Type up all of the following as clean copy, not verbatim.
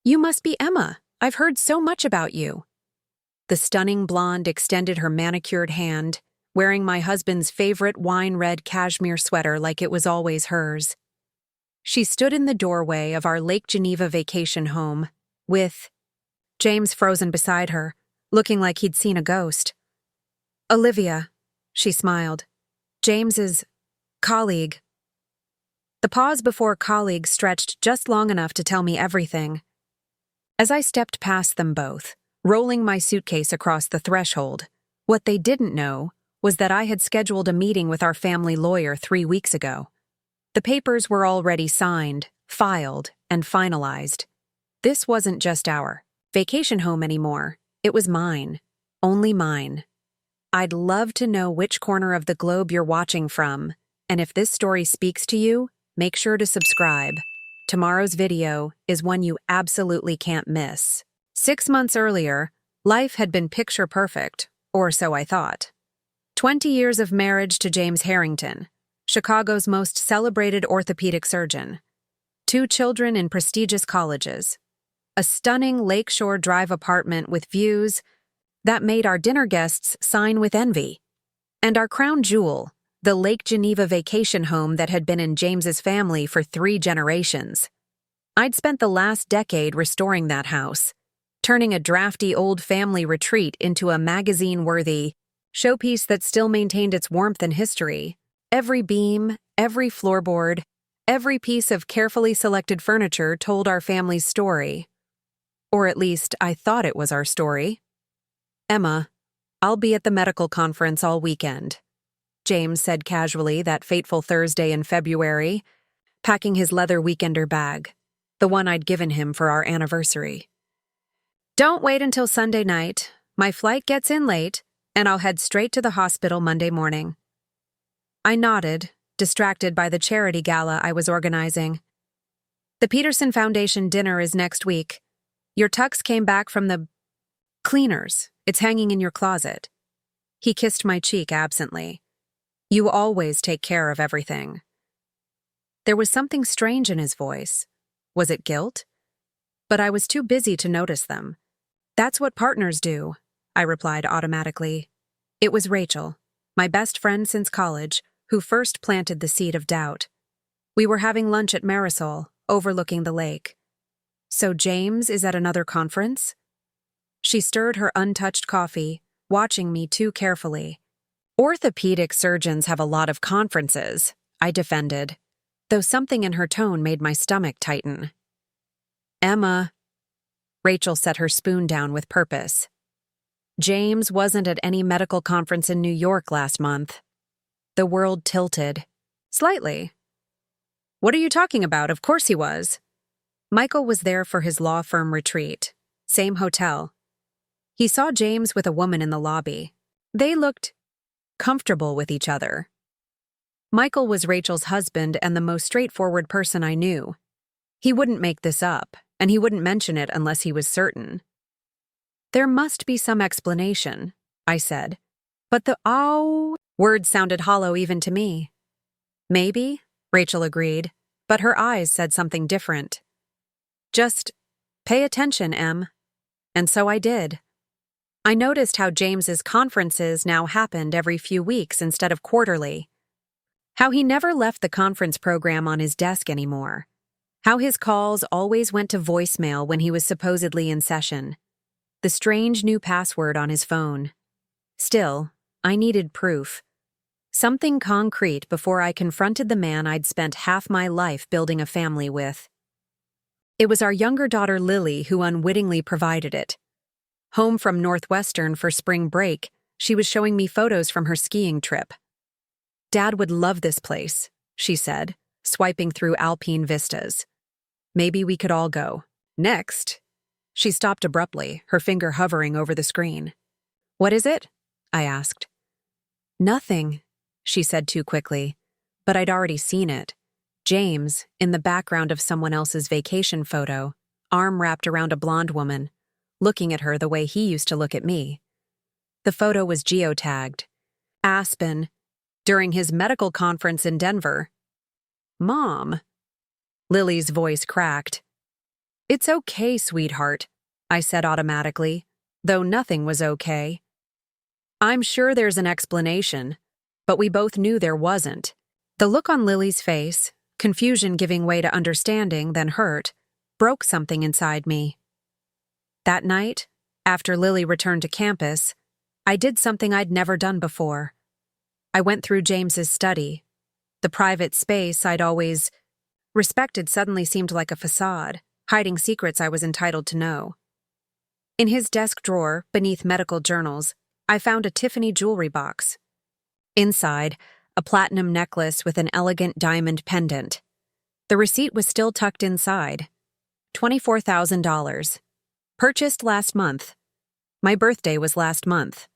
You must be Emma. I've heard so much about you. The stunning blonde extended her manicured hand, wearing my husband's favorite wine-red cashmere sweater like it was always hers. She stood in the doorway of our Lake Geneva vacation home, with James frozen beside her, looking like he'd seen a ghost. Olivia, she smiled. James's colleague. The pause before colleague stretched just long enough to tell me everything. As I stepped past them both, rolling my suitcase across the threshold, what they didn't know was that I had scheduled a meeting with our family lawyer 3 weeks ago. The papers were already signed, filed, and finalized. This wasn't just our vacation home anymore. It was mine. Only mine. I'd love to know which corner of the globe you're watching from, and if this story speaks to you, make sure to subscribe. Tomorrow's video is one you absolutely can't miss. 6 months earlier, life had been picture perfect, or so I thought. 20 years of marriage to James Harrington, Chicago's most celebrated orthopedic surgeon. 2 children in prestigious colleges. A stunning lakeshore drive apartment with views that made our dinner guests sign with envy. And our crown jewel, the Lake Geneva vacation home that had been in James's family for 3 generations. I'd spent the last decade restoring that house, turning a drafty old family retreat into a magazine-worthy showpiece that still maintained its warmth and history. Every beam, every floorboard, every piece of carefully selected furniture told our family's story. Or at least, I thought it was our story. Emma, I'll be at the medical conference all weekend, James said casually that fateful Thursday in February, packing his leather weekender bag, the one I'd given him for our anniversary. Don't wait until Sunday night. My flight gets in late, and I'll head straight to the hospital Monday morning. I nodded, distracted by the charity gala I was organizing. The Peterson Foundation dinner is next week. Your tux came back from the cleaners. It's hanging in your closet. He kissed my cheek absently. You always take care of everything. There was something strange in his voice. Was it guilt? But I was too busy to notice them. That's what partners do, I replied automatically. It was Rachel, my best friend since college, who first planted the seed of doubt. We were having lunch at Marisol, overlooking the lake. So James is at another conference? She stirred her untouched coffee, watching me too carefully. Orthopedic surgeons have a lot of conferences, I defended, though something in her tone made my stomach tighten. Emma. Rachel set her spoon down with purpose. James wasn't at any medical conference in New York last month. The world tilted. Slightly. What are you talking about? Of course he was. Michael was there for his law firm retreat. Same hotel. He saw James with a woman in the lobby. They looked comfortable with each other. Michael was Rachel's husband and the most straightforward person I knew. He wouldn't make this up, and he wouldn't mention it unless he was certain. There must be some explanation, I said. But the word sounded hollow even to me. Maybe, Rachel agreed, but her eyes said something different. Just pay attention, Em. And so I did. I noticed how James's conferences now happened every few weeks instead of quarterly. How he never left the conference program on his desk anymore. How his calls always went to voicemail when he was supposedly in session. The strange new password on his phone. Still, I needed proof. Something concrete before I confronted the man I'd spent half my life building a family with. It was our younger daughter Lily who unwittingly provided it. Home from Northwestern for spring break, she was showing me photos from her skiing trip. Dad would love this place, she said, swiping through alpine vistas. Maybe we could all go. Next. She stopped abruptly, her finger hovering over the screen. What is it? I asked. Nothing, she said too quickly, but I'd already seen it. James, in the background of someone else's vacation photo, arm wrapped around a blonde woman, looking at her the way he used to look at me. The photo was geotagged. Aspen, during his medical conference in Denver. Mom. Lily's voice cracked. It's okay, sweetheart, I said automatically, though nothing was okay. I'm sure there's an explanation, but we both knew there wasn't. The look on Lily's face, confusion giving way to understanding, then hurt, broke something inside me. That night, after Lily returned to campus, I did something I'd never done before. I went through James's study. The private space I'd always respected suddenly seemed like a facade, hiding secrets I was entitled to know. In his desk drawer, beneath medical journals, I found a Tiffany jewelry box. Inside, a platinum necklace with an elegant diamond pendant. The receipt was still tucked inside. $24,000. Purchased last month. My birthday was last month.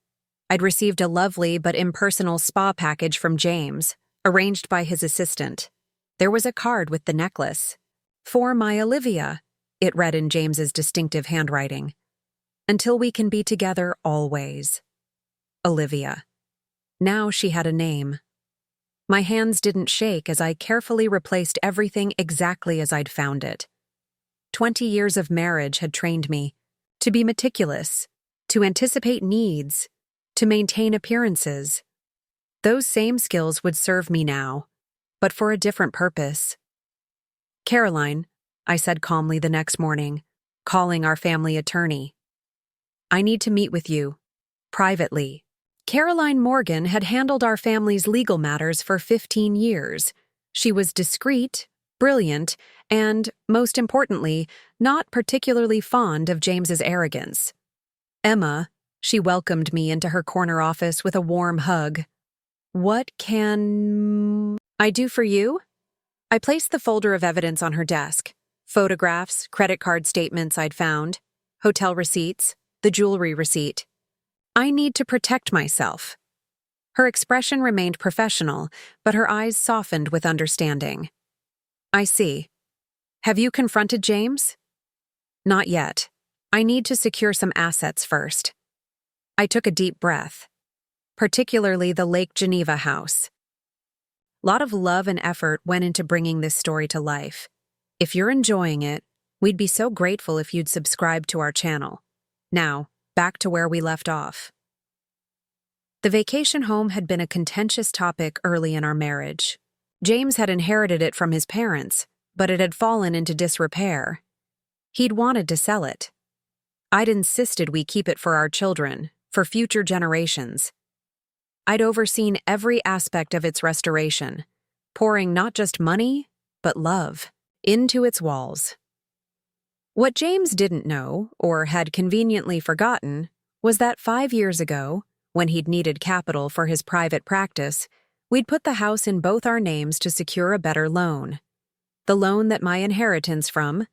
I'd received a lovely but impersonal spa package from James, arranged by his assistant. There was a card with the necklace. "For my Olivia," it read in James's distinctive handwriting. "Until we can be together always." Olivia. Now she had a name. My hands didn't shake as I carefully replaced everything exactly as I'd found it. 20 years of marriage had trained me to be meticulous, to anticipate needs, to maintain appearances. Those same skills would serve me now, but for a different purpose. "Caroline," I said calmly the next morning, calling our family attorney. "I need to meet with you, privately." Caroline Morgan had handled our family's legal matters for 15 years. She was discreet, brilliant, and, most importantly, not particularly fond of James's arrogance. "Emma," she welcomed me into her corner office with a warm hug. "What can I do for you?" I placed the folder of evidence on her desk. Photographs, credit card statements I'd found, hotel receipts, the jewelry receipt. "I need to protect myself." Her expression remained professional, but her eyes softened with understanding. "I see. Have you confronted James?" "Not yet. I need to secure some assets first." I took a deep breath, particularly the Lake Geneva house. Lot of love and effort went into bringing this story to life. If you're enjoying it, we'd be so grateful if you'd subscribe to our channel. Now, back to where we left off. The vacation home had been a contentious topic early in our marriage. James had inherited it from his parents, but it had fallen into disrepair. He'd wanted to sell it. I'd insisted we keep it for our children, for future generations. I'd overseen every aspect of its restoration, pouring not just money, but love, into its walls. What James didn't know, or had conveniently forgotten, was that 5 years ago, when he'd needed capital for his private practice, we'd put the house in both our names to secure a better loan. The loan that my inheritance from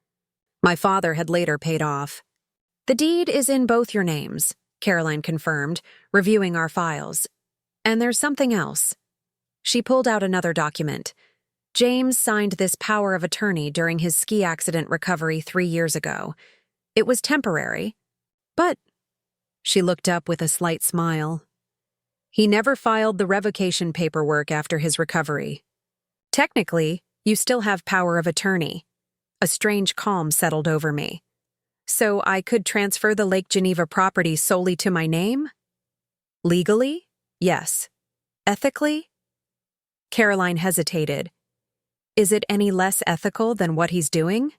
my father had later paid off. "The deed is in both your names," Caroline confirmed, reviewing our files. "And there's something else." She pulled out another document. James signed this power of attorney during his ski accident recovery 3 years ago. It was temporary, but she looked up with a slight smile. "He never filed the revocation paperwork after his recovery. Technically, you still have power of attorney." A strange calm settled over me. "So I could transfer the Lake Geneva property solely to my name?" "Legally? Yes. Ethically?" Caroline hesitated. "Is it any less ethical than what he's doing?"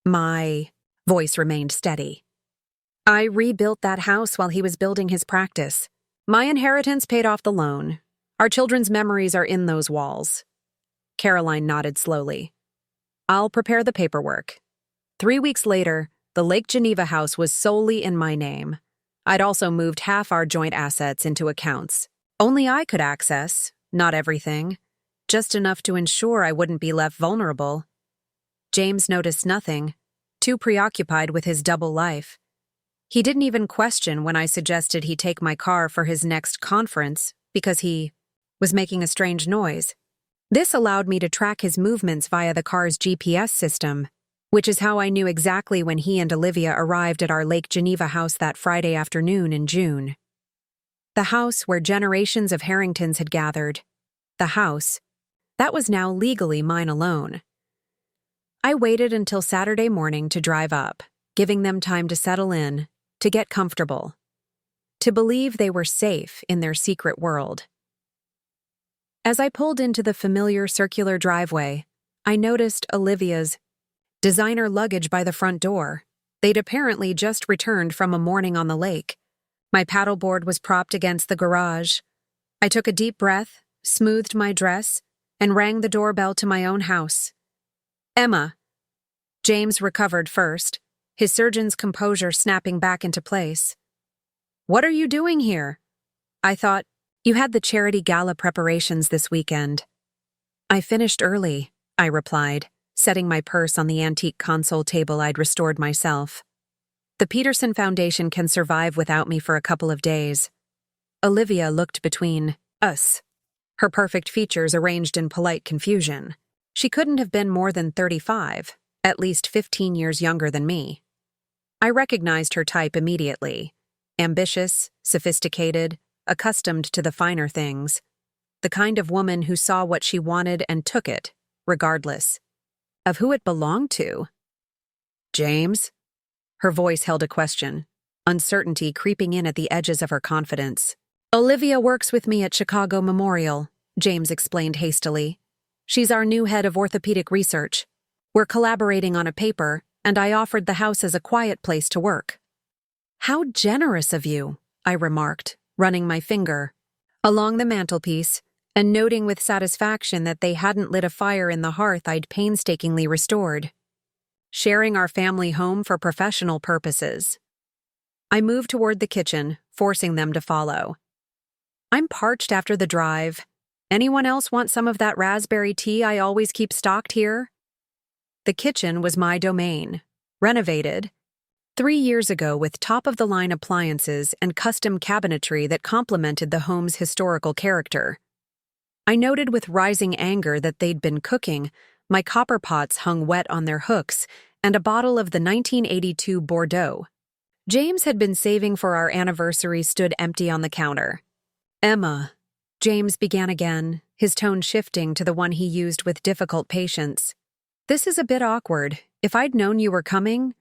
My voice remained steady. "I rebuilt that house while he was building his practice. My inheritance paid off the loan. Our children's memories are in those walls." Caroline nodded slowly. "I'll prepare the paperwork." 3 weeks later, the Lake Geneva house was solely in my name. I'd also moved half our joint assets into accounts. Only I could access, not everything, just enough to ensure I wouldn't be left vulnerable. James noticed nothing, too preoccupied with his double life. He didn't even question when I suggested he take my car for his next conference because he was making a strange noise. This allowed me to track his movements via the car's GPS system, which is how I knew exactly when he and Olivia arrived at our Lake Geneva house that Friday afternoon in June. The house where generations of Harringtons had gathered. The house that was now legally mine alone. I waited until Saturday morning to drive up, giving them time to settle in, to get comfortable, to believe they were safe in their secret world. As I pulled into the familiar circular driveway, I noticed Olivia's designer luggage by the front door. They'd apparently just returned from a morning on the lake. My paddleboard was propped against the garage. I took a deep breath, smoothed my dress, and rang the doorbell to my own house. Emma. James recovered first, his surgeon's composure snapping back into place. What are you doing here? I thought, you had the charity gala preparations this weekend. I finished early, I replied, setting my purse on the antique console table I'd restored myself. The Peterson Foundation can survive without me for a couple of days. Olivia looked between us, her perfect features arranged in polite confusion. She couldn't have been more than 35, at least 15 years younger than me. I recognized her type immediately. Ambitious, sophisticated, accustomed to the finer things. The kind of woman who saw what she wanted and took it, regardless of who it belonged to. James? Her voice held a question, uncertainty creeping in at the edges of her confidence. Olivia works with me at Chicago Memorial, James explained hastily. She's our new head of orthopedic research. We're collaborating on a paper, and I offered the house as a quiet place to work. How generous of you, I remarked, running my finger along the mantelpiece and noting with satisfaction that they hadn't lit a fire in the hearth I'd painstakingly restored. Sharing our family home for professional purposes. I moved toward the kitchen, forcing them to follow. I'm parched after the drive. Anyone else want some of that raspberry tea I always keep stocked here? The kitchen was my domain, renovated 3 years ago with top-of-the-line appliances and custom cabinetry that complemented the home's historical character. I noted with rising anger that they'd been cooking, my copper pots hung wet on their hooks, and a bottle of the 1982 Bordeaux James had been saving for our anniversary stood empty on the counter. Emma, James began again, his tone shifting to the one he used with difficult patience. This is a bit awkward. If I'd known you were coming—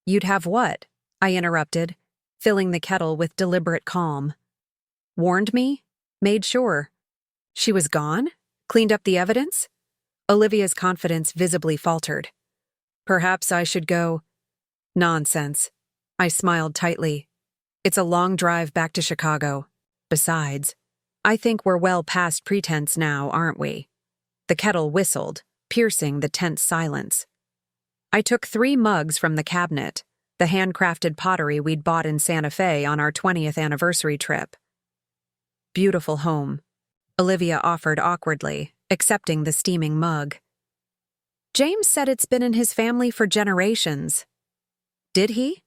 You'd have what? I interrupted, filling the kettle with deliberate calm. Warned me? Made sure. She was gone? Cleaned up the evidence? Olivia's confidence visibly faltered. Perhaps I should go. Nonsense. I smiled tightly. It's a long drive back to Chicago. Besides, I think we're well past pretense now, aren't we? The kettle whistled, piercing the tense silence. I took 3 mugs from the cabinet, the handcrafted pottery we'd bought in Santa Fe on our 20th anniversary trip. Beautiful home, Olivia offered awkwardly, accepting the steaming mug. James said it's been in his family for generations. Did he?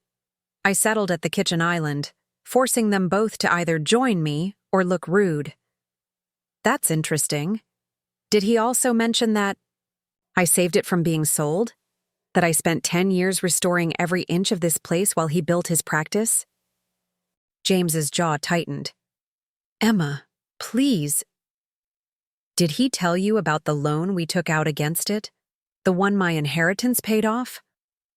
I settled at the kitchen island, forcing them both to either join me or look rude. That's interesting. Did he also mention that I saved it from being sold? That I spent 10 years restoring every inch of this place while he built his practice? James's jaw tightened. Emma, please. Did he tell you about the loan we took out against it? The one my inheritance paid off?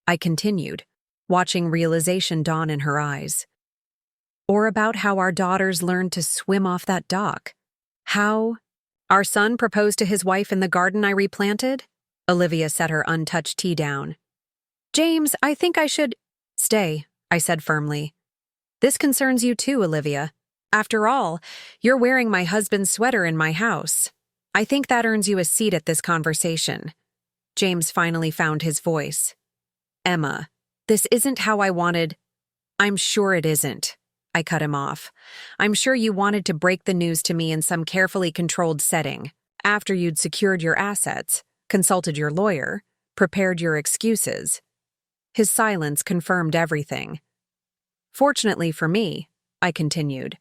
I continued, watching realization dawn in her eyes. Or about how our daughters learned to swim off that dock? How our son proposed to his wife in the garden I replanted? Olivia set her untouched tea down. James, I think I should— Stay, I said firmly. This concerns you too, Olivia. After all, you're wearing my husband's sweater in my house. I think that earns you a seat at this conversation. James finally found his voice. Emma, this isn't how I wanted— I'm sure it isn't. I cut him off. I'm sure you wanted to break the news to me in some carefully controlled setting, after you'd secured your assets, consulted your lawyer, prepared your excuses. His silence confirmed everything. Fortunately for me, I continued,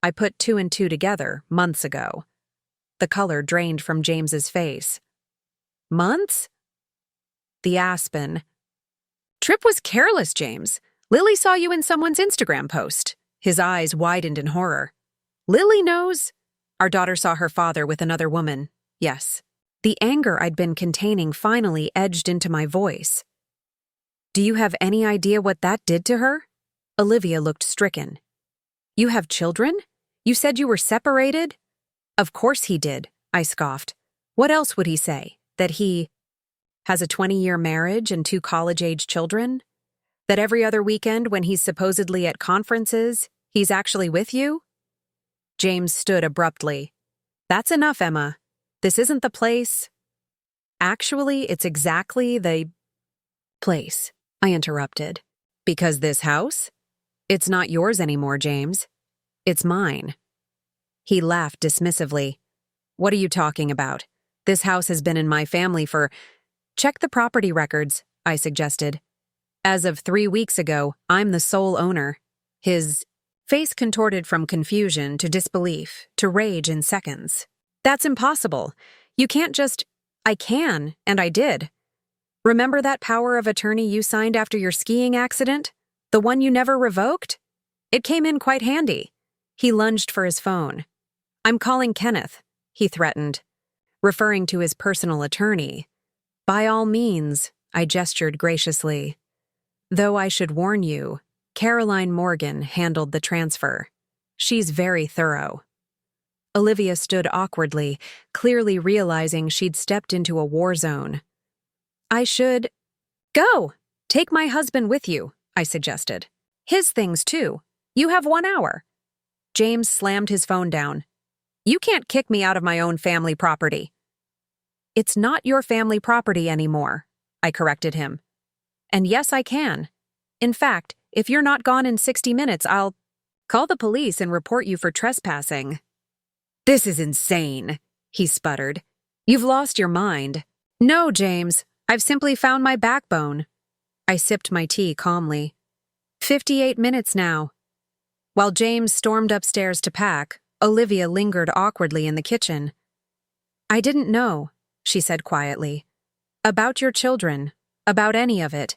I put 2 and 2 together months ago. The color drained from James's face. Months? The aspen. Trip was careless, James. Lily saw you in someone's Instagram post. His eyes widened in horror. Lily knows? Our daughter saw her father with another woman. Yes. The anger I'd been containing finally edged into my voice. Do you have any idea what that did to her? Olivia looked stricken. You have children? You said you were separated? Of course he did, I scoffed. What else would he say? That he has a 20-year marriage and 2 college-age children? That every other weekend when he's supposedly at conferences, he's actually with you? James stood abruptly. That's enough, Emma. This isn't the place. Actually, it's exactly the place, I interrupted. Because this house? It's not yours anymore, James. It's mine. He laughed dismissively. What are you talking about? This house has been in my family for— Check the property records, I suggested. As of 3 weeks ago, I'm the sole owner. His face contorted from confusion to disbelief to rage in seconds. That's impossible. You can't just— I can, and I did. Remember that power of attorney you signed after your skiing accident? The one you never revoked? It came in quite handy. He lunged for his phone. I'm calling Kenneth, he threatened, referring to his personal attorney. By all means, I gestured graciously. Though I should warn you, Caroline Morgan handled the transfer. She's very thorough. Olivia stood awkwardly, clearly realizing she'd stepped into a war zone. I should— Go! Take my husband with you, I suggested. His things, too. You have 1 hour. James slammed his phone down. You can't kick me out of my own family property. It's not your family property anymore, I corrected him. And yes, I can. In fact, if you're not gone in 60 minutes, I'll call the police and report you for trespassing. This is insane, he sputtered. You've lost your mind. No, James, I've simply found my backbone. I sipped my tea calmly. 58 minutes now. While James stormed upstairs to pack, Olivia lingered awkwardly in the kitchen. I didn't know, she said quietly. About your children, about any of it.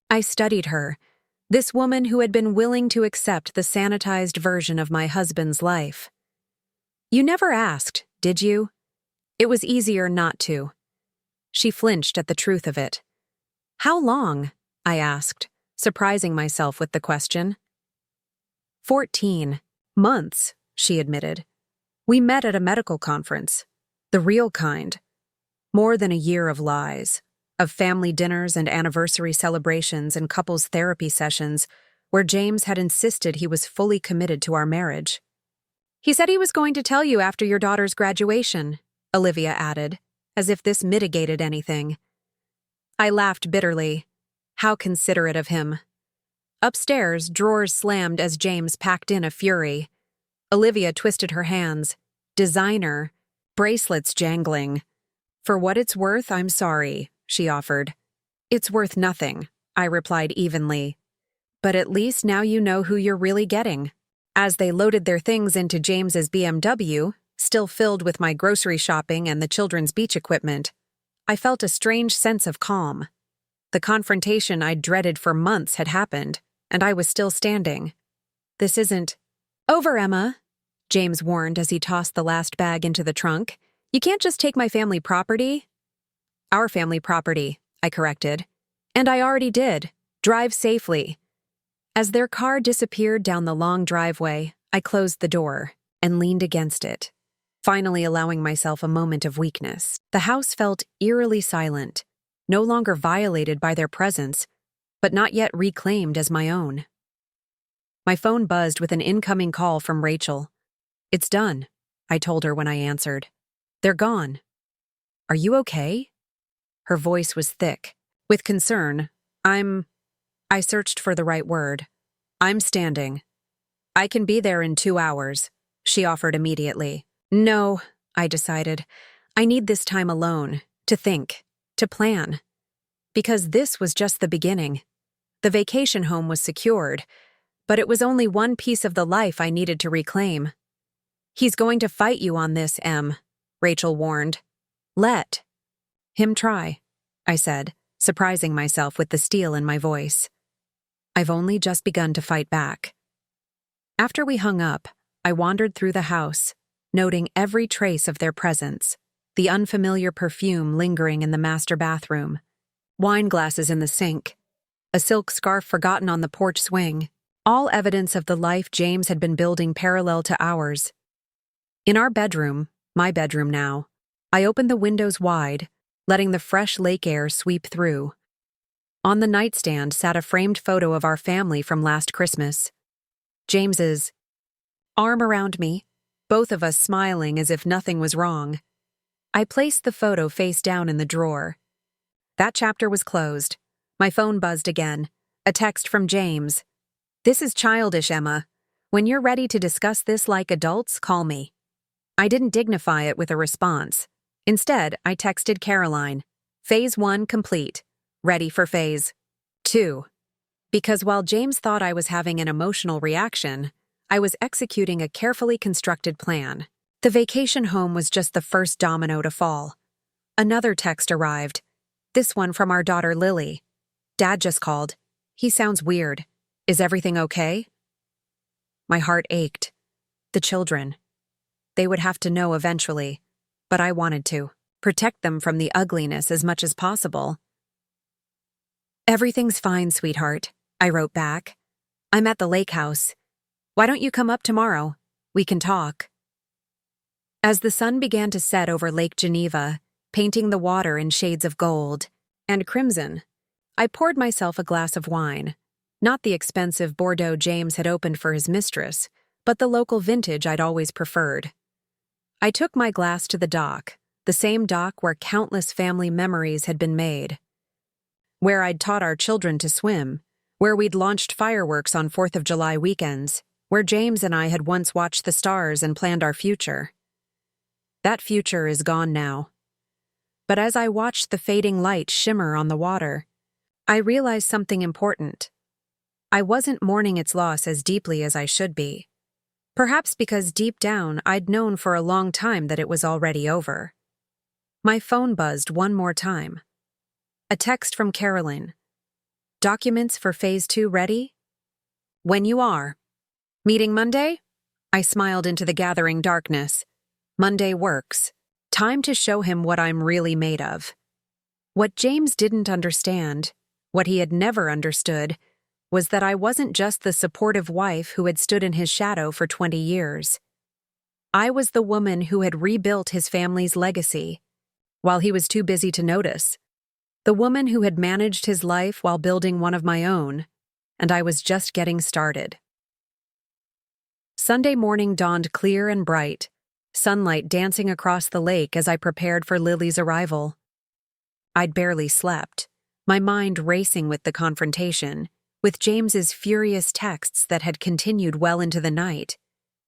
I studied her, this woman who had been willing to accept the sanitized version of my husband's life. You never asked, did you? It was easier not to. She flinched at the truth of it. How long? I asked, surprising myself with the question. 14 months, she admitted. We met at a medical conference. The real kind. More than a year of lies, of family dinners and anniversary celebrations and couples therapy sessions where James had insisted he was fully committed to our marriage. He said he was going to tell you after your daughter's graduation, Olivia added, as if this mitigated anything. I laughed bitterly. How considerate of him. Upstairs, drawers slammed as James packed in a fury. Olivia twisted her hands. Designer. Bracelets jangling. For what it's worth, I'm sorry, she offered. It's worth nothing, I replied evenly. But at least now you know who you're really getting. As they loaded their things into James's BMW, still filled with my grocery shopping and the children's beach equipment, I felt a strange sense of calm. The confrontation I'd dreaded for months had happened, and I was still standing. This isn't over, Emma, James warned as he tossed the last bag into the trunk. You can't just take my family property. Our family property, I corrected. And I already did. Drive safely. As their car disappeared down the long driveway, I closed the door and leaned against it, finally allowing myself a moment of weakness. The house felt eerily silent, no longer violated by their presence, but not yet reclaimed as my own. My phone buzzed with an incoming call from Rachel. It's done, I told her when I answered. They're gone. Are you okay? Her voice was thick. With concern, I searched for the right word. I'm standing. I can be there in 2 hours, she offered immediately. No, I decided. I need this time alone, to think, to plan. Because this was just the beginning. The vacation home was secured, but it was only one piece of the life I needed to reclaim. He's going to fight you on this, Em, Rachel warned. Let him try, I said, surprising myself with the steel in my voice. I've only just begun to fight back. After we hung up, I wandered through the house, noting every trace of their presence. the unfamiliar perfume lingering in the master bathroom, wine glasses in the sink, a silk scarf forgotten on the porch swing, all evidence of the life James had been building parallel to ours. In our bedroom, my bedroom now, I opened the windows wide, letting the fresh lake air sweep through. On the nightstand sat a framed photo of our family from last Christmas. James's arm around me, both of us smiling as if nothing was wrong. I placed the photo face down in the drawer. That chapter was closed. My phone buzzed again. A text from James. "This is childish, Emma. When you're ready to discuss this like adults, call me." I didn't dignify it with a response. Instead, I texted Caroline. Phase 1 complete. Ready for Phase 2. Because while James thought I was having an emotional reaction, I was executing a carefully constructed plan. The vacation home was just the first domino to fall. Another text arrived. This one from our daughter Lily. "Dad just called. He sounds weird. Is everything okay?" My heart ached. The children. They would have to know eventually, but I wanted to protect them from the ugliness as much as possible. "Everything's fine, sweetheart," I wrote back. "I'm at the lake house. Why don't you come up tomorrow? We can talk." As the sun began to set over Lake Geneva, painting the water in shades of gold and crimson, I poured myself a glass of wine, not the expensive Bordeaux James had opened for his mistress, but the local vintage I'd always preferred. I took my glass to the dock, the same dock where countless family memories had been made. Where I'd taught our children to swim, where we'd launched fireworks on 4th of July weekends, where James and I had once watched the stars and planned our future. That future is gone now. But as I watched the fading light shimmer on the water, I realized something important. I wasn't mourning its loss as deeply as I should be. Perhaps because deep down I'd known for a long time that it was already over. My phone buzzed one more time. A text from Caroline. "Documents for Phase 2 ready? When you are. Meeting Monday?" I smiled into the gathering darkness. Monday works. Time to show him what I'm really made of. What James didn't understand, what he had never understood, was that I wasn't just the supportive wife who had stood in his shadow for 20 years. I was the woman who had rebuilt his family's legacy, while he was too busy to notice. The woman who had managed his life while building one of my own, and I was just getting started. Sunday morning dawned clear and bright, sunlight dancing across the lake as I prepared for Lily's arrival. I'd barely slept, my mind racing with the confrontation, with James's furious texts that had continued well into the night,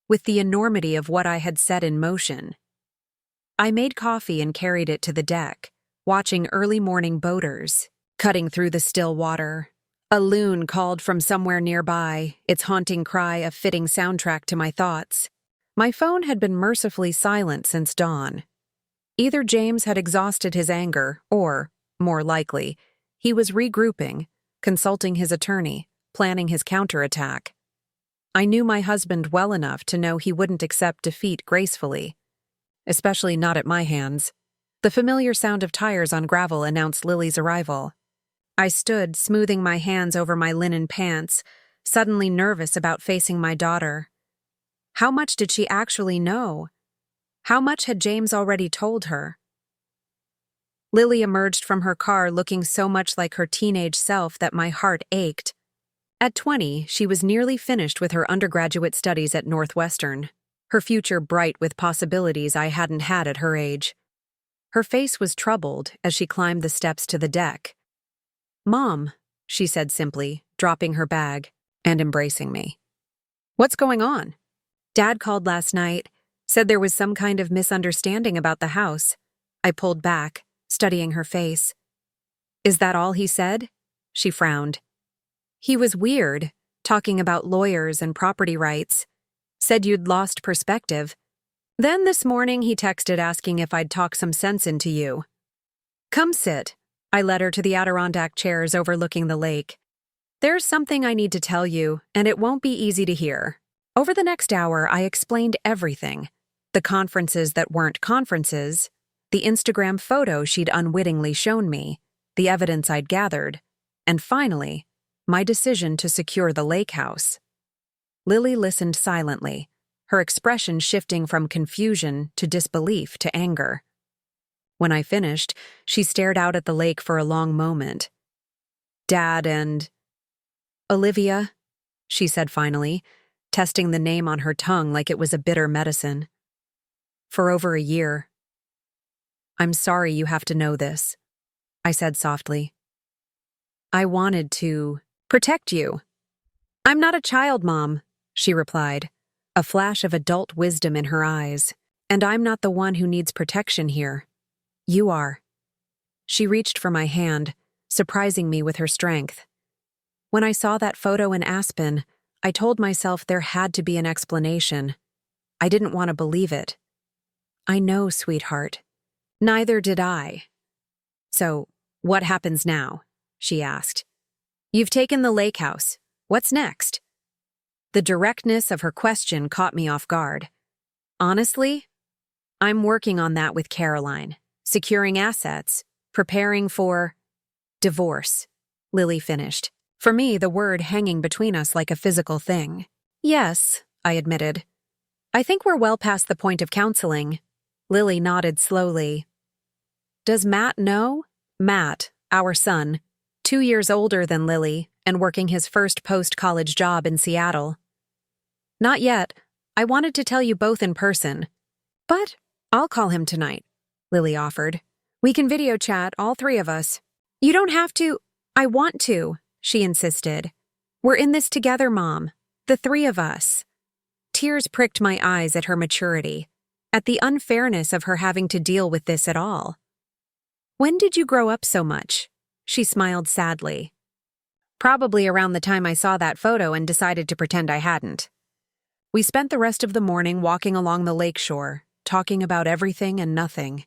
with the enormity of what I had set in motion. I made coffee and carried it to the deck, watching early morning boaters cutting through the still water. A loon called from somewhere nearby, its haunting cry a fitting soundtrack to my thoughts. My phone had been mercifully silent since dawn. Either James had exhausted his anger, or, more likely, he was regrouping, consulting his attorney, planning his counterattack. I knew my husband well enough to know he wouldn't accept defeat gracefully, especially not at my hands. The familiar sound of tires on gravel announced Lily's arrival. I stood, smoothing my hands over my linen pants, suddenly nervous about facing my daughter. How much did she actually know? How much had James already told her? Lily emerged from her car looking so much like her teenage self that my heart ached. At 20, she was nearly finished with her undergraduate studies at Northwestern, her future bright with possibilities I hadn't had at her age. Her face was troubled as she climbed the steps to the deck. "Mom," she said simply, dropping her bag and embracing me. "What's going on?" "Dad called last night, said there was some kind of misunderstanding about the house." I pulled back, studying her face. "Is that all he said?" She frowned. "He was weird, talking about lawyers and property rights. Said you'd lost perspective. Then this morning he texted asking if I'd talk some sense into you." "Come sit." I led her to the Adirondack chairs overlooking the lake. "There's something I need to tell you, and it won't be easy to hear." Over the next hour, I explained everything. The conferences that weren't conferences, the Instagram photo she'd unwittingly shown me, the evidence I'd gathered, and finally, my decision to secure the lake house. Lily listened silently, her expression shifting from confusion to disbelief to anger. When I finished, she stared out at the lake for a long moment. "Dad and Olivia," she said finally, testing the name on her tongue like it was a bitter medicine. "For over a year. I'm sorry you have to know this," I said softly. "I wanted to protect you." "I'm not a child, Mom," she replied, a flash of adult wisdom in her eyes. "And I'm not the one who needs protection here. You are." She reached for my hand, surprising me with her strength. When I saw that photo in Aspen, I told myself there had to be an explanation. I didn't want to believe it. "I know, sweetheart." Neither did I. "So, what happens now?" she asked. "You've taken the lake house. What's next?" The directness of her question caught me off guard. "Honestly, I'm working on that with Caroline, securing assets, preparing for divorce," Lily finished, for me the word hanging between us like a physical thing. "Yes," I admitted. "I think we're well past the point of counseling." Lily nodded slowly. "Does Matt know?" Matt, our son, 2 years older than Lily and working his first post-college job in Seattle. "Not yet. I wanted to tell you both in person. But I'll call him tonight," Lily offered. "We can video chat, all three of us." "You don't have to." "I want to," she insisted. "We're in this together, Mom. The three of us." Tears pricked my eyes at her maturity, at the unfairness of her having to deal with this at all. "When did you grow up so much?" She smiled sadly. "Probably around the time I saw that photo and decided to pretend I hadn't." We spent the rest of the morning walking along the lakeshore, talking about everything and nothing.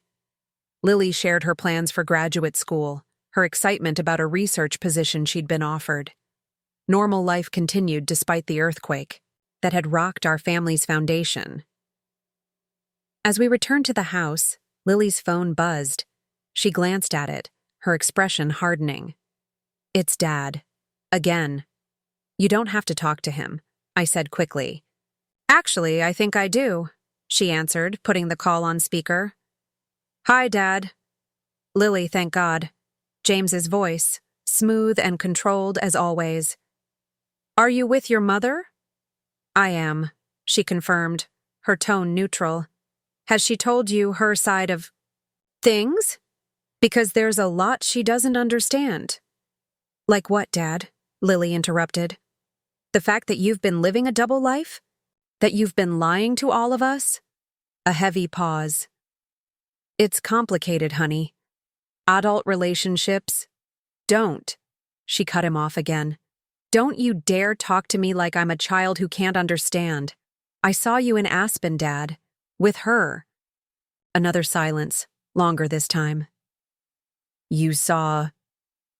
Lily shared her plans for graduate school, her excitement about a research position she'd been offered. Normal life continued despite the earthquake that had rocked our family's foundation. As we returned to the house, Lily's phone buzzed. She glanced at it, her expression hardening. "It's Dad. Again." "You don't have to talk to him," I said quickly. "Actually, I think I do," she answered, putting the call on speaker. "Hi, Dad." "Lily, thank God." James's voice, smooth and controlled as always. "Are you with your mother?" "I am," she confirmed, her tone neutral. "Has she told you her side of things? Because there's a lot she doesn't understand." "Like what, Dad?" Lily interrupted. "The fact that you've been living a double life? That you've been lying to all of us?" A heavy pause. "It's complicated, honey. Adult relationships don't." She cut him off again. "Don't you dare talk to me like I'm a child who can't understand. I saw you in Aspen, Dad. With her." Another silence, longer this time. "You saw,"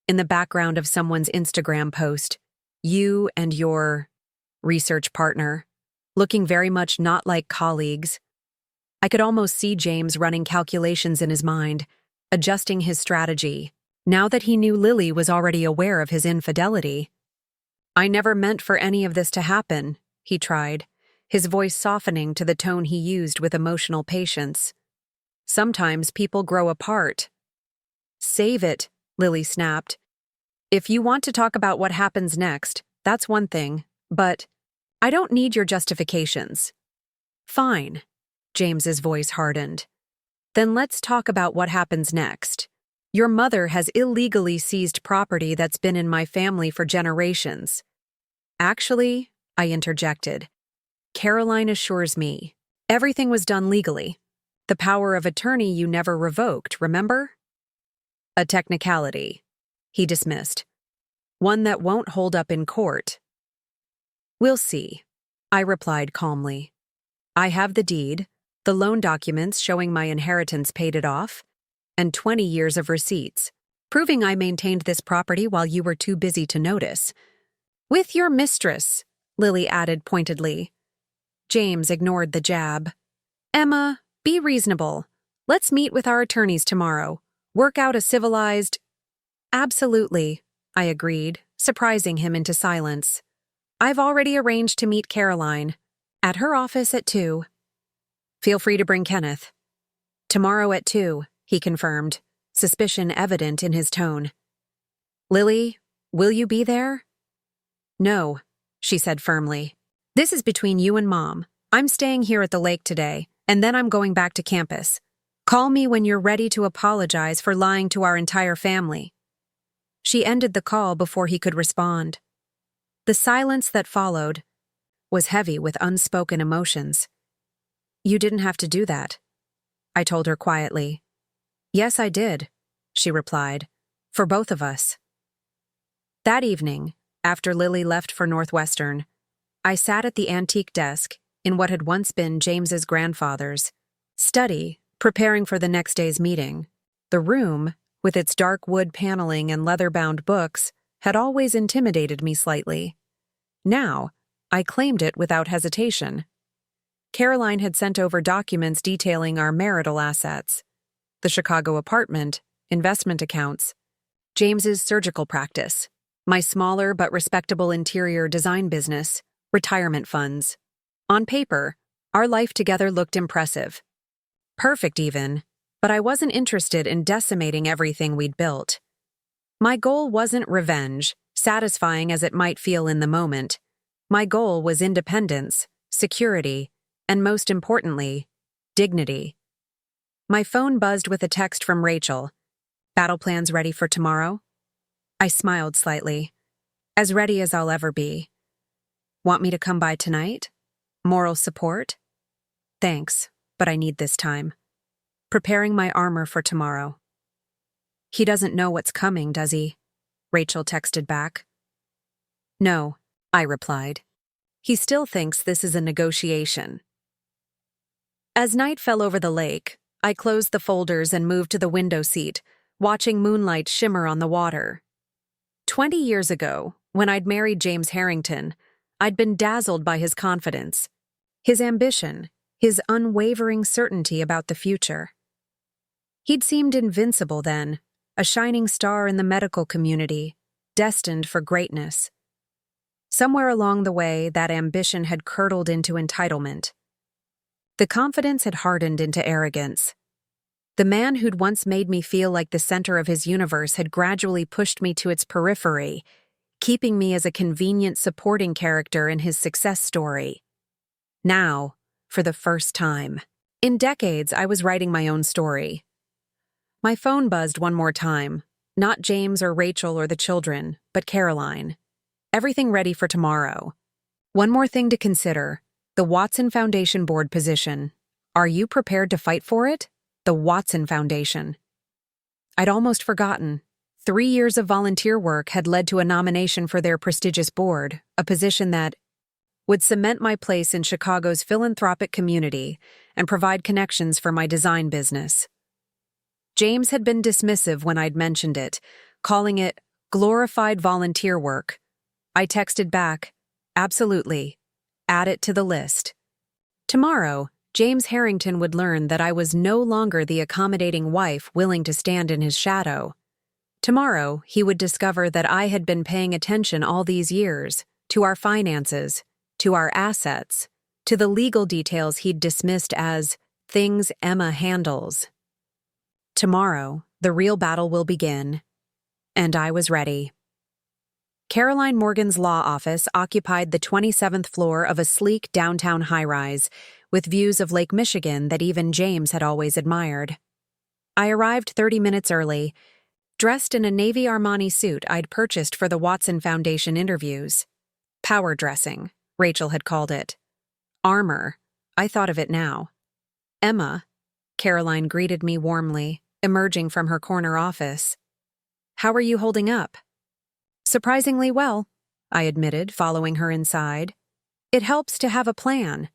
in the background of someone's Instagram post, "you and your research partner, looking very much not like colleagues." I could almost see James running calculations in his mind, adjusting his strategy, now that he knew Lily was already aware of his infidelity. "I never meant for any of this to happen," he tried, his voice softening to the tone he used with emotional patience. "Sometimes people grow apart." "Save it," Lily snapped. "If you want to talk about what happens next, that's one thing, but I don't need your justifications." "Fine." James's voice hardened. "Then let's talk about what happens next. Your mother has illegally seized property that's been in my family for generations." "Actually," I interjected, "Caroline assures me everything was done legally. The power of attorney you never revoked, remember?" "A technicality," he dismissed. "One that won't hold up in court." "We'll see," I replied calmly. "I have the deed, the loan documents showing my inheritance paid it off, and 20 years of receipts, proving I maintained this property while you were too busy to notice." "With your mistress," Lily added pointedly. James ignored the jab. "Emma, be reasonable. Let's meet with our attorneys tomorrow. Work out a civilized— Absolutely, I agreed, surprising him into silence. I've already arranged to meet Caroline. At her office at 2. Feel free to bring Kenneth. Tomorrow at 2, he confirmed, suspicion evident in his tone. Lily, will you be there? No, she said firmly. This is between you and Mom. I'm staying here at the lake today, and then I'm going back to campus. Call me when you're ready to apologize for lying to our entire family. She ended the call before he could respond. The silence that followed was heavy with unspoken emotions. You didn't have to do that, I told her quietly. Yes, I did, she replied, for both of us. That evening, after Lily left for Northwestern, I sat at the antique desk in what had once been James's grandfather's study, preparing for the next day's meeting. The room, with its dark wood paneling and leather-bound books, had always intimidated me slightly. Now, I claimed it without hesitation. Caroline had sent over documents detailing our marital assets: the Chicago apartment, investment accounts, James's surgical practice, my smaller but respectable interior design business, retirement funds. On paper, our life together looked impressive. Perfect even, but I wasn't interested in decimating everything we'd built. My goal wasn't revenge, satisfying as it might feel in the moment. My goal was independence, security, and most importantly, dignity. My phone buzzed with a text from Rachel. Battle plans ready for tomorrow? I smiled slightly. As ready as I'll ever be. Want me to come by tonight? Moral support? Thanks, but I need this time. Preparing my armor for tomorrow. He doesn't know what's coming, does he? Rachel texted back. No, I replied. He still thinks this is a negotiation. As night fell over the lake, I closed the folders and moved to the window seat, watching moonlight shimmer on the water. 20 years ago, when I'd married James Harrington, I'd been dazzled by his confidence, his ambition, his unwavering certainty about the future. He'd seemed invincible then, a shining star in the medical community, destined for greatness. Somewhere along the way, that ambition had curdled into entitlement. The confidence had hardened into arrogance. The man who'd once made me feel like the center of his universe had gradually pushed me to its periphery, keeping me as a convenient supporting character in his success story. Now, for the first time in decades, I was writing my own story. My phone buzzed one more time, not James or Rachel or the children, but Caroline. Everything ready for tomorrow. One more thing to consider, the Watson Foundation board position. Are you prepared to fight for it? The Watson Foundation. I'd almost forgotten. 3 years of volunteer work had led to a nomination for their prestigious board, a position that would cement my place in Chicago's philanthropic community and provide connections for my design business. James had been dismissive when I'd mentioned it, calling it glorified volunteer work. I texted back, absolutely, add it to the list. Tomorrow, James Harrington would learn that I was no longer the accommodating wife willing to stand in his shadow. Tomorrow, he would discover that I had been paying attention all these years to our finances, to our assets, to the legal details he'd dismissed as things Emma handles. Tomorrow, the real battle will begin, and I was ready. Caroline Morgan's law office occupied the 27th floor of a sleek downtown high-rise, with views of Lake Michigan that even James had always admired. I arrived 30 minutes early, dressed in a navy Armani suit I'd purchased for the Watson Foundation interviews. Power dressing, Rachel had called it. Armor, I thought of it now. Emma, Caroline greeted me warmly, emerging from her corner office. How are you holding up? Surprisingly well, I admitted, following her inside. It helps to have a plan.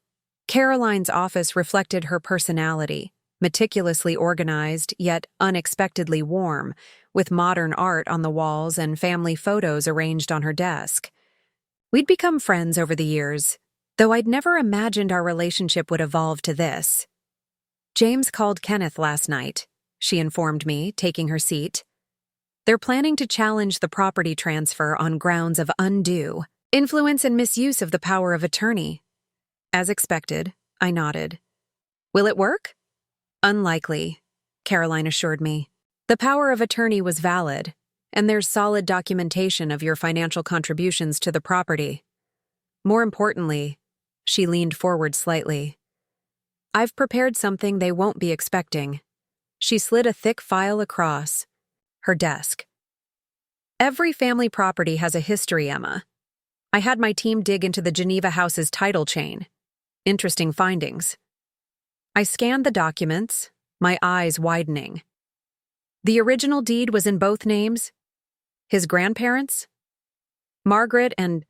Caroline's office reflected her personality, meticulously organized, yet unexpectedly warm, with modern art on the walls and family photos arranged on her desk. We'd become friends over the years, though I'd never imagined our relationship would evolve to this. James called Kenneth last night, she informed me, taking her seat. They're planning to challenge the property transfer on grounds of undue influence and misuse of the power of attorney. As expected, I nodded. Will it work? Unlikely, Caroline assured me. The power of attorney was valid, and there's solid documentation of your financial contributions to the property. More importantly, she leaned forward slightly. I've prepared something they won't be expecting. She slid a thick file across her desk. Every family property has a history, Emma. I had my team dig into the Geneva house's title chain. Interesting findings. I scanned the documents, my eyes widening. The original deed was in both names? His grandparents? Margaret and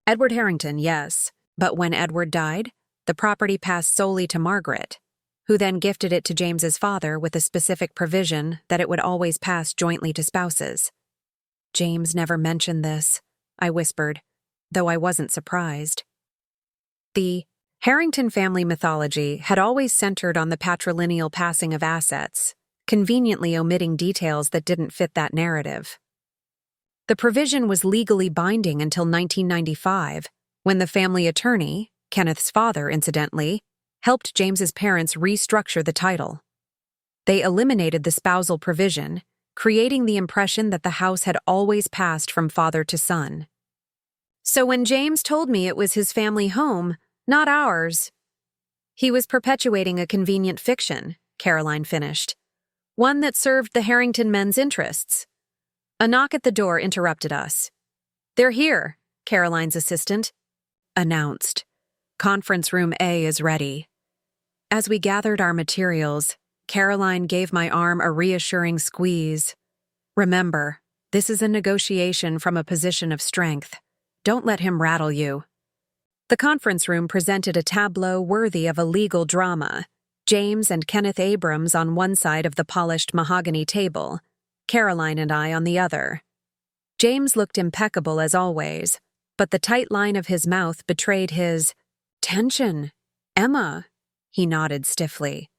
Edward Harrington, yes. But when Edward died, the property passed solely to Margaret, who then gifted it to James's father with a specific provision that it would always pass jointly to spouses. James never mentioned this, I whispered, though I wasn't surprised. The Harrington family mythology had always centered on the patrilineal passing of assets, conveniently omitting details that didn't fit that narrative. The provision was legally binding until 1995, when the family attorney, Kenneth's father, incidentally, helped James's parents restructure the title. They eliminated the spousal provision, creating the impression that the house had always passed from father to son. So when James told me it was his family home, not ours, he was perpetuating a convenient fiction, Caroline finished. One that served the Harrington men's interests. A knock at the door interrupted us. They're here, Caroline's assistant announced. Conference room A is ready. As we gathered our materials, Caroline gave my arm a reassuring squeeze. Remember, this is a negotiation from a position of strength. Don't let him rattle you. The conference room presented a tableau worthy of a legal drama. James and Kenneth Abrams on one side of the polished mahogany table, Caroline and I on the other. James looked impeccable as always, but the tight line of his mouth betrayed his tension. Emma, he nodded stiffly.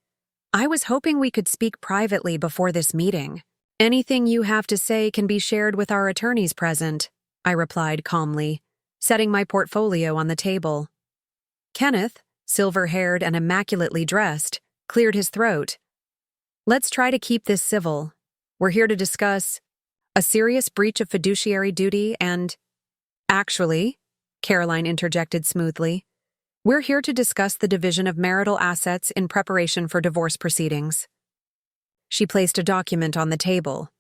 I was hoping we could speak privately before this meeting. Anything you have to say can be shared with our attorneys present, I replied calmly, setting my portfolio on the table. Kenneth, silver-haired and immaculately dressed, cleared his throat. Let's try to keep this civil. We're here to discuss a serious breach of fiduciary duty and… Actually, Caroline interjected smoothly, we're here to discuss the division of marital assets in preparation for divorce proceedings. She placed a document on the table.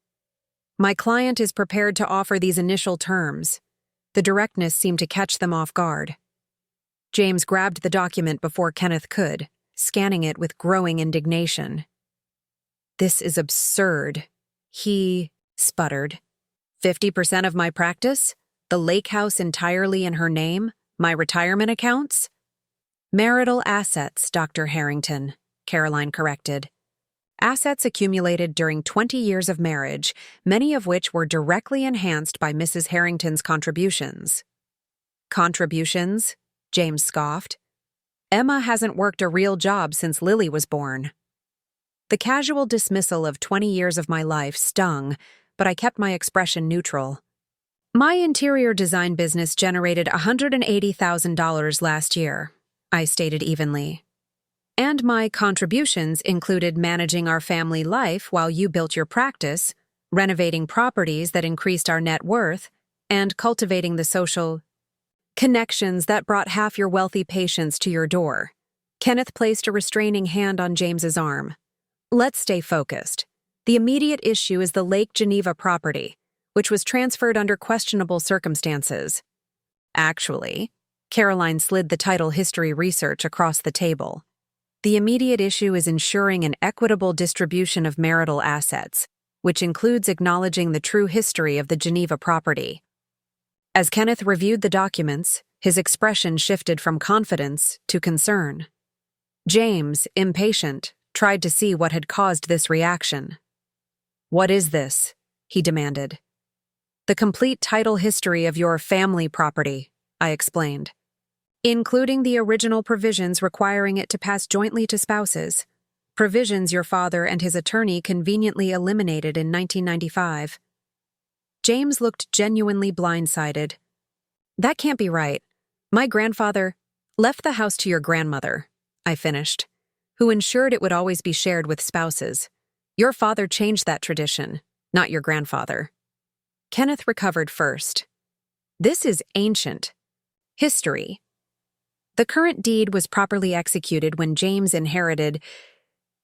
My client is prepared to offer these initial terms. The directness seemed to catch them off guard. James grabbed the document before Kenneth could, scanning it with growing indignation. This is absurd, he sputtered. 50% of my practice? The lake house entirely in her name? My retirement accounts? Marital assets, Dr. Harrington, Caroline corrected. Assets accumulated during 20 years of marriage, many of which were directly enhanced by Mrs. Harrington's contributions. Contributions? James scoffed. Emma hasn't worked a real job since Lily was born. The casual dismissal of 20 years of my life stung, but I kept my expression neutral. My interior design business generated $180,000 last year, I stated evenly. And my contributions included managing our family life while you built your practice, renovating properties that increased our net worth, and cultivating the social connections that brought half your wealthy patients to your door. Kenneth placed a restraining hand on James's arm. Let's stay focused. The immediate issue is the Lake Geneva property, which was transferred under questionable circumstances. Actually, Caroline slid the title history research across the table. The immediate issue is ensuring an equitable distribution of marital assets, which includes acknowledging the true history of the Geneva property. As Kenneth reviewed the documents, his expression shifted from confidence to concern. James, impatient, tried to see what had caused this reaction. What is this? He demanded. The complete title history of your family property, I explained, including the original provisions requiring it to pass jointly to spouses. provisions your father and his attorney conveniently eliminated in 1995. James looked genuinely blindsided. That can't be right. My grandfather left the house to your grandmother, I finished, who ensured it would always be shared with spouses. Your father changed that tradition, not your grandfather. Kenneth recovered first. This is ancient history. The current deed was properly executed when James inherited,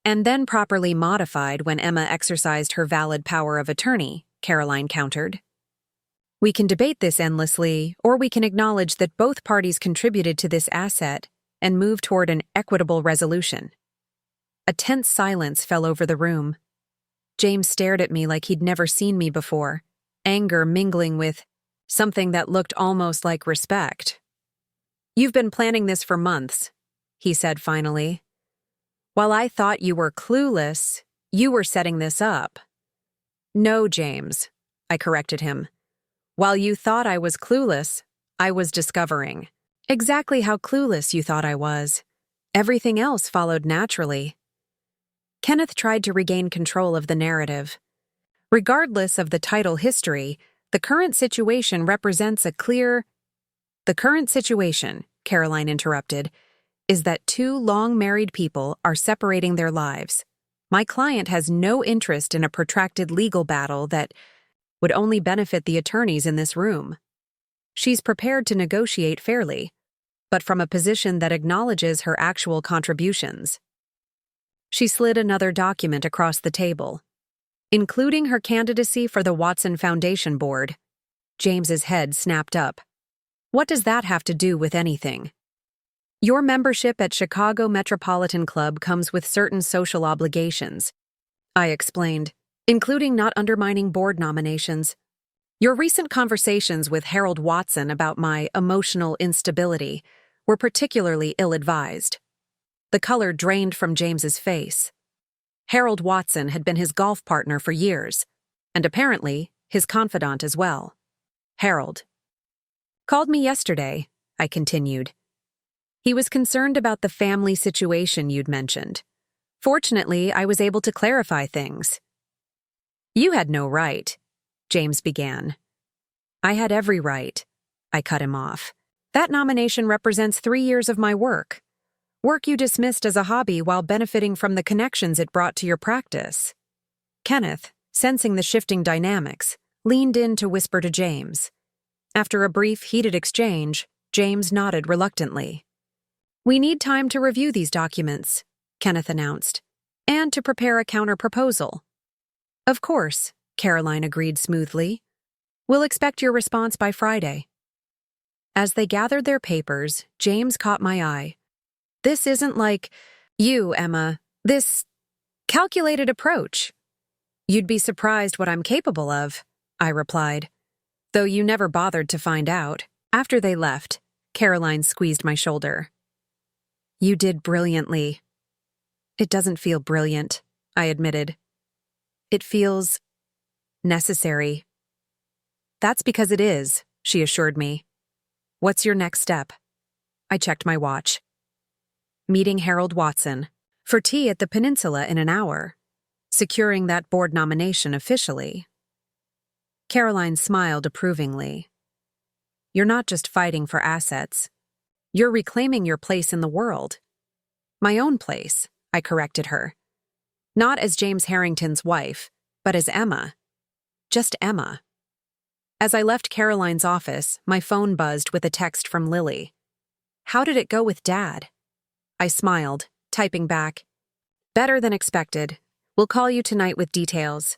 and then properly modified when Emma exercised her valid power of attorney, Caroline countered. We can debate this endlessly, or we can acknowledge that both parties contributed to this asset and move toward an equitable resolution. A tense silence fell over the room. James stared at me like he'd never seen me before, anger mingling with something that looked almost like respect. You've been planning this for months, he said finally. While I thought you were clueless, you were setting this up. No, James, I corrected him. While you thought I was clueless, I was discovering exactly how clueless you thought I was. Everything else followed naturally. Kenneth tried to regain control of the narrative. Regardless of the title history, the current situation represents a clear... The current situation, Caroline interrupted, is that two long-married people are separating their lives. My client has no interest in a protracted legal battle that would only benefit the attorneys in this room. She's prepared to negotiate fairly, but from a position that acknowledges her actual contributions. She slid another document across the table, including her candidacy for the Watson Foundation Board. James's head snapped up. What does that have to do with anything? Your membership at Chicago Metropolitan Club comes with certain social obligations, I explained, including not undermining board nominations. Your recent conversations with Harold Watson about my emotional instability were particularly ill-advised. The color drained from James's face. Harold Watson had been his golf partner for years, and apparently his confidant as well. Harold called me yesterday, I continued. He was concerned about the family situation you'd mentioned. Fortunately, I was able to clarify things. You had no right, James began. I had every right, I cut him off. That nomination represents 3 years of my work. Work you dismissed as a hobby while benefiting from the connections it brought to your practice. Kenneth, sensing the shifting dynamics, leaned in to whisper to James. After a brief, heated exchange, James nodded reluctantly. We need time to review these documents, Kenneth announced, and to prepare a counter-proposal. Of course, Caroline agreed smoothly. We'll expect your response by Friday. As they gathered their papers, James caught my eye. This isn't like you, Emma. This calculated approach. You'd be surprised what I'm capable of, I replied, though you never bothered to find out. After they left, Caroline squeezed my shoulder. You did brilliantly. It doesn't feel brilliant, I admitted. It feels necessary. That's because it is, she assured me. What's your next step? I checked my watch. Meeting Harold Watson for tea at the Peninsula in an hour. Securing that board nomination officially. Caroline smiled approvingly. You're not just fighting for assets. You're reclaiming your place in the world. My own place, I corrected her. Not as James Harrington's wife, but as Emma. Just Emma. As I left Caroline's office, my phone buzzed with a text from Lily. How did it go with Dad? I smiled, typing back. Better than expected. We'll call you tonight with details.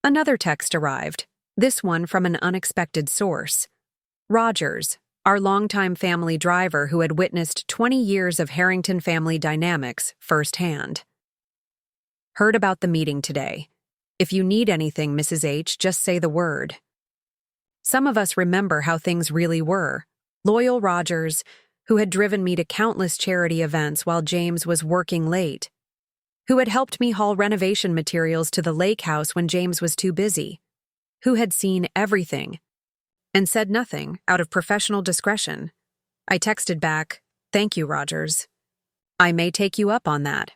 Another text arrived, this one from an unexpected source. Rogers, our longtime family driver who had witnessed 20 years of Harrington family dynamics firsthand. Heard about the meeting today. If you need anything, Mrs. H., just say the word. Some of us remember how things really were. Loyal Rogers, who had driven me to countless charity events while James was working late, who had helped me haul renovation materials to the lake house when James was too busy, who had seen everything and said nothing out of professional discretion. I texted back, "Thank you, Rogers. I may take you up on that."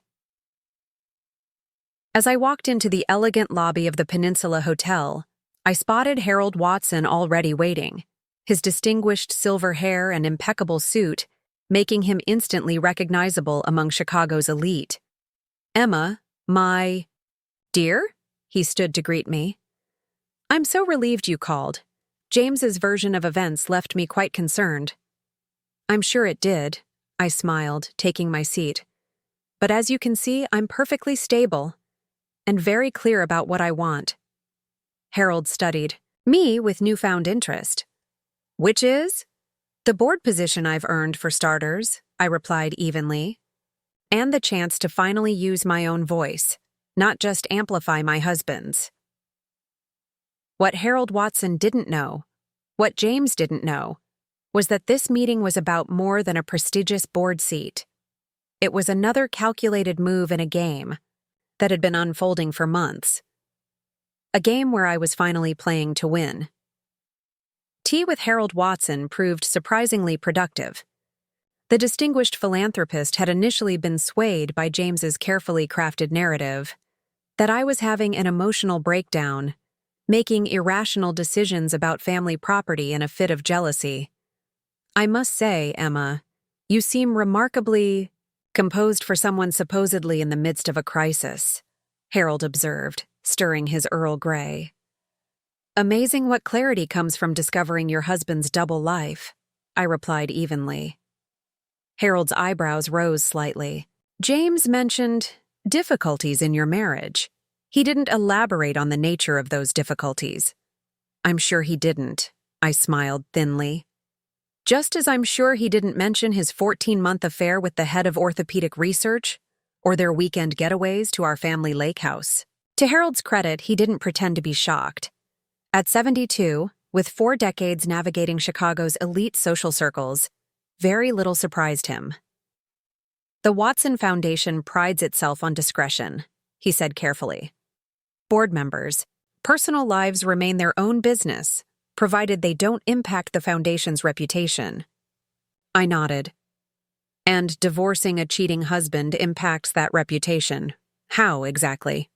As I walked into the elegant lobby of the Peninsula Hotel, I spotted Harold Watson already waiting, his distinguished silver hair and impeccable suit making him instantly recognizable among Chicago's elite. "Emma, my dear?" He stood to greet me. "I'm so relieved you called. James's version of events left me quite concerned." "I'm sure it did," I smiled, taking my seat. "But as you can see, I'm perfectly stable and very clear about what I want." Harold studied me with newfound interest. "Which is?" "The board position I've earned, for starters," I replied evenly. "And the chance to finally use my own voice, not just amplify my husband's." What Harold Watson didn't know, what James didn't know, was that this meeting was about more than a prestigious board seat. It was another calculated move in a game that had been unfolding for months. A game where I was finally playing to win. Tea with Harold Watson proved surprisingly productive. The distinguished philanthropist had initially been swayed by James's carefully crafted narrative that I was having an emotional breakdown, making irrational decisions about family property in a fit of jealousy. "I must say, Emma, you seem remarkably composed for someone supposedly in the midst of a crisis," Harold observed, stirring his Earl Grey. "Amazing what clarity comes from discovering your husband's double life," I replied evenly. Harold's eyebrows rose slightly. "James mentioned difficulties in your marriage. He didn't elaborate on the nature of those difficulties." "I'm sure he didn't," I smiled thinly. "Just as I'm sure he didn't mention his 14-month affair with the head of orthopedic research, or their weekend getaways to our family lake house." To Harold's credit, he didn't pretend to be shocked. At 72, with 4 decades navigating Chicago's elite social circles, very little surprised him. "The Watson Foundation prides itself on discretion," he said carefully. "Board members' personal lives remain their own business, provided they don't impact the foundation's reputation." I nodded. "And divorcing a cheating husband impacts that reputation. How, exactly?"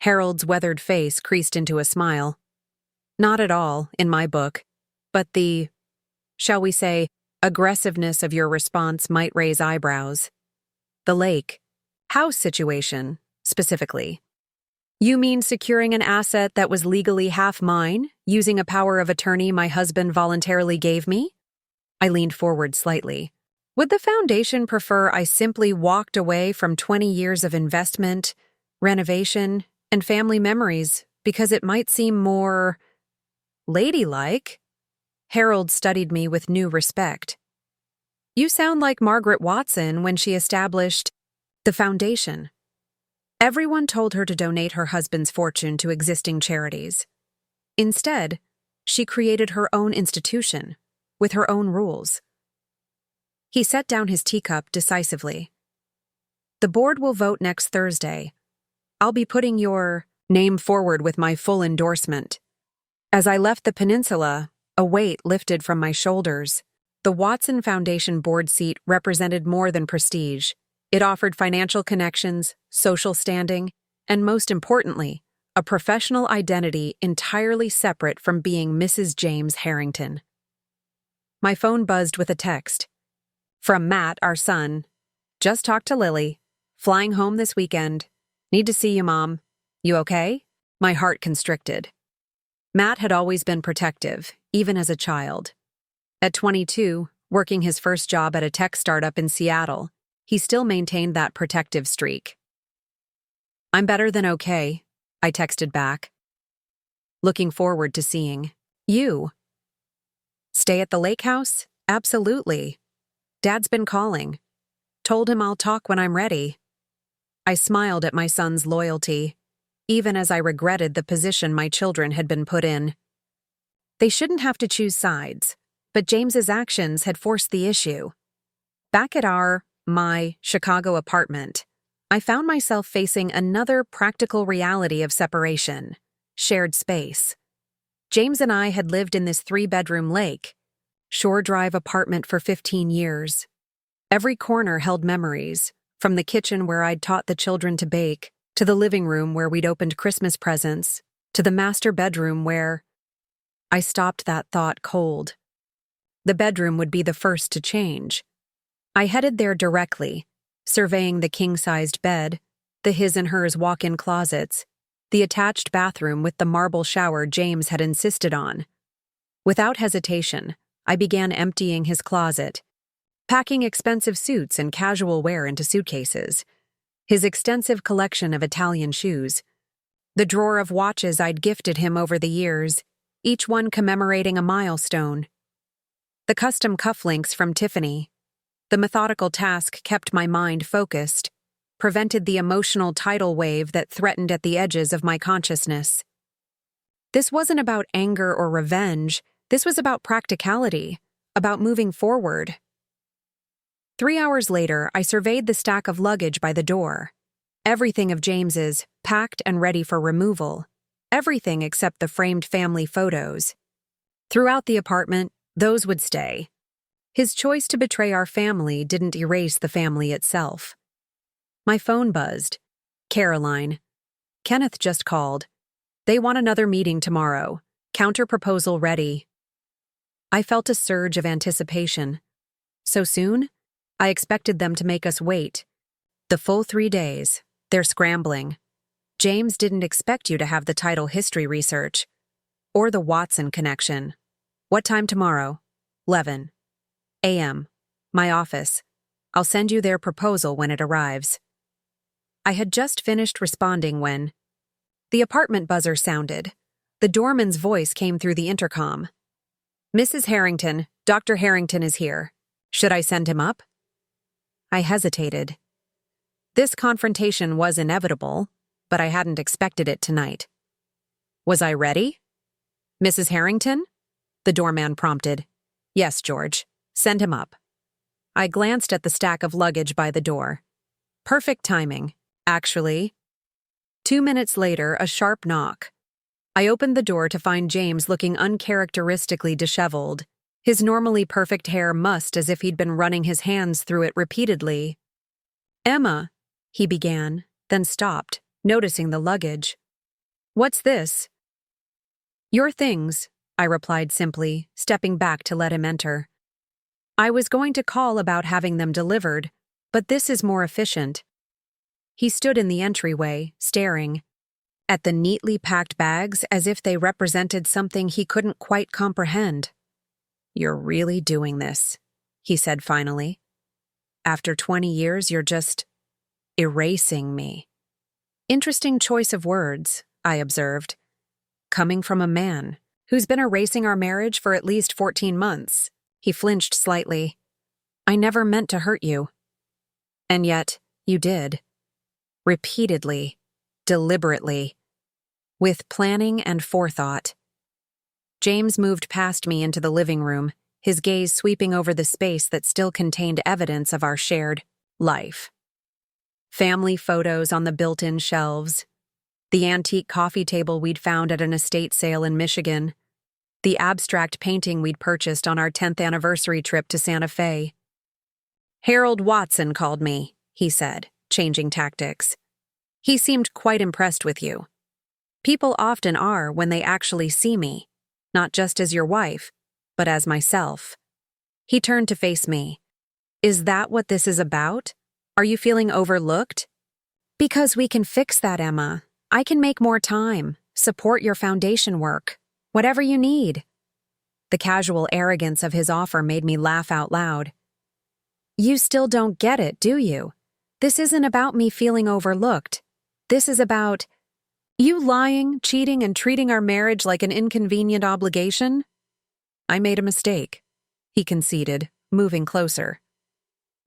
Harold's weathered face creased into a smile. "Not at all, in my book, but the, shall we say, aggressiveness of your response might raise eyebrows. The lake house situation, specifically." "You mean securing an asset that was legally half mine, using a power of attorney my husband voluntarily gave me?" I leaned forward slightly. "Would the foundation prefer I simply walked away from 20 years of investment, renovation, and family memories because it might seem more ladylike?" Harold studied me with new respect. "You sound like Margaret Watson when she established the foundation. Everyone told her to donate her husband's fortune to existing charities. Instead, she created her own institution, with her own rules." He set down his teacup decisively. "The board will vote next Thursday. I'll be putting your name forward with my full endorsement." As I left the peninsula, a weight lifted from my shoulders. The Watson Foundation board seat represented more than prestige. It offered financial connections, social standing, and most importantly, a professional identity entirely separate from being Mrs. James Harrington. My phone buzzed with a text. From Matt, our son. "Just talked to Lily. Flying home this weekend. Need to see you, Mom. You okay?" My heart constricted. Matt had always been protective, even as a child. At 22, working his first job at a tech startup in Seattle, he still maintained that protective streak. "I'm better than okay," I texted back. "Looking forward to seeing you." "Stay at the lake house? Absolutely. Dad's been calling. Told him I'll talk when I'm ready." I smiled at my son's loyalty, even as I regretted the position my children had been put in. They shouldn't have to choose sides, but James's actions had forced the issue. Back at my Chicago apartment, I found myself facing another practical reality of separation: shared space. James and I had lived in this 3-bedroom lake, Shore Drive apartment for 15 years. Every corner held memories, from the kitchen where I'd taught the children to bake to the living room where we'd opened Christmas presents, to the master bedroom where… I stopped that thought cold. The bedroom would be the first to change. I headed there directly, surveying the king-sized bed, the his and hers walk-in closets, the attached bathroom with the marble shower James had insisted on. Without hesitation, I began emptying his closet, packing expensive suits and casual wear into suitcases, his extensive collection of Italian shoes, the drawer of watches I'd gifted him over the years, each one commemorating a milestone, the custom cufflinks from Tiffany. The methodical task kept my mind focused, prevented the emotional tidal wave that threatened at the edges of my consciousness. This wasn't about anger or revenge. This was about practicality, about moving forward. 3 hours later, I surveyed the stack of luggage by the door. Everything of James's, packed and ready for removal. Everything except the framed family photos. Throughout the apartment, those would stay. His choice to betray our family didn't erase the family itself. My phone buzzed. Caroline. Kenneth just called. They want another meeting tomorrow. Counter-proposal ready. I felt a surge of anticipation. So soon? I expected them to make us wait. The full 3 days. They're scrambling. James didn't expect you to have the title history research. Or the Watson connection. What time tomorrow? 11 a.m. My office. I'll send you their proposal when it arrives. I had just finished responding when the apartment buzzer sounded. The doorman's voice came through the intercom. Mrs. Harrington, Dr. Harrington is here. Should I send him up? I hesitated. This confrontation was inevitable, but I hadn't expected it tonight. Was I ready? Mrs. Harrington? The doorman prompted. Yes, George. Send him up. I glanced at the stack of luggage by the door. Perfect timing, actually. 2 minutes later, a sharp knock. I opened the door to find James looking uncharacteristically disheveled, his normally perfect hair mussed as if he'd been running his hands through it repeatedly. Emma, he began, then stopped, noticing the luggage. What's this? Your things, I replied simply, stepping back to let him enter. I was going to call about having them delivered, but this is more efficient. He stood in the entryway, staring at the neatly packed bags as if they represented something he couldn't quite comprehend. You're really doing this, he said finally. After 20 years, you're just erasing me. Interesting choice of words, I observed, coming from a man who's been erasing our marriage for at least 14 months. He flinched slightly. I never meant to hurt you. And yet, you did. Repeatedly, deliberately, with planning and forethought. James moved past me into the living room, his gaze sweeping over the space that still contained evidence of our shared life. Family photos on the built-in shelves, the antique coffee table we'd found at an estate sale in Michigan, the abstract painting we'd purchased on our 10th anniversary trip to Santa Fe. Harold Watson called me, he said, changing tactics. He seemed quite impressed with you. People often are when they actually see me, not just as your wife, but as myself. He turned to face me. Is that what this is about? Are you feeling overlooked? Because we can fix that, Emma. I can make more time, support your foundation work, whatever you need. The casual arrogance of his offer made me laugh out loud. You still don't get it, do you? This isn't about me feeling overlooked. This is about you lying, cheating, and treating our marriage like an inconvenient obligation. I made a mistake, he conceded, moving closer.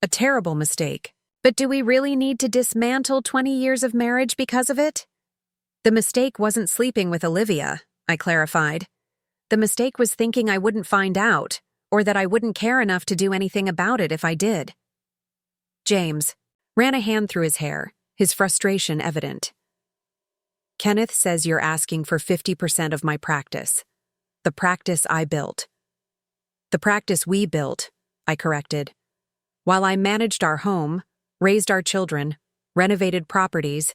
A terrible mistake. But do we really need to dismantle 20 years of marriage because of it? The mistake wasn't sleeping with Olivia, I clarified. The mistake was thinking I wouldn't find out, or that I wouldn't care enough to do anything about it if I did. James ran a hand through his hair, his frustration evident. Kenneth says you're asking for 50% of my practice. The practice I built. The practice we built, I corrected. While I managed our home, raised our children, renovated properties,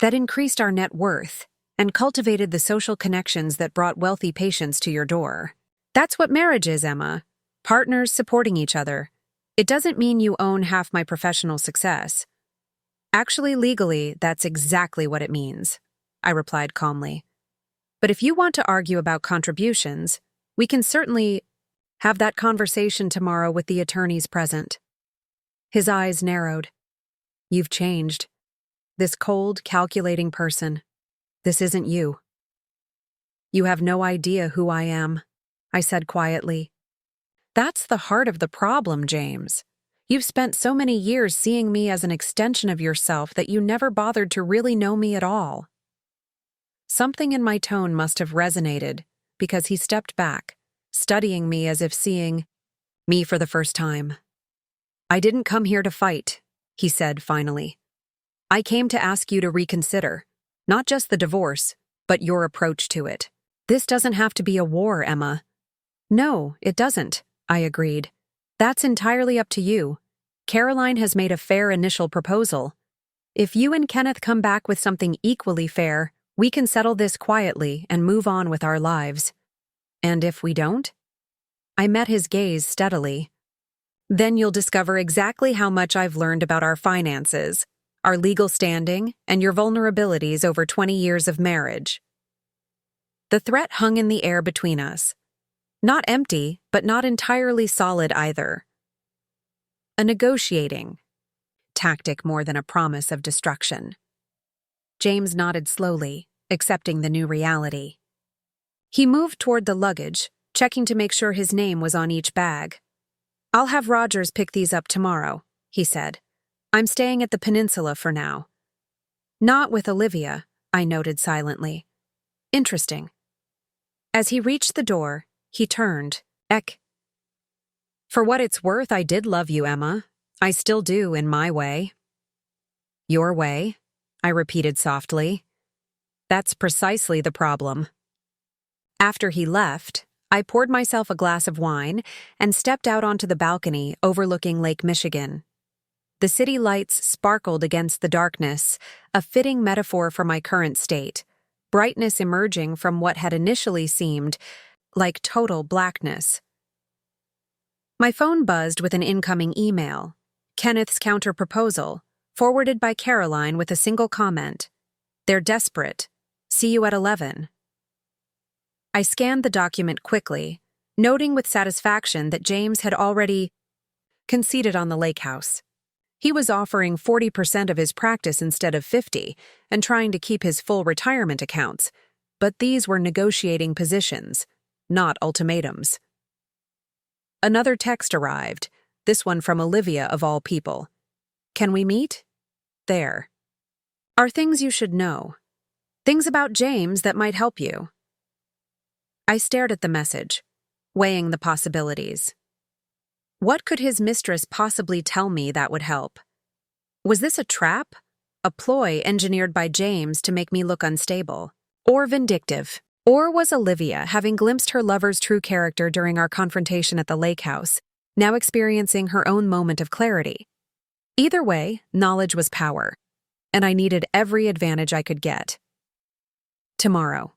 that increased our net worth and cultivated the social connections that brought wealthy patients to your door. That's what marriage is, Emma. Partners supporting each other. It doesn't mean you own half my professional success. Actually, legally, that's exactly what it means, I replied calmly. But if you want to argue about contributions, we can certainly have that conversation tomorrow with the attorneys present. His eyes narrowed. You've changed. This cold, calculating person. This isn't you. You have no idea who I am, I said quietly. That's the heart of the problem, James. You've spent so many years seeing me as an extension of yourself that you never bothered to really know me at all. Something in my tone must have resonated, because he stepped back, studying me as if seeing me for the first time. I didn't come here to fight, he said finally. I came to ask you to reconsider, not just the divorce, but your approach to it. This doesn't have to be a war, Emma. No, it doesn't, I agreed. That's entirely up to you. Caroline has made a fair initial proposal. If you and Kenneth come back with something equally fair, we can settle this quietly and move on with our lives. And if we don't? I met his gaze steadily. Then you'll discover exactly how much I've learned about our finances, our legal standing, and your vulnerabilities over 20 years of marriage. The threat hung in the air between us. Not empty, but not entirely solid either. A negotiating tactic more than a promise of destruction. James nodded slowly, accepting the new reality. He moved toward the luggage, checking to make sure his name was on each bag. I'll have Rogers pick these up tomorrow, he said. I'm staying at the peninsula for now. Not with Olivia, I noted silently. Interesting. As he reached the door, he turned. For what it's worth, I did love you, Emma. I still do, in my way. Your way, I repeated softly. That's precisely the problem. After he left, I poured myself a glass of wine and stepped out onto the balcony overlooking Lake Michigan. The city lights sparkled against the darkness, a fitting metaphor for my current state, brightness emerging from what had initially seemed like total blackness. My phone buzzed with an incoming email, Kenneth's counter-proposal, forwarded by Caroline with a single comment. They're desperate. See you at 11. I scanned the document quickly, noting with satisfaction that James had already conceded on the lake house. He was offering 40% of his practice instead of 50% and trying to keep his full retirement accounts, but these were negotiating positions, not ultimatums. Another text arrived, this one from Olivia of all people. Can we meet? There. Are things you should know. Things about James that might help you. I stared at the message, weighing the possibilities. What could his mistress possibly tell me that would help? Was this a trap? A ploy engineered by James to make me look unstable? Or vindictive? Or was Olivia, having glimpsed her lover's true character during our confrontation at the lake house, now experiencing her own moment of clarity? Either way, knowledge was power, and I needed every advantage I could get. Tomorrow.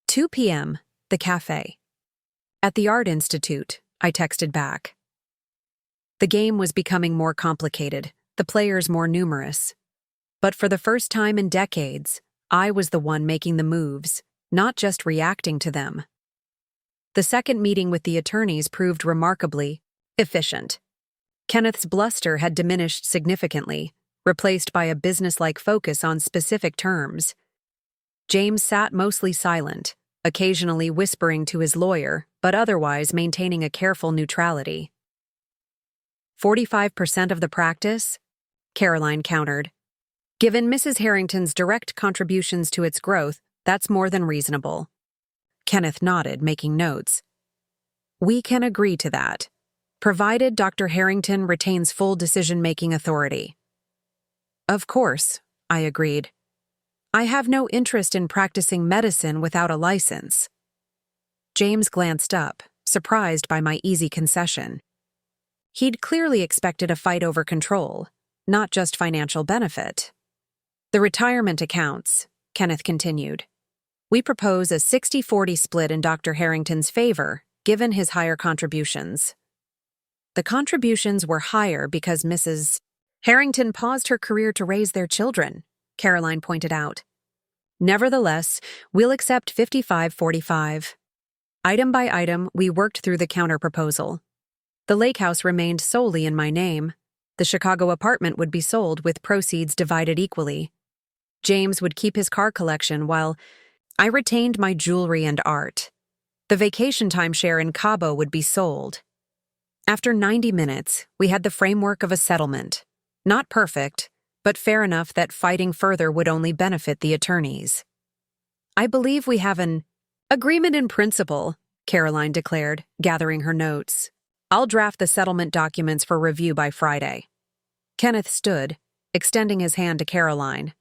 2 p.m., the cafe. At the Art Institute, I texted back. The game was becoming more complicated, the players more numerous. But for the first time in decades, I was the one making the moves, not just reacting to them. The second meeting with the attorneys proved remarkably efficient. Kenneth's bluster had diminished significantly, replaced by a businesslike focus on specific terms. James sat mostly silent, occasionally whispering to his lawyer, but otherwise maintaining a careful neutrality. 45% of the practice? Caroline countered. Given Mrs. Harrington's direct contributions to its growth, that's more than reasonable. Kenneth nodded, making notes. We can agree to that, provided Dr. Harrington retains full decision-making authority. Of course, I agreed. I have no interest in practicing medicine without a license. James glanced up, surprised by my easy concession. He'd clearly expected a fight over control, not just financial benefit. The retirement accounts, Kenneth continued. We propose a 60-40 split in Dr. Harrington's favor, given his higher contributions. The contributions were higher because Mrs. Harrington paused her career to raise their children, Caroline pointed out. Nevertheless, we'll accept 55-45. Item by item, we worked through the counterproposal. The lake house remained solely in my name. The Chicago apartment would be sold with proceeds divided equally. James would keep his car collection while I retained my jewelry and art. The vacation timeshare in Cabo would be sold. After 90 minutes, we had the framework of a settlement. Not perfect, but fair enough that fighting further would only benefit the attorneys. I believe we have an agreement in principle, Caroline declared, gathering her notes. I'll draft the settlement documents for review by Friday. Kenneth stood, extending his hand to Caroline.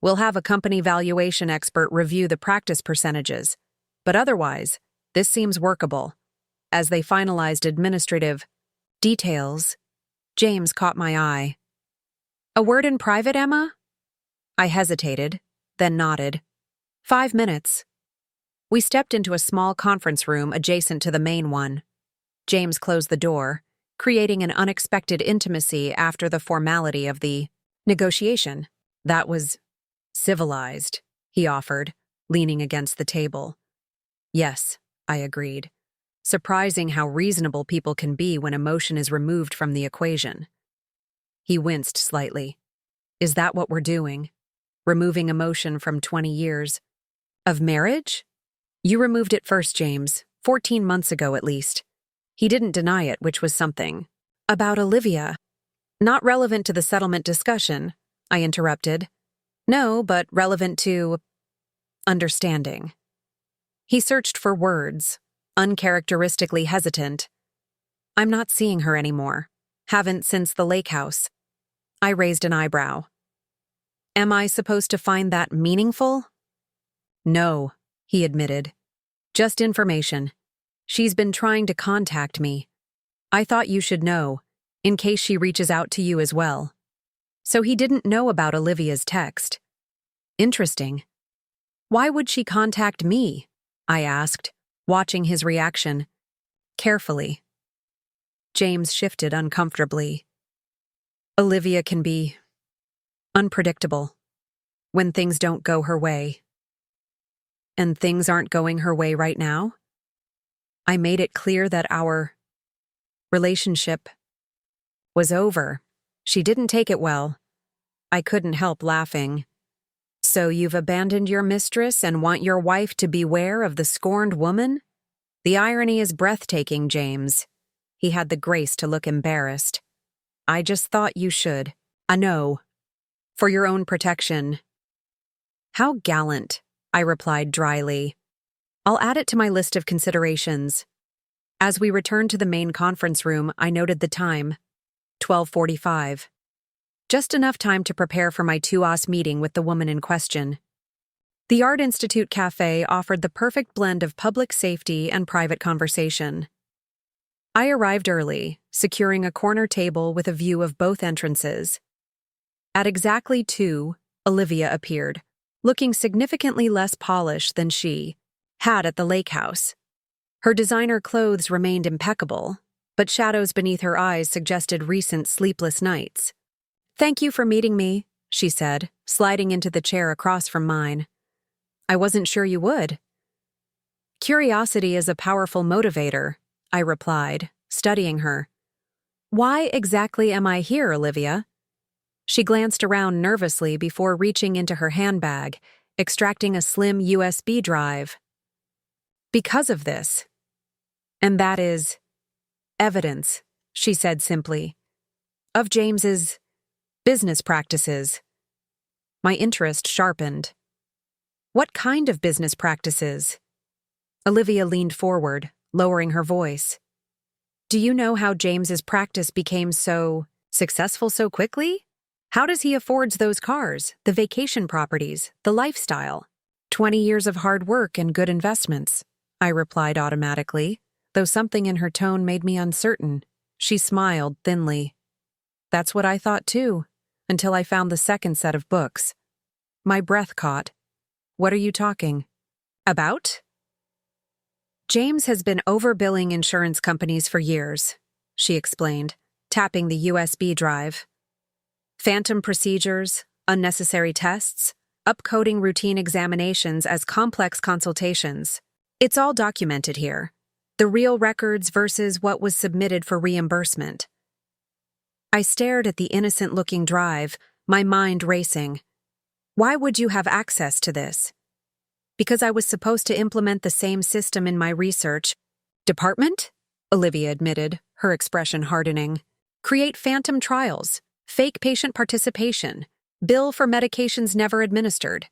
We'll have a company valuation expert review the practice percentages, but otherwise, this seems workable. As they finalized administrative details, James caught my eye. A word in private, Emma? I hesitated, then nodded. 5 minutes. We stepped into a small conference room adjacent to the main one. James closed the door, creating an unexpected intimacy after the formality of the negotiation. That was civilized, he offered, leaning against the table. Yes, I agreed. Surprising how reasonable people can be when emotion is removed from the equation. He winced slightly. Is that what we're doing? Removing emotion from 20 years of marriage? You removed it first, James, 14 months ago at least. He didn't deny it, which was something. About Olivia. Not relevant to the settlement discussion, I interrupted. No, but relevant to understanding. He searched for words, uncharacteristically hesitant. I'm not seeing her anymore. Haven't since the lake house. I raised an eyebrow. Am I supposed to find that meaningful? No, he admitted. Just information. She's been trying to contact me. I thought you should know, in case she reaches out to you as well. So he didn't know about Olivia's text. Interesting. Why would she contact me? I asked, watching his reaction. Carefully. James shifted uncomfortably. Olivia can be unpredictable when things don't go her way. And things aren't going her way right now? I made it clear that our relationship was over. She didn't take it well. I couldn't help laughing. So you've abandoned your mistress and want your wife to beware of the scorned woman? The irony is breathtaking, James. He had the grace to look embarrassed. I just thought you should. I know. For your own protection. How gallant, I replied dryly. I'll add it to my list of considerations. As we returned to the main conference room, I noted the time. 12:45. Just enough time to prepare for my 2-hour meeting with the woman in question. The Art Institute Cafe offered the perfect blend of public safety and private conversation. I arrived early, securing a corner table with a view of both entrances. At exactly 2, Olivia appeared, looking significantly less polished than she had at the lake house. Her designer clothes remained impeccable, but shadows beneath her eyes suggested recent sleepless nights. Thank you for meeting me, she said, sliding into the chair across from mine. I wasn't sure you would. Curiosity is a powerful motivator, I replied, studying her. Why exactly am I here, Olivia? She glanced around nervously before reaching into her handbag, extracting a slim USB drive. Because of this. And that is evidence, she said simply, of James's business practices. My interest sharpened. What kind of business practices? Olivia leaned forward, lowering her voice. Do you know how James's practice became so successful so quickly? How does he afford those cars, the vacation properties, the lifestyle? 20 years of hard work and good investments, I replied automatically, though something in her tone made me uncertain. She smiled thinly. That's what I thought too, until I found the second set of books. My breath caught. What are you talking about? James has been overbilling insurance companies for years, she explained, tapping the USB drive. Phantom procedures, unnecessary tests, upcoding routine examinations as complex consultations. It's all documented here. The real records versus what was submitted for reimbursement. I stared at the innocent-looking drive, my mind racing. Why would you have access to this? Because I was supposed to implement the same system in my research department? Olivia admitted, her expression hardening. Create phantom trials, fake patient participation, bill for medications never administered.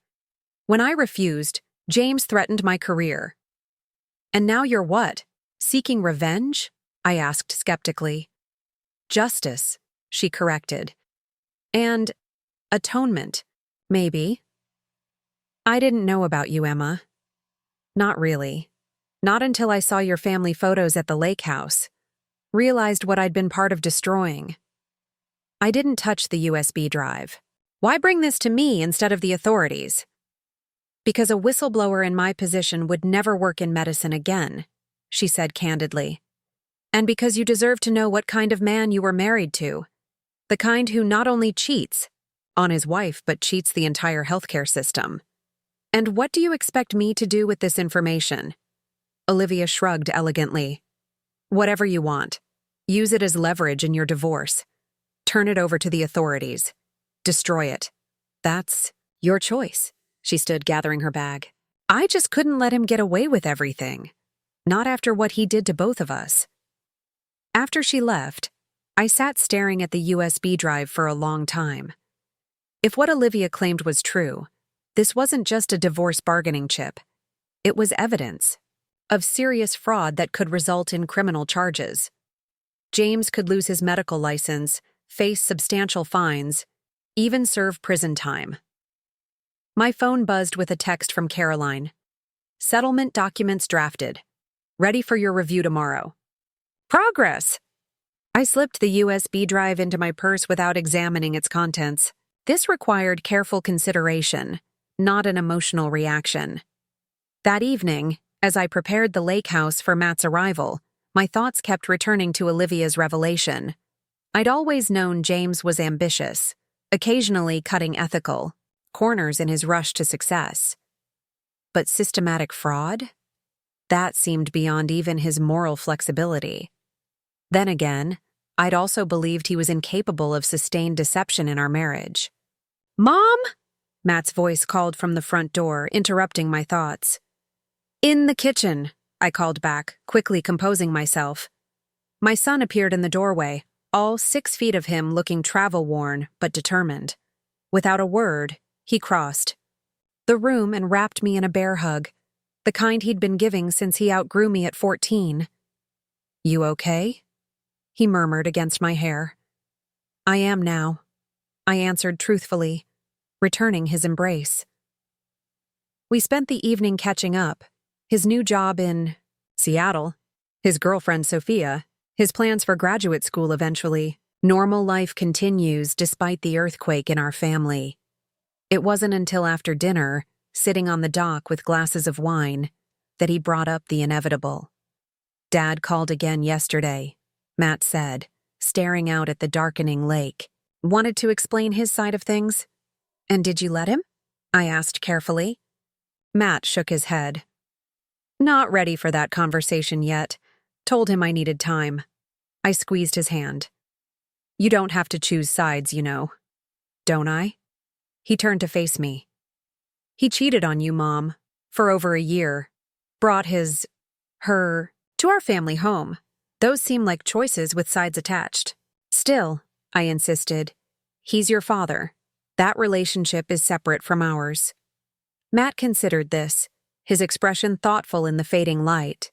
When I refused, James threatened my career. And now you're what? Seeking revenge? I asked skeptically. Justice, she corrected. And atonement, maybe. I didn't know about you, Emma. Not really. Not until I saw your family photos at the lake house. Realized what I'd been part of destroying. I didn't touch the USB drive. Why bring this to me instead of the authorities? Because a whistleblower in my position would never work in medicine again, she said candidly. And because you deserve to know what kind of man you were married to. The kind who not only cheats on his wife but cheats the entire healthcare system. And what do you expect me to do with this information? Olivia shrugged elegantly. Whatever you want. Use it as leverage in your divorce. Turn it over to the authorities. Destroy it. That's your choice. She stood gathering her bag. I just couldn't let him get away with everything. Not after what he did to both of us. After she left, I sat staring at the USB drive for a long time. If what Olivia claimed was true, this wasn't just a divorce bargaining chip. It was evidence of serious fraud that could result in criminal charges. James could lose his medical license, face substantial fines, even serve prison time. My phone buzzed with a text from Caroline. Settlement documents drafted. Ready for your review tomorrow. Progress! I slipped the USB drive into my purse without examining its contents. This required careful consideration, not an emotional reaction. That evening, as I prepared the lake house for Matt's arrival, my thoughts kept returning to Olivia's revelation. I'd always known James was ambitious, occasionally cutting ethical corners in his rush to success. But systematic fraud? That seemed beyond even his moral flexibility. Then again, I'd also believed he was incapable of sustained deception in our marriage. Mom? Matt's voice called from the front door, interrupting my thoughts. In the kitchen, I called back, quickly composing myself. My son appeared in the doorway, all 6 feet of him looking travel-worn but determined. Without a word, he crossed the room and wrapped me in a bear hug, the kind he'd been giving since he outgrew me at 14. You okay? He murmured against my hair. I am now, I answered truthfully, returning his embrace. We spent the evening catching up, his new job in Seattle, his girlfriend Sophia, his plans for graduate school eventually. Normal life continues despite the earthquake in our family. It wasn't until after dinner, sitting on the dock with glasses of wine, that he brought up the inevitable. Dad called again yesterday, Matt said, staring out at the darkening lake. Wanted to explain his side of things? And did you let him? I asked carefully. Matt shook his head. Not ready for that conversation yet. Told him I needed time. I squeezed his hand. You don't have to choose sides, you know. Don't I? He turned to face me. He cheated on you, Mom, for over a year. Brought her, to our family home. Those seem like choices with sides attached. Still, I insisted, he's your father. That relationship is separate from ours. Matt considered this, his expression thoughtful in the fading light.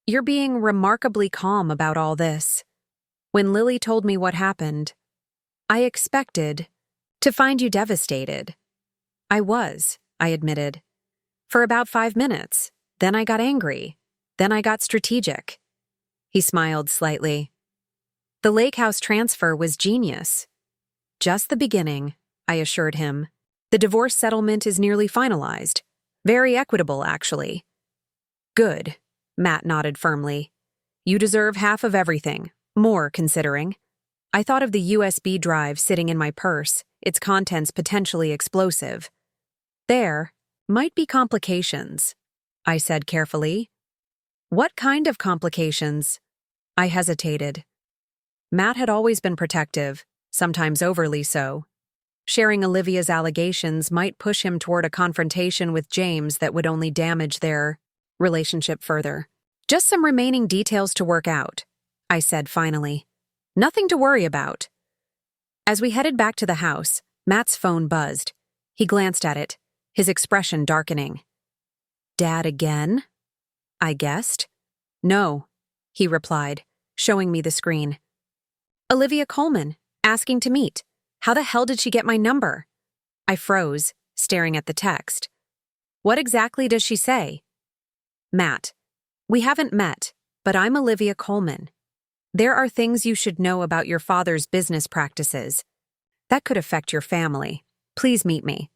You're being remarkably calm about all this. When Lily told me what happened, I expected to find you devastated. I was, I admitted. For about 5 minutes. Then I got angry. Then I got strategic. He smiled slightly. The lake house transfer was genius. Just the beginning, I assured him. The divorce settlement is nearly finalized. Very equitable, actually. Good, Matt nodded firmly. You deserve half of everything, more considering. I thought of the USB drive sitting in my purse, its contents potentially explosive. There might be complications, I said carefully. What kind of complications? I hesitated. Matt had always been protective, sometimes overly so. Sharing Olivia's allegations might push him toward a confrontation with James that would only damage their relationship further. Just some remaining details to work out, I said finally. Nothing to worry about. As we headed back to the house, Matt's phone buzzed. He glanced at it, his expression darkening. Dad again? I guessed. No, he replied, showing me the screen. Olivia Coleman, asking to meet. How the hell did she get my number? I froze, staring at the text. What exactly does she say? Matt, we haven't met, but I'm Olivia Coleman. There are things you should know about your father's business practices. That could affect your family. Please meet me.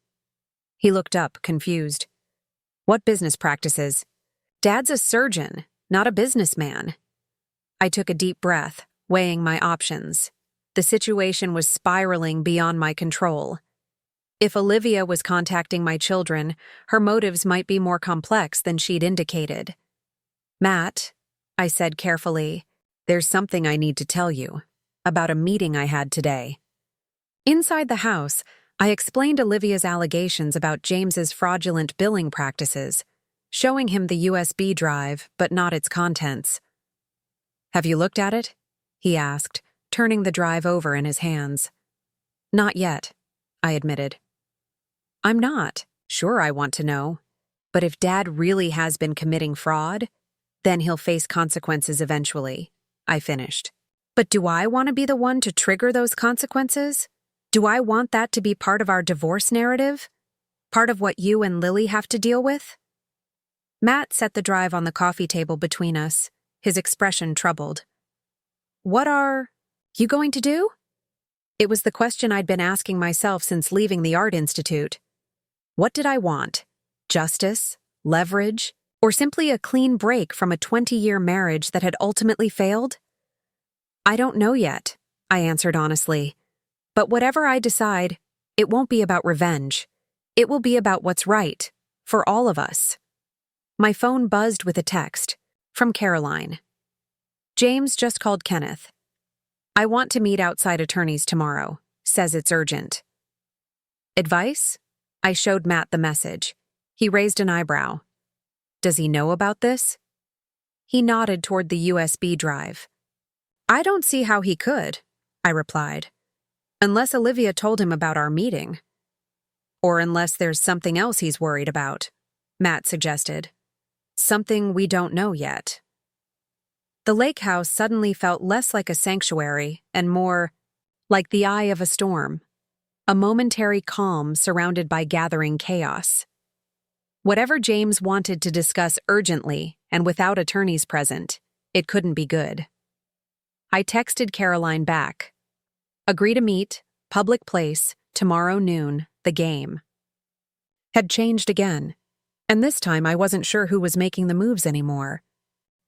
He looked up, confused. What business practices? Dad's a surgeon, not a businessman. I took a deep breath, weighing my options. The situation was spiraling beyond my control. If Olivia was contacting my children, her motives might be more complex than she'd indicated. Matt, I said carefully, there's something I need to tell you about a meeting I had today. Inside the house, I explained Olivia's allegations about James's fraudulent billing practices, showing him the USB drive, but not its contents. Have you looked at it? He asked, turning the drive over in his hands. Not yet, I admitted. I'm not sure I want to know. But if Dad really has been committing fraud, then he'll face consequences eventually, I finished. But do I want to be the one to trigger those consequences? Do I want that to be part of our divorce narrative? Part of what you and Lily have to deal with? Matt set the drive on the coffee table between us, his expression troubled. What are you going to do? It was the question I'd been asking myself since leaving the Art Institute. What did I want? Justice? Leverage? Or simply a clean break from a 20-year marriage that had ultimately failed? I don't know yet, I answered honestly. But whatever I decide, it won't be about revenge. It will be about what's right, for all of us. My phone buzzed with a text from Caroline. James just called Kenneth. I want to meet outside attorneys tomorrow. Says it's urgent. Advice? I showed Matt the message. He raised an eyebrow. Does he know about this? He nodded toward the USB drive. I don't see how he could, I replied. Unless Olivia told him about our meeting. Or unless there's something else he's worried about, Matt suggested. Something we don't know yet. The lake house suddenly felt less like a sanctuary and more like the eye of a storm, a momentary calm surrounded by gathering chaos. Whatever James wanted to discuss urgently and without attorneys present, it couldn't be good. I texted Caroline back. Agree to meet, public place, tomorrow noon, the game. Had changed again, and this time I wasn't sure who was making the moves anymore.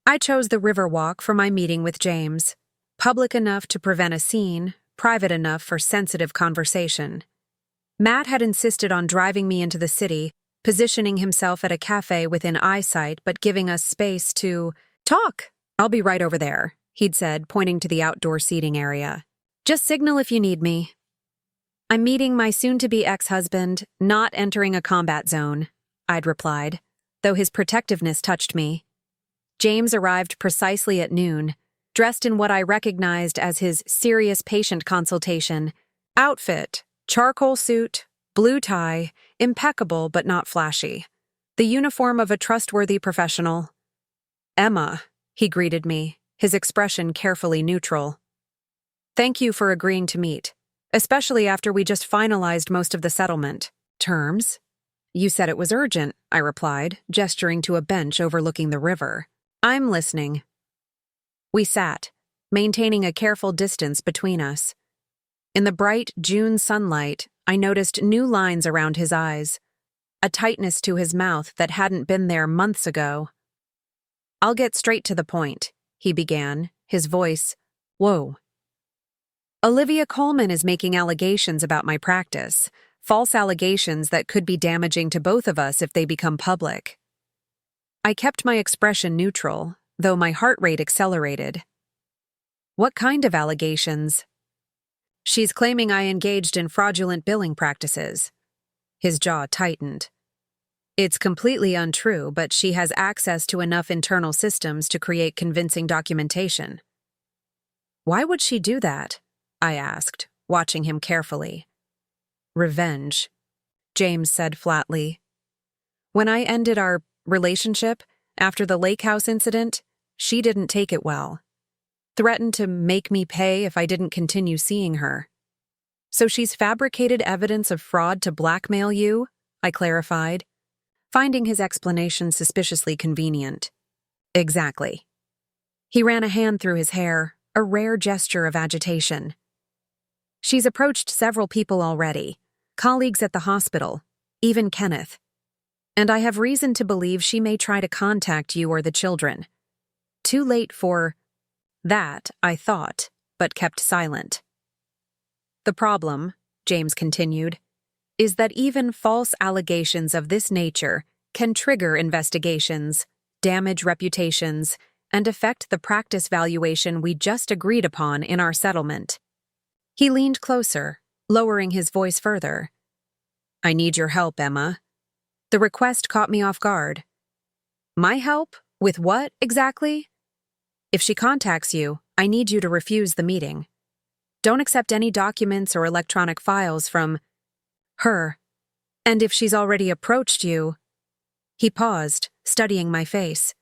I chose the Riverwalk for my meeting with James, public enough to prevent a scene, private enough for sensitive conversation. Matt had insisted on driving me into the city, positioning himself at a cafe within eyesight but giving us space to talk. I'll be right over there, he'd said, pointing to the outdoor seating area. Just signal if you need me. I'm meeting my soon-to-be ex-husband, not entering a combat zone, I'd replied, though his protectiveness touched me. James arrived precisely at noon, dressed in what I recognized as his serious patient consultation. Outfit, charcoal suit, blue tie, impeccable but not flashy. The uniform of a trustworthy professional. Emma, he greeted me, his expression carefully neutral. Thank you for agreeing to meet, especially after we just finalized most of the settlement terms. You said it was urgent, I replied, gesturing to a bench overlooking the river. I'm listening. We sat, maintaining a careful distance between us. In the bright June sunlight, I noticed new lines around his eyes, a tightness to his mouth that hadn't been there months ago. "I'll get straight to the point," he began, his voice, whoa. "Olivia Coleman is making allegations about my practice, false allegations that could be damaging to both of us if they become public." I kept my expression neutral, though my heart rate accelerated. "What kind of allegations?" "She's claiming I engaged in fraudulent billing practices." His jaw tightened. "It's completely untrue, but she has access to enough internal systems to create convincing documentation." "Why would she do that?" I asked, watching him carefully. "Revenge," James said flatly. "When I ended our relationship after the lake house incident, she didn't take it well. Threatened to make me pay if I didn't continue seeing her. So she's fabricated evidence of fraud to blackmail you," I clarified, finding his explanation suspiciously convenient. "Exactly." He ran a hand through his hair, a rare gesture of agitation. "She's approached several people already, colleagues at the hospital, even Kenneth. And I have reason to believe she may try to contact you or the children. Too late for that, I thought, but kept silent." "The problem," James continued, "is that even false allegations of this nature can trigger investigations, damage reputations, and affect the practice valuation we just agreed upon in our settlement." He leaned closer, lowering his voice further. "I need your help, Emma." The request caught me off guard. "My help? With what, exactly?" "If she contacts you, I need you to refuse the meeting. Don't accept any documents or electronic files from her. And if she's already approached you—" He paused, studying my face.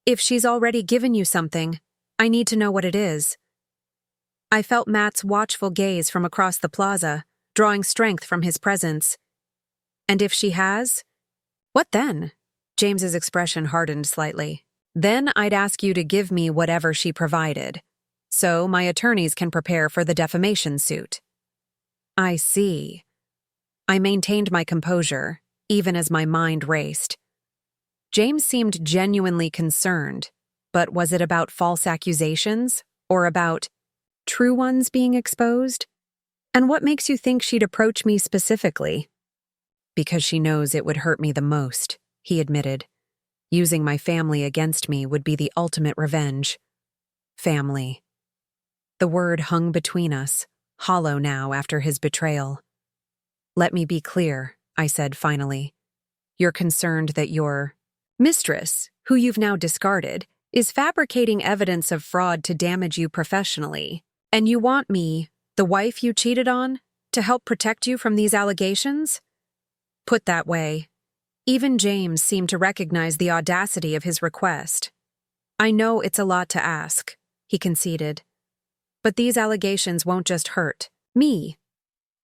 "If she's already given you something, I need to know what it is." I felt Matt's watchful gaze from across the plaza, drawing strength from his presence. "And if she has?" "What then?" James's expression hardened slightly. "Then I'd ask you to give me whatever she provided, so my attorneys can prepare for the defamation suit." "I see." I maintained my composure, even as my mind raced. James seemed genuinely concerned, but was it about false accusations, or about true ones being exposed? "And what makes you think she'd approach me specifically?" "Because she knows it would hurt me the most," he admitted. "Using my family against me would be the ultimate revenge." Family. The word hung between us, hollow now after his betrayal. "Let me be clear," I said finally. "You're concerned that your mistress, who you've now discarded, is fabricating evidence of fraud to damage you professionally. And you want me, the wife you cheated on, to help protect you from these allegations?" Put that way, even James seemed to recognize the audacity of his request. "I know it's a lot to ask," he conceded. "But these allegations won't just hurt me.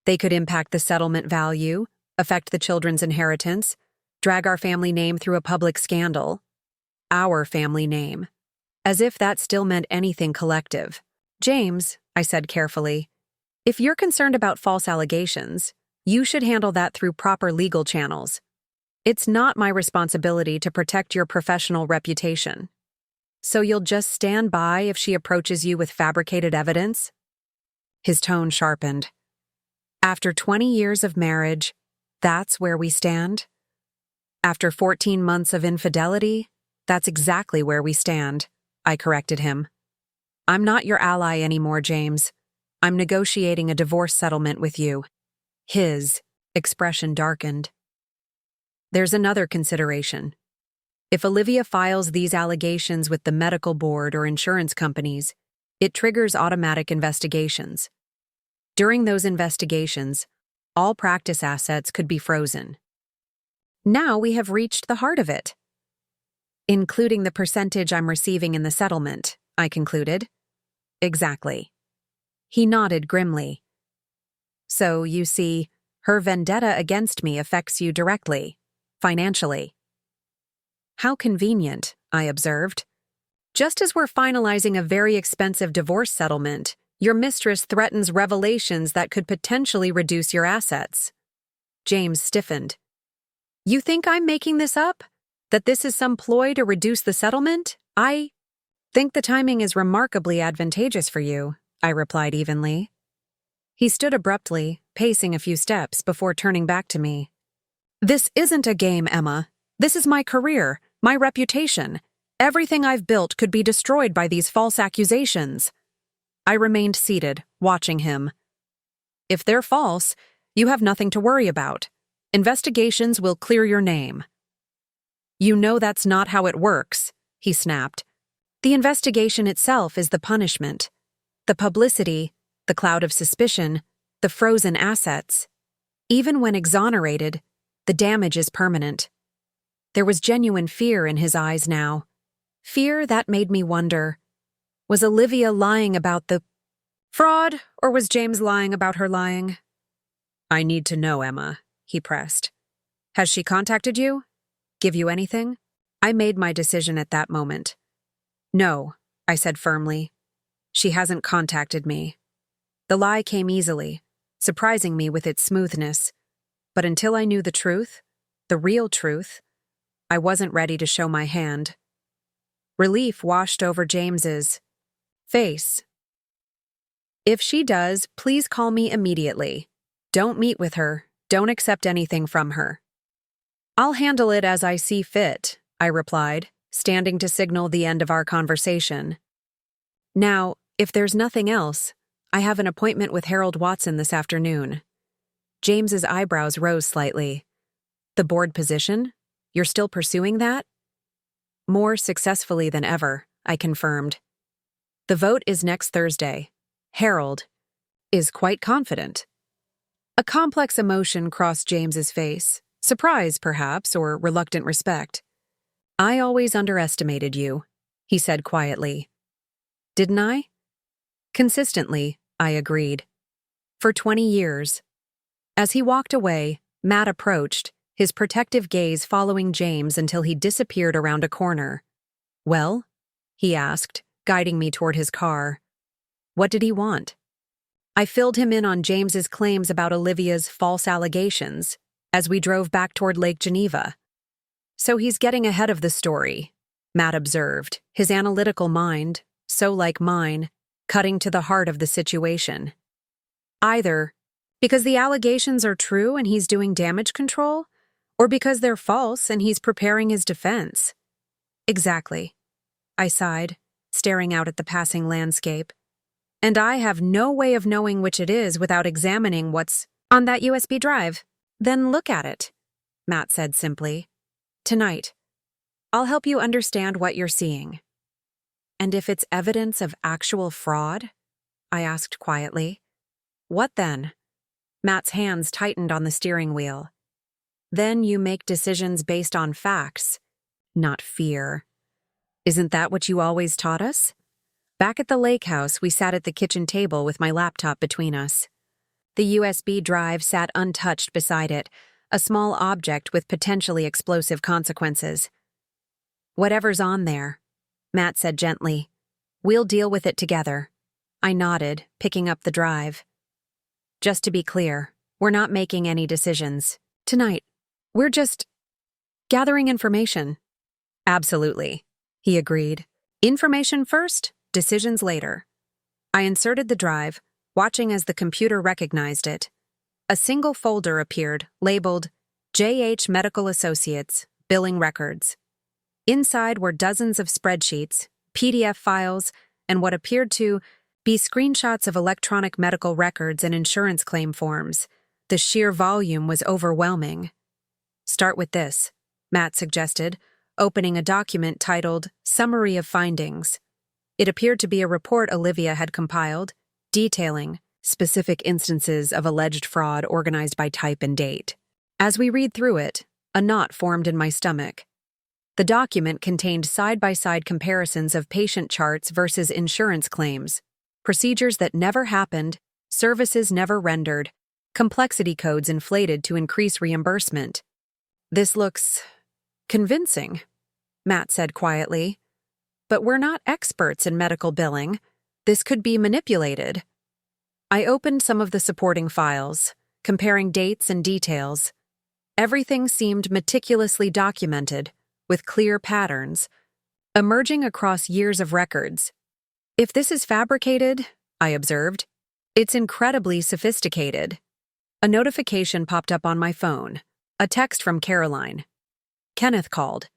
They could impact the settlement value, affect the children's inheritance, drag our family name through a public scandal. Our family name. As if that still meant anything collective. "James," I said carefully, "if you're concerned about false allegations, you should handle that through proper legal channels. It's not my responsibility to protect your professional reputation. So you'll just stand by if she approaches you with fabricated evidence?" His tone sharpened. "After 20 years of marriage, that's where we stand? After 14 months of infidelity, that's exactly where we stand," I corrected him. "I'm not your ally anymore, James. I'm negotiating a divorce settlement with you." His expression darkened. "There's another consideration. If Olivia files these allegations with the medical board or insurance companies, it triggers automatic investigations. During those investigations, all practice assets could be frozen. Now we have reached the heart of it. Including the percentage I'm receiving in the settlement," I concluded. "Exactly." He nodded grimly. "So, you see, her vendetta against me affects you directly, financially." "How convenient," I observed. "Just as we're finalizing a very expensive divorce settlement, Your mistress threatens revelations that could potentially reduce your assets. James stiffened. You think I'm making this up? That this is some ploy to reduce the settlement? I think the timing is remarkably advantageous for you, I replied evenly. He stood abruptly, pacing a few steps before turning back to me. This isn't a game, Emma. This is my career, my reputation. Everything I've built could be destroyed by these false accusations. I remained seated, watching him. If they're false, you have nothing to worry about. Investigations will clear your name. You know that's not how it works, he snapped. The investigation itself is the punishment. The publicity, the cloud of suspicion, the frozen assets. Even when exonerated, the damage is permanent. There was genuine fear in his eyes now. Fear that made me wonder, was Olivia lying about the fraud, or was James lying about her lying? I need to know, Emma, he pressed. Has she contacted you? Give you anything? I made my decision at that moment. No, I said firmly. She hasn't contacted me. The lie came easily, surprising me with its smoothness. But until I knew the truth, the real truth, I wasn't ready to show my hand. Relief washed over James's face. If she does, please call me immediately. Don't meet with her. Don't accept anything from her. I'll handle it as I see fit, I replied, standing to signal the end of our conversation. Now, if there's nothing else, I have an appointment with Harold Watson this afternoon. James's eyebrows rose slightly. The board position? You're still pursuing that? More successfully than ever, I confirmed. The vote is next Thursday. Harold is quite confident. A complex emotion crossed James's face, surprise perhaps, or reluctant respect. I always underestimated you, he said quietly. Didn't I? Consistently, I agreed. For 20 years. As he walked away, Matt approached, his protective gaze following James until he disappeared around a corner. Well? He asked, guiding me toward his car. What did he want? I filled him in on James's claims about Olivia's false allegations as we drove back toward Lake Geneva. So he's getting ahead of the story, Matt observed, his analytical mind, so like mine, cutting to the heart of the situation. Either because the allegations are true and he's doing damage control, or because they're false and he's preparing his defense. Exactly, I sighed, staring out at the passing landscape. And I have no way of knowing which it is without examining what's on that USB drive. Then look at it, Matt said simply. Tonight, I'll help you understand what you're seeing. And if it's evidence of actual fraud? I asked quietly. What then? Matt's hands tightened on the steering wheel. Then you make decisions based on facts, not fear. Isn't that what you always taught us? Back at the lake house, we sat at the kitchen table with my laptop between us. The USB drive sat untouched beside it, a small object with potentially explosive consequences. Whatever's on there, Matt said gently. We'll deal with it together. I nodded, picking up the drive. Just to be clear, we're not making any decisions. Tonight, we're just gathering information. Absolutely, he agreed. Information first, decisions later. I inserted the drive, watching as the computer recognized it. A single folder appeared, labeled JH Medical Associates, Billing Records. Inside were dozens of spreadsheets, PDF files, and what appeared to be screenshots of electronic medical records and insurance claim forms. The sheer volume was overwhelming. Start with this, Matt suggested, opening a document titled Summary of Findings. It appeared to be a report Olivia had compiled, detailing specific instances of alleged fraud organized by type and date. As we read through it, a knot formed in my stomach. The document contained side-by-side comparisons of patient charts versus insurance claims, procedures that never happened, services never rendered, complexity codes inflated to increase reimbursement. This looks convincing, Matt said quietly. But we're not experts in medical billing. This could be manipulated. I opened some of the supporting files, comparing dates and details. Everything seemed meticulously documented, with clear patterns, emerging across years of records. If this is fabricated, I observed, it's incredibly sophisticated. A notification popped up on my phone, a text from Caroline. Kenneth called.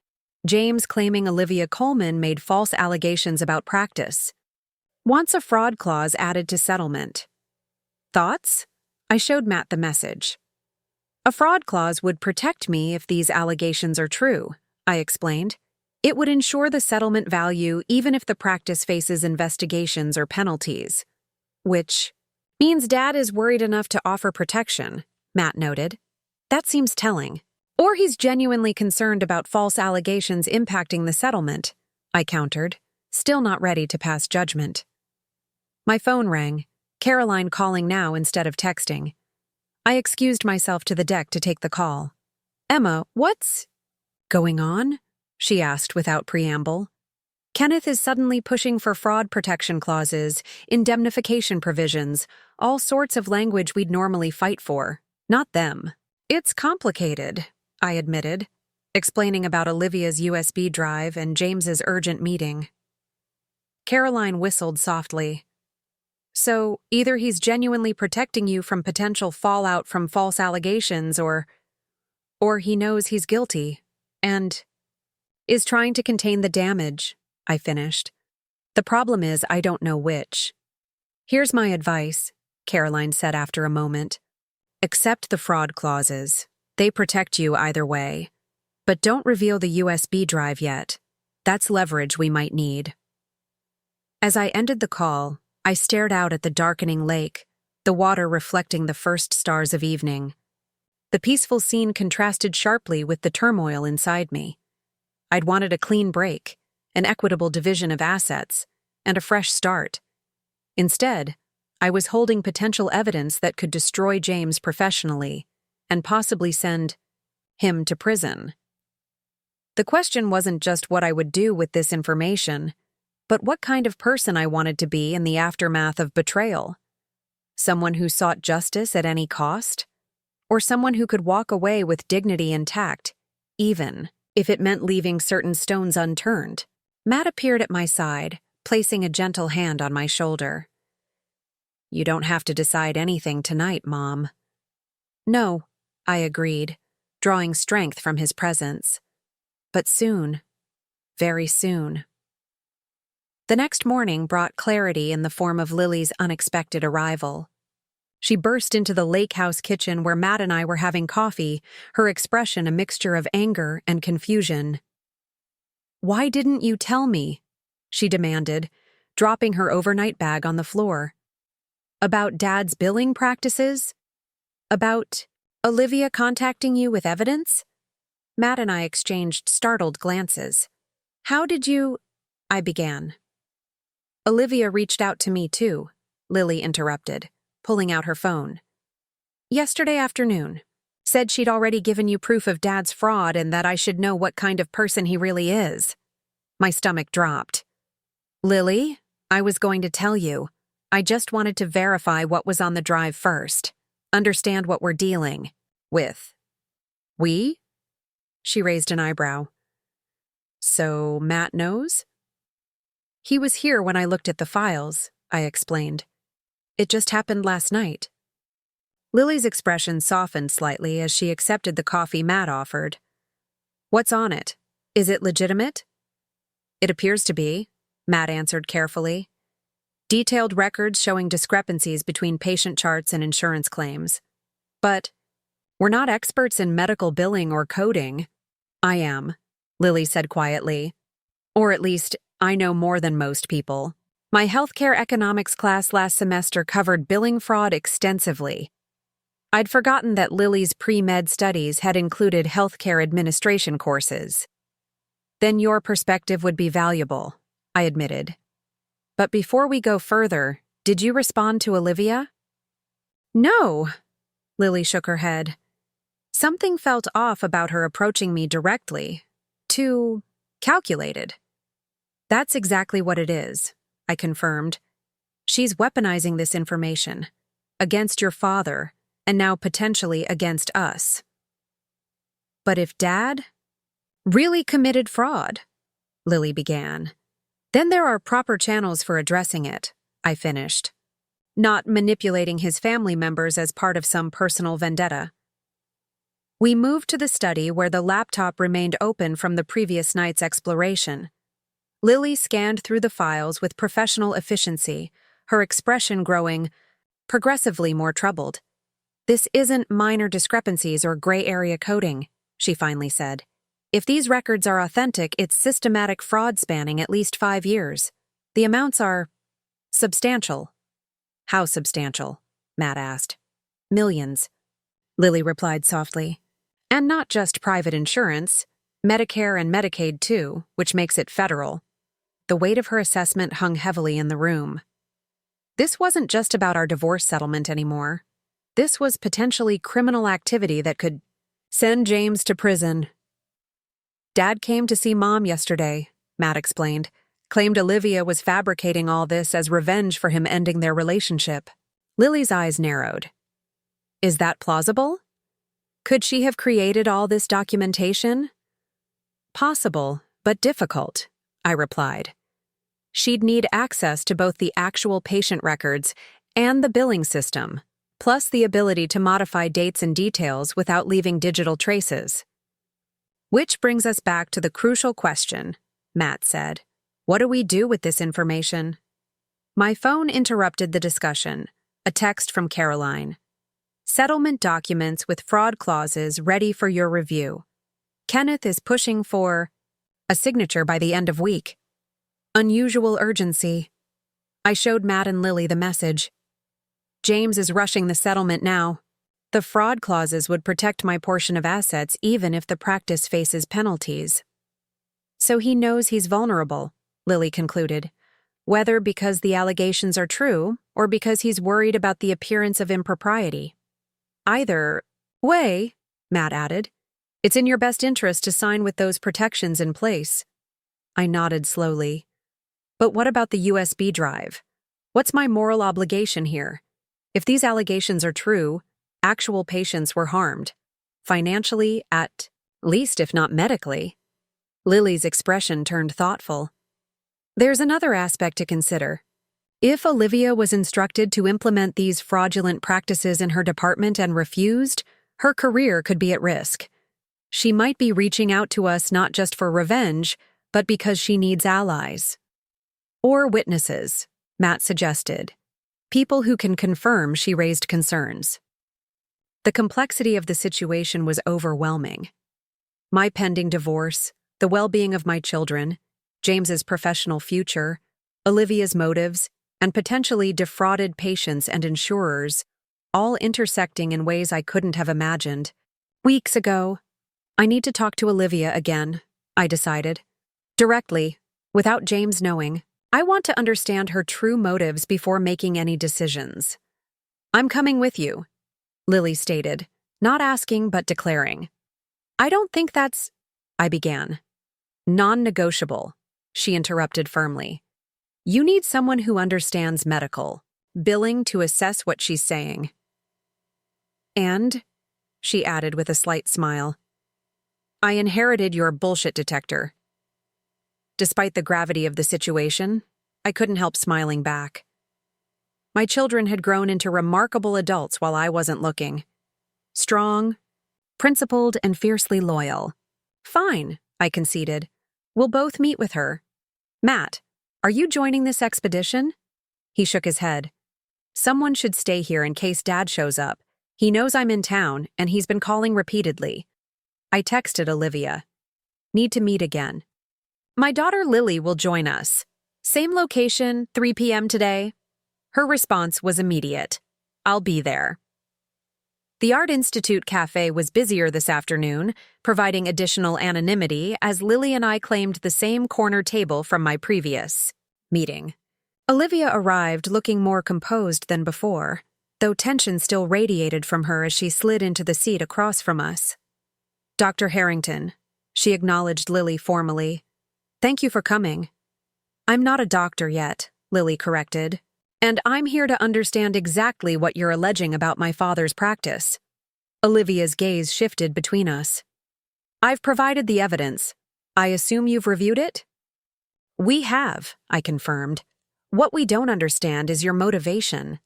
James claiming Olivia Coleman made false allegations about practice. Wants a fraud clause added to settlement. Thoughts? I showed Matt the message. A fraud clause would protect me if these allegations are true, I explained. It would ensure the settlement value even if the practice faces investigations or penalties. Which means Dad is worried enough to offer protection, Matt noted. That seems telling. Or he's genuinely concerned about false allegations impacting the settlement, I countered, still not ready to pass judgment. My phone rang, Caroline calling now instead of texting. I excused myself to the deck to take the call. Emma, what's going on? She asked without preamble. Kenneth is suddenly pushing for fraud protection clauses, indemnification provisions, all sorts of language we'd normally fight for. Not them. It's complicated, I admitted, explaining about Olivia's USB drive and James's urgent meeting. Caroline whistled softly. So, either he's genuinely protecting you from potential fallout from false allegations or he knows he's guilty and is trying to contain the damage, I finished. The problem is I don't know which. Here's my advice, Caroline said after a moment. Accept the fraud clauses. They protect you either way. But don't reveal the USB drive yet. That's leverage we might need. As I ended the call, I stared out at the darkening lake, the water reflecting the first stars of evening. The peaceful scene contrasted sharply with the turmoil inside me. I'd wanted a clean break, an equitable division of assets, and a fresh start. Instead, I was holding potential evidence that could destroy James professionally and possibly send him to prison. The question wasn't just what I would do with this information, but what kind of person I wanted to be in the aftermath of betrayal. Someone who sought justice at any cost? Or someone who could walk away with dignity intact, even if it meant leaving certain stones unturned? Matt appeared at my side, placing a gentle hand on my shoulder. You don't have to decide anything tonight, Mom. No, I agreed, drawing strength from his presence. But soon, very soon. The next morning brought clarity in the form of Lily's unexpected arrival. She burst into the lake house kitchen where Matt and I were having coffee, her expression a mixture of anger and confusion. Why didn't you tell me? She demanded, dropping her overnight bag on the floor. About Dad's billing practices? About Olivia contacting you with evidence? Matt and I exchanged startled glances. How did you... I began. Olivia reached out to me too, Lily interrupted, pulling out her phone. Yesterday afternoon. Said she'd already given you proof of Dad's fraud and that I should know what kind of person he really is. My stomach dropped. Lily, I was going to tell you. I just wanted to verify what was on the drive first. Understand what we're dealing with. We? She raised an eyebrow. So Matt knows? He was here when I looked at the files, I explained. It just happened last night. Lily's expression softened slightly as she accepted the coffee Matt offered. What's on it? Is it legitimate? It appears to be, Matt answered carefully. Detailed records showing discrepancies between patient charts and insurance claims. But we're not experts in medical billing or coding. I am, Lily said quietly. Or at least, I know more than most people. My healthcare economics class last semester covered billing fraud extensively. I'd forgotten that Lily's pre-med studies had included healthcare administration courses. Then your perspective would be valuable, I admitted. But before we go further, did you respond to Olivia? No, Lily shook her head. Something felt off about her approaching me directly. Too calculated. That's exactly what it is, I confirmed. She's weaponizing this information against your father and now potentially against us. But if Dad really committed fraud, Lily began, then there are proper channels for addressing it, I finished. Not manipulating his family members as part of some personal vendetta. We moved to the study where the laptop remained open from the previous night's exploration. Lily scanned through the files with professional efficiency, her expression growing progressively more troubled. "This isn't minor discrepancies or gray area coding," she finally said. "If these records are authentic, it's systematic fraud spanning at least 5 years. The amounts are substantial." "How substantial?" Matt asked. "Millions," Lily replied softly. "And not just private insurance, Medicare and Medicaid too, which makes it federal." The weight of her assessment hung heavily in the room. This wasn't just about our divorce settlement anymore. This was potentially criminal activity that could send James to prison. "Dad came to see Mom yesterday," Matt explained. "Claimed Olivia was fabricating all this as revenge for him ending their relationship." Lily's eyes narrowed. "Is that plausible? Could she have created all this documentation?" "Possible, but difficult," I replied. "She'd need access to both the actual patient records and the billing system, plus the ability to modify dates and details without leaving digital traces." "Which brings us back to the crucial question," Matt said. "What do we do with this information?" My phone interrupted the discussion, a text from Caroline. "Settlement documents with fraud clauses ready for your review. Kenneth is pushing for a signature by the end of week. Unusual urgency." I showed Matt and Lily the message. "James is rushing the settlement now. The fraud clauses would protect my portion of assets even if the practice faces penalties." "So he knows he's vulnerable," Lily concluded, "whether because the allegations are true or because he's worried about the appearance of impropriety." "Either way," Matt added, "it's in your best interest to sign with those protections in place." I nodded slowly. "But what about the USB drive? What's my moral obligation here? If these allegations are true, actual patients were harmed. Financially, at least if not medically." Lily's expression turned thoughtful. "There's another aspect to consider. If Olivia was instructed to implement these fraudulent practices in her department and refused, her career could be at risk. She might be reaching out to us not just for revenge, but because she needs allies." "Or witnesses," Matt suggested. "People who can confirm she raised concerns." The complexity of the situation was overwhelming. My pending divorce, the well-being of my children, James's professional future, Olivia's motives, and potentially defrauded patients and insurers, all intersecting in ways I couldn't have imagined. Weeks ago, "I need to talk to Olivia again," I decided. "Directly, without James knowing. I want to understand her true motives before making any decisions." "I'm coming with you," Lily stated, not asking but declaring. "I don't think that's—" I began. "Non-negotiable," she interrupted firmly. "You need someone who understands medical billing to assess what she's saying." "And," she added with a slight smile, "I inherited your bullshit detector." Despite the gravity of the situation, I couldn't help smiling back. My children had grown into remarkable adults while I wasn't looking. Strong, principled, and fiercely loyal. "Fine," I conceded. "We'll both meet with her. Matt, are you joining this expedition?" He shook his head. "Someone should stay here in case Dad shows up. He knows I'm in town, and he's been calling repeatedly." I texted Olivia. "Need to meet again. My daughter Lily will join us. Same location, 3 p.m. today." Her response was immediate. "I'll be there." The Art Institute Cafe was busier this afternoon, providing additional anonymity as Lily and I claimed the same corner table from my previous meeting. Olivia arrived looking more composed than before, though tension still radiated from her as she slid into the seat across from us. "Dr. Harrington," she acknowledged Lily formally. "Thank you for coming." "I'm not a doctor yet," Lily corrected. And I'm here to understand exactly what you're alleging about my father's practice. Olivia's gaze shifted between us. I've provided the evidence. I assume you've reviewed it? We have, I confirmed. What we don't understand is your motivation.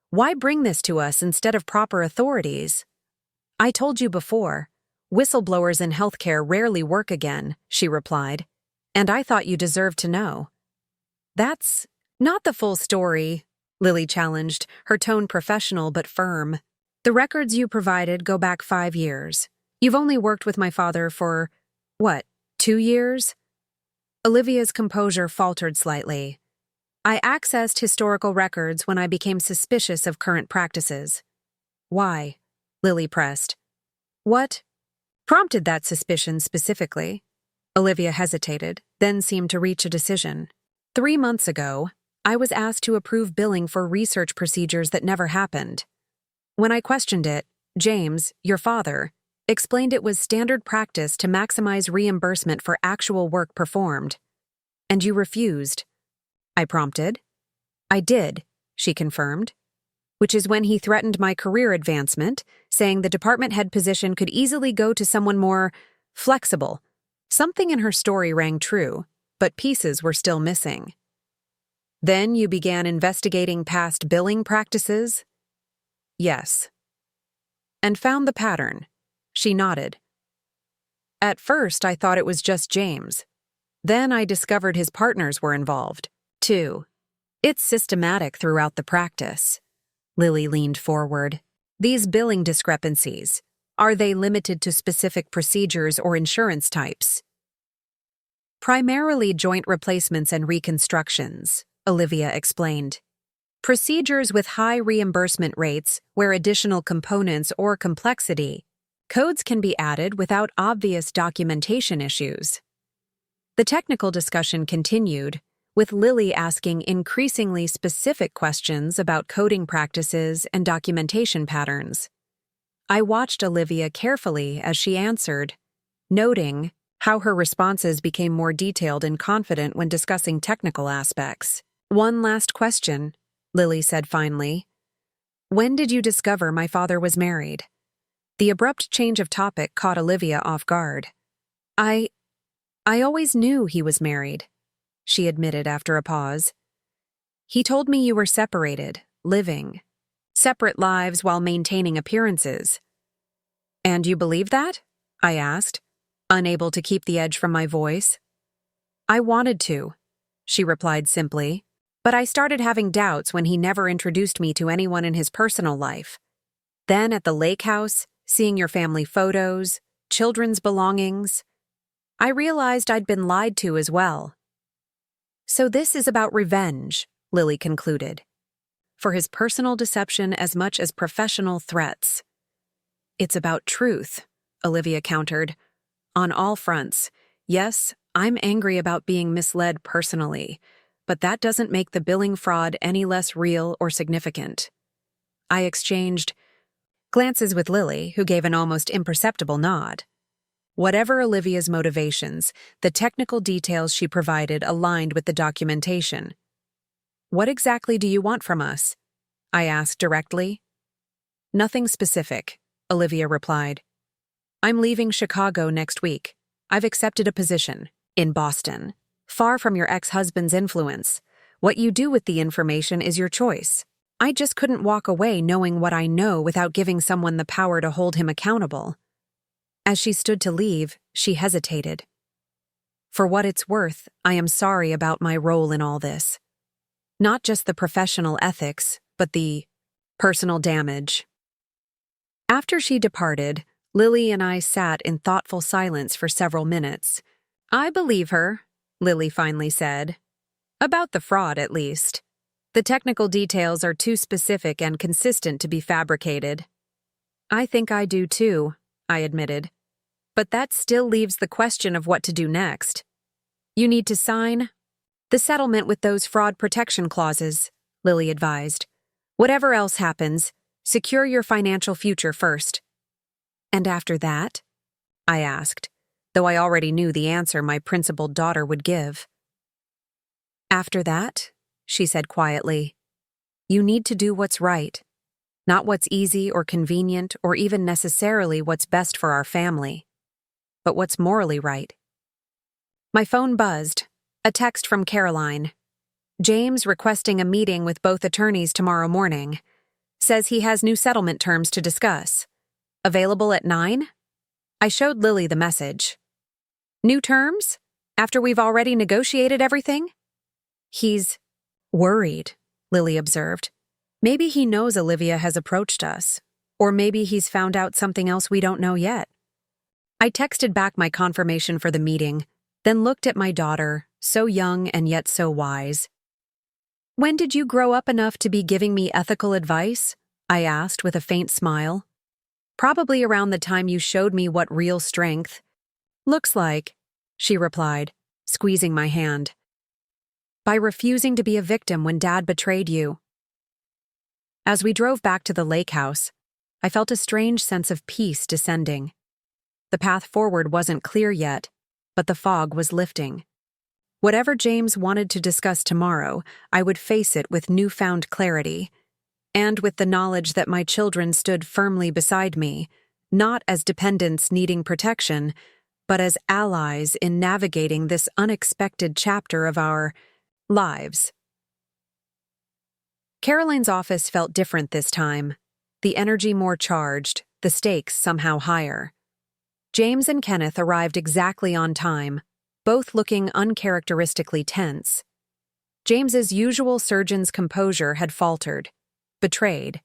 Why bring this to us instead of proper authorities? I told you before, whistleblowers in healthcare rarely work again, she replied. And I thought you deserved to know. That's not the full story, Lily challenged, her tone professional but firm. The records you provided go back 5 years. You've only worked with my father for, 2 years? Olivia's composure faltered slightly. I accessed historical records when I became suspicious of current practices. Why? Lily pressed. What prompted that suspicion specifically? Olivia hesitated, then seemed to reach a decision. 3 months ago, I was asked to approve billing for research procedures that never happened. When I questioned it, James, your father, explained it was standard practice to maximize reimbursement for actual work performed. And you refused. I prompted. I did, she confirmed. Which is when he threatened my career advancement, saying the department head position could easily go to someone more flexible. Something in her story rang true, but pieces were still missing. Then you began investigating past billing practices? Yes. And found the pattern. She nodded. At first, I thought it was just James. Then I discovered his partners were involved, too. It's systematic throughout the practice. Lily leaned forward. These billing discrepancies, are they limited to specific procedures or insurance types? Primarily joint replacements and reconstructions, Olivia explained. Procedures with high reimbursement rates where additional components or complexity, codes can be added without obvious documentation issues. The technical discussion continued, with Lily asking increasingly specific questions about coding practices and documentation patterns. I watched Olivia carefully as she answered, noting how her responses became more detailed and confident when discussing technical aspects. One last question, Lily said finally. When did you discover my father was married? The abrupt change of topic caught Olivia off guard. I always knew he was married, she admitted after a pause. He told me you were separated, living separate lives while maintaining appearances. And you believe that? I asked, unable to keep the edge from my voice. I wanted to, she replied simply, but I started having doubts when he never introduced me to anyone in his personal life. Then at the lake house, seeing your family photos, children's belongings, I realized I'd been lied to as well. So this is about revenge, Lily concluded. For his personal deception as much as professional threats. It's about truth, Olivia countered. On all fronts. Yes, I'm angry about being misled personally, but that doesn't make the billing fraud any less real or significant. I exchanged glances with Lily, who gave an almost imperceptible nod. Whatever Olivia's motivations, the technical details she provided aligned with the documentation. What exactly do you want from us? I asked directly. Nothing specific, Olivia replied. I'm leaving Chicago next week. I've accepted a position in Boston, far from your ex-husband's influence. What you do with the information is your choice. I just couldn't walk away knowing what I know without giving someone the power to hold him accountable. As she stood to leave, she hesitated. For what it's worth, I am sorry about my role in all this. Not just the professional ethics, but the personal damage. After she departed, Lily and I sat in thoughtful silence for several minutes. I believe her, Lily finally said. About the fraud, at least. The technical details are too specific and consistent to be fabricated. I think I do too, I admitted. But that still leaves the question of what to do next. You need to sign the settlement with those fraud protection clauses, Lily advised. Whatever else happens, secure your financial future first. And after that? I asked, though I already knew the answer my principled daughter would give. After that, she said quietly, You need to do what's right, not what's easy or convenient or even necessarily what's best for our family, but what's morally right. My phone buzzed. A text from Caroline. James requesting a meeting with both attorneys tomorrow morning. Says he has new settlement terms to discuss. Available at 9? I showed Lily the message. New terms? After we've already negotiated everything? He's worried, Lily observed. Maybe he knows Olivia has approached us, or maybe he's found out something else we don't know yet. I texted back my confirmation for the meeting, then looked at my daughter, so young and yet so wise. When did you grow up enough to be giving me ethical advice? I asked with a faint smile. Probably around the time you showed me what real strength looks like, she replied, squeezing my hand. By refusing to be a victim when Dad betrayed you. As we drove back to the lake house, I felt a strange sense of peace descending. The path forward wasn't clear yet, but the fog was lifting. Whatever James wanted to discuss tomorrow, I would face it with newfound clarity, and with the knowledge that my children stood firmly beside me, not as dependents needing protection, but as allies in navigating this unexpected chapter of our lives. Caroline's office felt different this time, the energy more charged, the stakes somehow higher. James and Kenneth arrived exactly on time, both looking uncharacteristically tense. James's usual surgeon's composure had faltered, betrayed,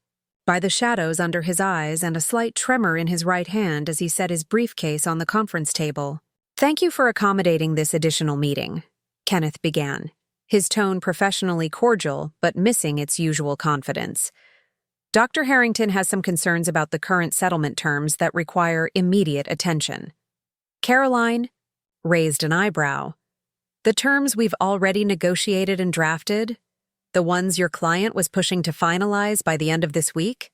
by the shadows under his eyes and a slight tremor in his right hand as he set his briefcase on the conference table. Thank you for accommodating this additional meeting, Kenneth began, his tone professionally cordial but missing its usual confidence. Dr. Harrington has some concerns about the current settlement terms that require immediate attention. Caroline raised an eyebrow. The terms we've already negotiated and drafted? The ones your client was pushing to finalize by the end of this week?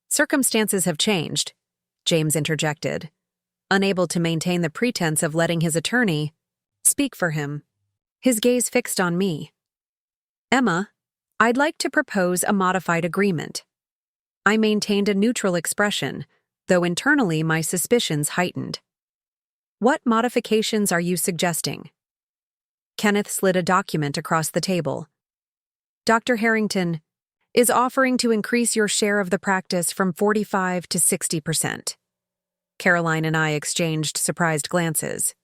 Circumstances have changed, James interjected, unable to maintain the pretense of letting his attorney speak for him. His gaze fixed on me. Emma, I'd like to propose a modified agreement. I maintained a neutral expression, though internally my suspicions heightened. What modifications are you suggesting? Kenneth slid a document across the table. Dr. Harrington is offering to increase your share of the practice from 45% to 60%. Caroline and I exchanged surprised glances.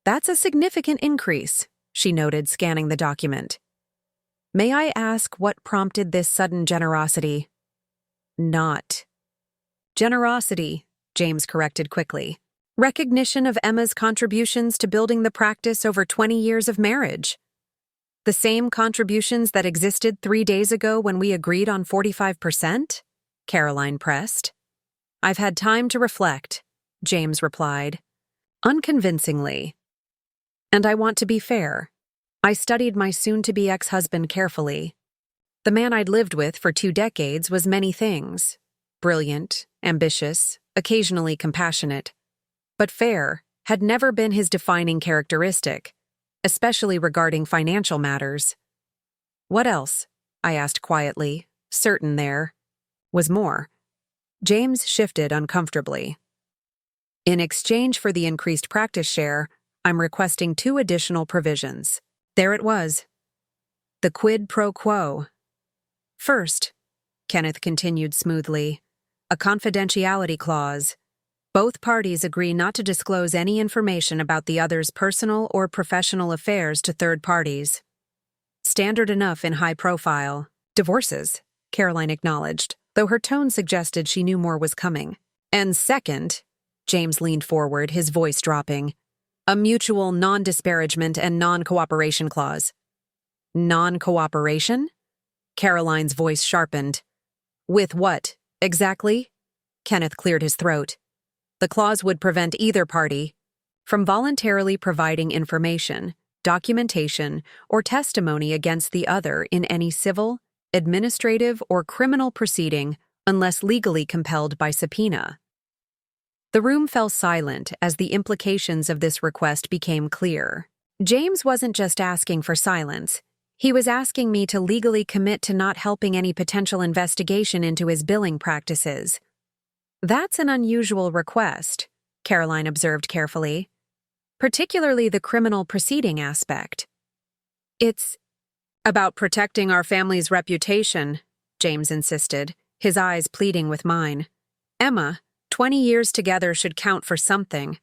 That's a significant increase, she noted, scanning the document. May I ask what prompted this sudden generosity? Not generosity, James corrected quickly. Recognition of Emma's contributions to building the practice over 20 years of marriage. The same contributions that existed 3 days ago when we agreed on 45%? Caroline pressed. I've had time to reflect, James replied, unconvincingly. And I want to be fair. I studied my soon-to-be ex-husband carefully. The man I'd lived with for 2 decades was many things. Brilliant, ambitious, occasionally compassionate. But fair had never been his defining characteristic, especially regarding financial matters. What else? I asked quietly, certain there was more. James shifted uncomfortably. In exchange for the increased practice share, I'm requesting 2 additional provisions. There it was. The quid pro quo. First, Kenneth continued smoothly, a confidentiality clause. Both parties agree not to disclose any information about the other's personal or professional affairs to third parties. Standard enough in high-profile divorces, Caroline acknowledged, though her tone suggested she knew more was coming. And second, James leaned forward, his voice dropping, a mutual non-disparagement and non-cooperation clause. Non-cooperation? Caroline's voice sharpened. With what, exactly? Kenneth cleared his throat. The clause would prevent either party from voluntarily providing information, documentation, or testimony against the other in any civil, administrative, or criminal proceeding unless legally compelled by subpoena. The room fell silent as the implications of this request became clear. James wasn't just asking for silence, He was asking me to legally commit to not helping any potential investigation into his billing practices. That's an unusual request, Caroline observed carefully, particularly the criminal proceeding aspect. It's about protecting our family's reputation, James insisted, his eyes pleading with mine. Emma, 20 years together should count for something.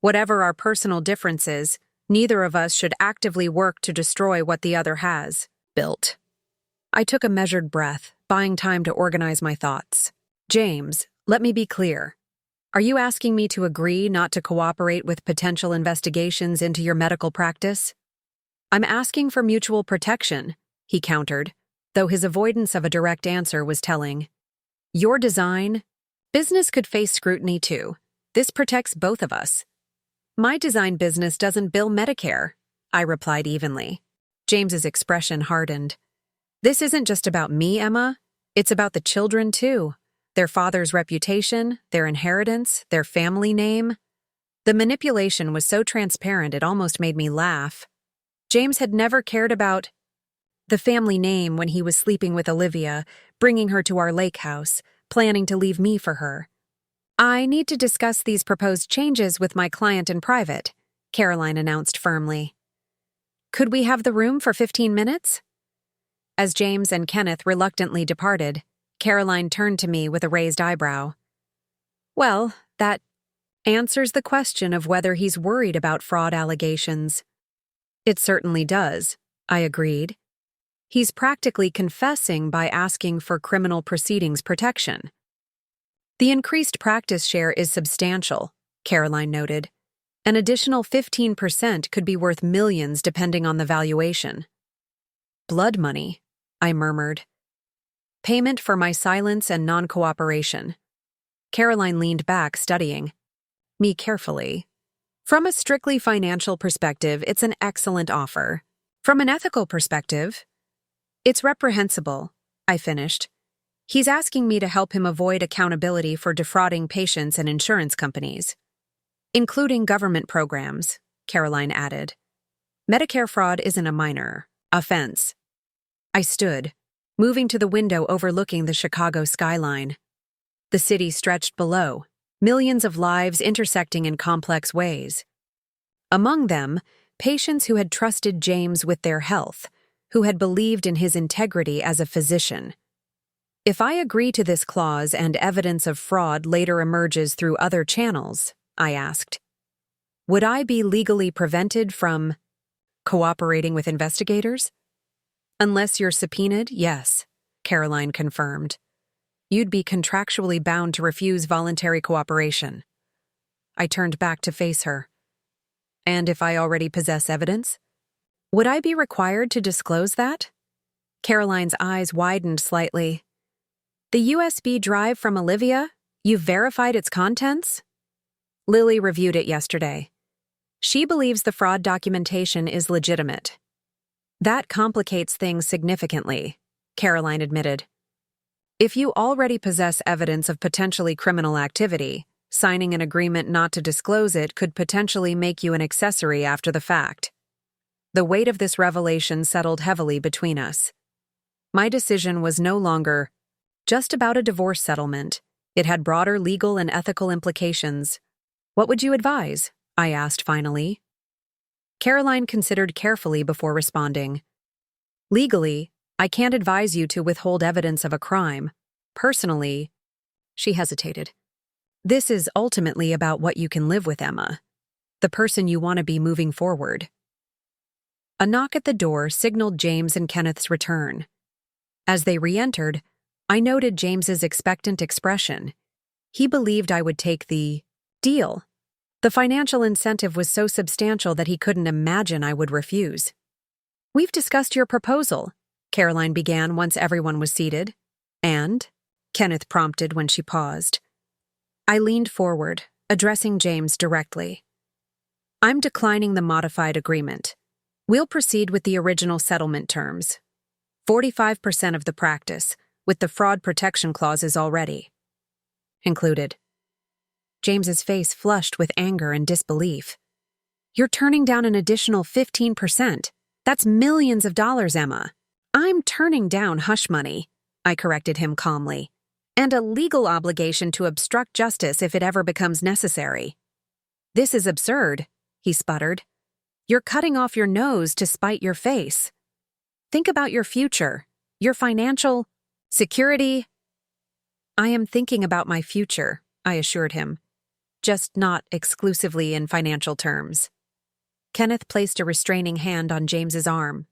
Whatever our personal differences, neither of us should actively work to destroy what the other has built. I took a measured breath, buying time to organize my thoughts. James, let me be clear. Are you asking me to agree not to cooperate with potential investigations into your medical practice? I'm asking for mutual protection, he countered, though his avoidance of a direct answer was telling. Your design? Business could face scrutiny too. This protects both of us. My design business doesn't bill Medicare, I replied evenly. James's expression hardened. This isn't just about me, Emma. It's about the children too. Their father's reputation, their inheritance, their family name. The manipulation was so transparent it almost made me laugh. James had never cared about the family name when he was sleeping with Olivia, bringing her to our lake house, planning to leave me for her. I need to discuss these proposed changes with my client in private, Caroline announced firmly. Could we have the room for 15 minutes? As James and Kenneth reluctantly departed, Caroline turned to me with a raised eyebrow. Well, that answers the question of whether he's worried about fraud allegations. It certainly does, I agreed. He's practically confessing by asking for criminal proceedings protection. The increased practice share is substantial, Caroline noted. An additional 15% could be worth millions depending on the valuation. Blood money, I murmured. Payment for my silence and non-cooperation. Caroline leaned back, studying me carefully. From a strictly financial perspective, it's an excellent offer. From an ethical perspective, it's reprehensible, I finished. He's asking me to help him avoid accountability for defrauding patients and insurance companies, including government programs, Caroline added. Medicare fraud isn't a minor offense. I stood, moving to the window overlooking the Chicago skyline. The city stretched below, millions of lives intersecting in complex ways. Among them, patients who had trusted James with their health, who had believed in his integrity as a physician. If I agree to this clause and evidence of fraud later emerges through other channels, I asked, would I be legally prevented from cooperating with investigators? Unless you're subpoenaed, yes, Caroline confirmed. You'd be contractually bound to refuse voluntary cooperation. I turned back to face her. And if I already possess evidence? Would I be required to disclose that? Caroline's eyes widened slightly. The USB drive from Olivia? You've verified its contents? Lily reviewed it yesterday. She believes the fraud documentation is legitimate. That complicates things significantly, Caroline admitted. If you already possess evidence of potentially criminal activity, signing an agreement not to disclose it could potentially make you an accessory after the fact. The weight of this revelation settled heavily between us. My decision was no longer just about a divorce settlement. It had broader legal and ethical implications. What would you advise? I asked finally. Caroline considered carefully before responding. Legally, I can't advise you to withhold evidence of a crime. Personally, she hesitated. This is ultimately about what you can live with, Emma, the person you want to be moving forward. A knock at the door signaled James and Kenneth's return. As they re-entered, I noted James's expectant expression. He believed I would take the deal. The financial incentive was so substantial that he couldn't imagine I would refuse. We've discussed your proposal, Caroline began once everyone was seated. And? Kenneth prompted when she paused. I leaned forward, addressing James directly. I'm declining the modified agreement. We'll proceed with the original settlement terms. 45% of the practice, with the fraud protection clauses already included. James's face flushed with anger and disbelief. You're turning down an additional 15%. That's millions of dollars, Emma. I'm turning down hush money, I corrected him calmly, and a legal obligation to obstruct justice if it ever becomes necessary. This is absurd, he sputtered. You're cutting off your nose to spite your face. Think about your future, your financial security. I am thinking about my future, I assured him, just not exclusively in financial terms. Kenneth placed a restraining hand on James's arm.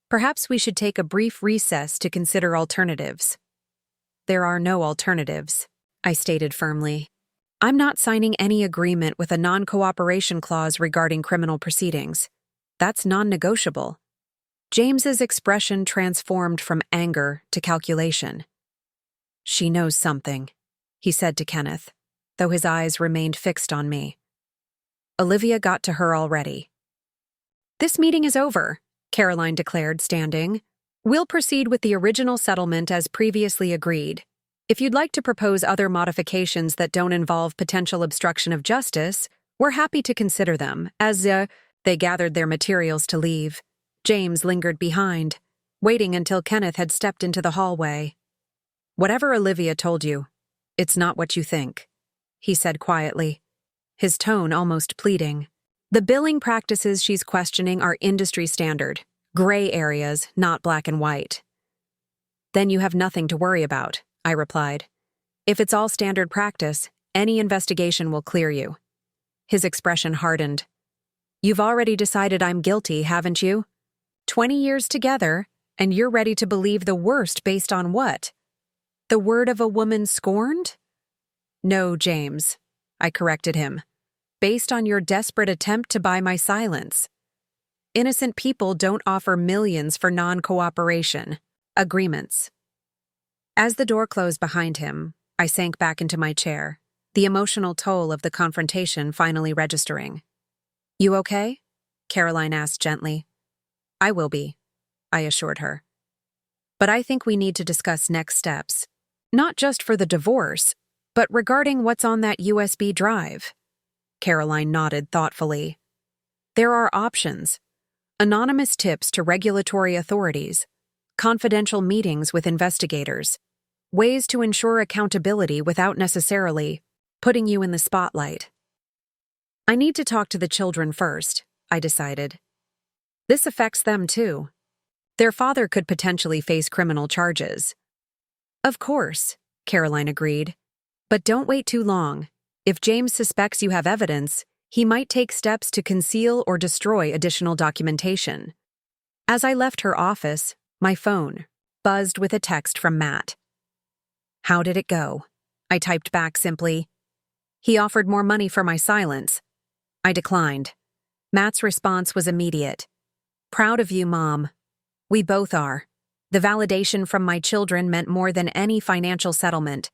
Perhaps we should take a brief recess to consider alternatives. There are no alternatives, I stated firmly. I'm not signing any agreement with a non-cooperation clause regarding criminal proceedings. That's non-negotiable. James's expression transformed from anger to calculation. She knows something, he said to Kenneth, though his eyes remained fixed on me. Olivia got to her already. This meeting is over, Caroline declared, standing. We'll proceed with the original settlement as previously agreed. If you'd like to propose other modifications that don't involve potential obstruction of justice, we're happy to consider them. As they gathered their materials to leave, James lingered behind, waiting until Kenneth had stepped into the hallway. Whatever Olivia told you, it's not what you think, he said quietly, his tone almost pleading. The billing practices she's questioning are industry standard, gray areas, not black and white. Then you have nothing to worry about, I replied. If it's all standard practice, any investigation will clear you. His expression hardened. You've already decided I'm guilty, haven't you? 20 years together, and you're ready to believe the worst based on what? The word of a woman scorned? No, James, I corrected him. Based on your desperate attempt to buy my silence. Innocent people don't offer millions for non-cooperation agreements. As the door closed behind him, I sank back into my chair, the emotional toll of the confrontation finally registering. You okay? Caroline asked gently. I will be, I assured her. But I think we need to discuss next steps, not just for the divorce, but regarding what's on that USB drive. Caroline nodded thoughtfully. There are options. Anonymous tips to regulatory authorities, confidential meetings with investigators, ways to ensure accountability without necessarily putting you in the spotlight. I need to talk to the children first, I decided. This affects them too. Their father could potentially face criminal charges. Of course, Caroline agreed. But don't wait too long. If James suspects you have evidence, he might take steps to conceal or destroy additional documentation. As I left her office, my phone buzzed with a text from Matt. How did it go? I typed back simply. He offered more money for my silence. I declined. Matt's response was immediate. Proud of you, Mom. We both are. The validation from my children meant more than any financial settlement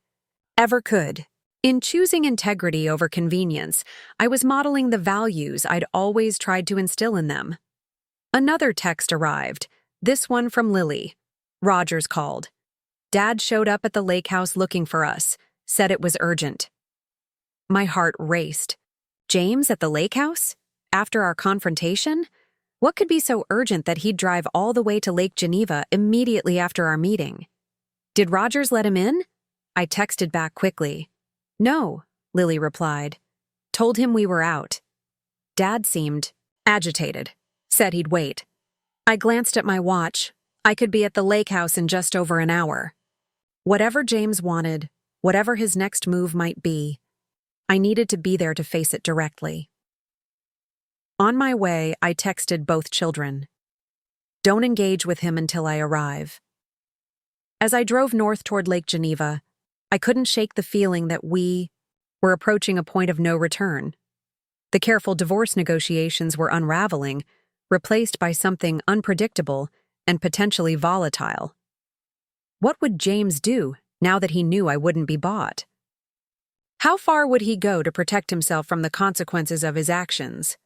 ever could. In choosing integrity over convenience, I was modeling the values I'd always tried to instill in them. Another text arrived, this one from Lily. Rogers called. Dad showed up at the lake house looking for us, said it was urgent. My heart raced. James at the lake house? After our confrontation? What could be so urgent that he'd drive all the way to Lake Geneva immediately after our meeting? Did Rogers let him in? I texted back quickly. No, Lily replied. Told him we were out. Dad seemed agitated. Said he'd wait. I glanced at my watch. I could be at the lake house in just over an hour. Whatever James wanted, whatever his next move might be, I needed to be there to face it directly. On my way, I texted both children. Don't engage with him until I arrive. As I drove north toward Lake Geneva, I couldn't shake the feeling that we were approaching a point of no return. The careful divorce negotiations were unraveling, replaced by something unpredictable and potentially volatile. What would James do now that he knew I wouldn't be bought? How far would he go to protect himself from the consequences of his actions?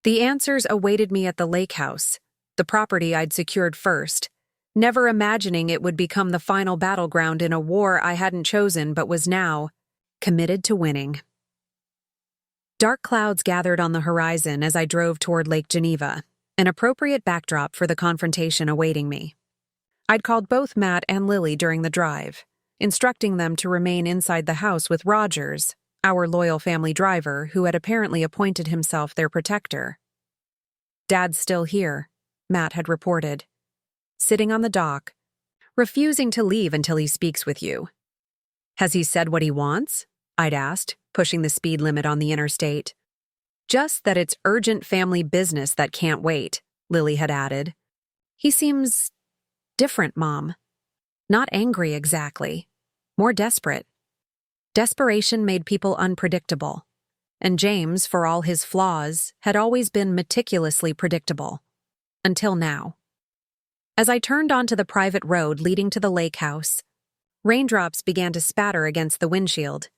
The answers awaited me at the lake house, the property I'd secured first, never imagining it would become the final battleground in a war I hadn't chosen but was now committed to winning. Dark clouds gathered on the horizon as I drove toward Lake Geneva, an appropriate backdrop for the confrontation awaiting me. I'd called both Matt and Lily during the drive, instructing them to remain inside the house with Rogers, our loyal family driver who had apparently appointed himself their protector. "Dad's still here," Matt had reported, "sitting on the dock, refusing to leave until he speaks with you." "Has he said what he wants?" I'd asked, pushing the speed limit on the interstate. "Just that it's urgent family business that can't wait," Lily had added. "He seems different, Mom. Not angry exactly, more desperate." Desperation made people unpredictable, and James, for all his flaws, had always been meticulously predictable. Until now. As I turned onto the private road leading to the lake house, raindrops began to spatter against the windshield.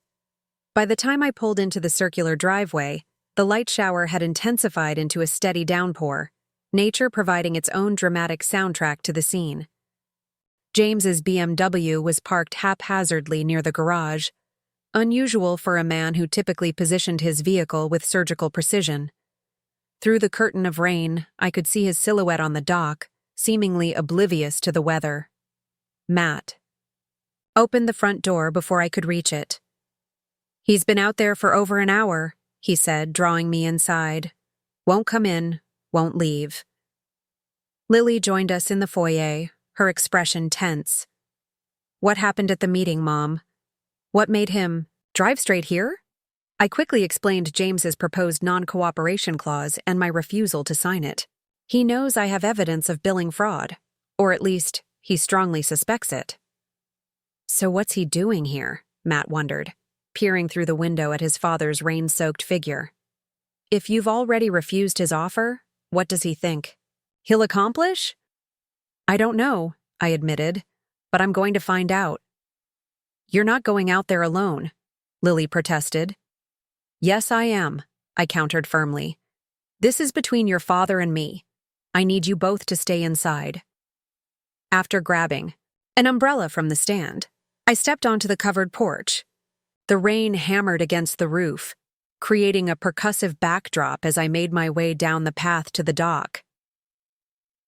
By the time I pulled into the circular driveway, the light shower had intensified into a steady downpour, nature providing its own dramatic soundtrack to the scene. James's BMW was parked haphazardly near the garage, unusual for a man who typically positioned his vehicle with surgical precision. Through the curtain of rain, I could see his silhouette on the dock, seemingly oblivious to the weather. Matt opened the front door before I could reach it. "He's been out there for over an hour," he said, drawing me inside. "Won't come in, won't leave." Lily joined us in the foyer, her expression tense. "What happened at the meeting, Mom? What made him drive straight here?" I quickly explained James's proposed non-cooperation clause and my refusal to sign it. "He knows I have evidence of billing fraud, or at least, he strongly suspects it." "So what's he doing here?" Matt wondered, peering through the window at his father's rain-soaked figure. "If you've already refused his offer, what does he think he'll accomplish?" "I don't know," I admitted, "but I'm going to find out." "You're not going out there alone," Lily protested. "Yes, I am," I countered firmly. "This is between your father and me. I need you both to stay inside." After grabbing an umbrella from the stand, I stepped onto the covered porch. The rain hammered against the roof, creating a percussive backdrop as I made my way down the path to the dock.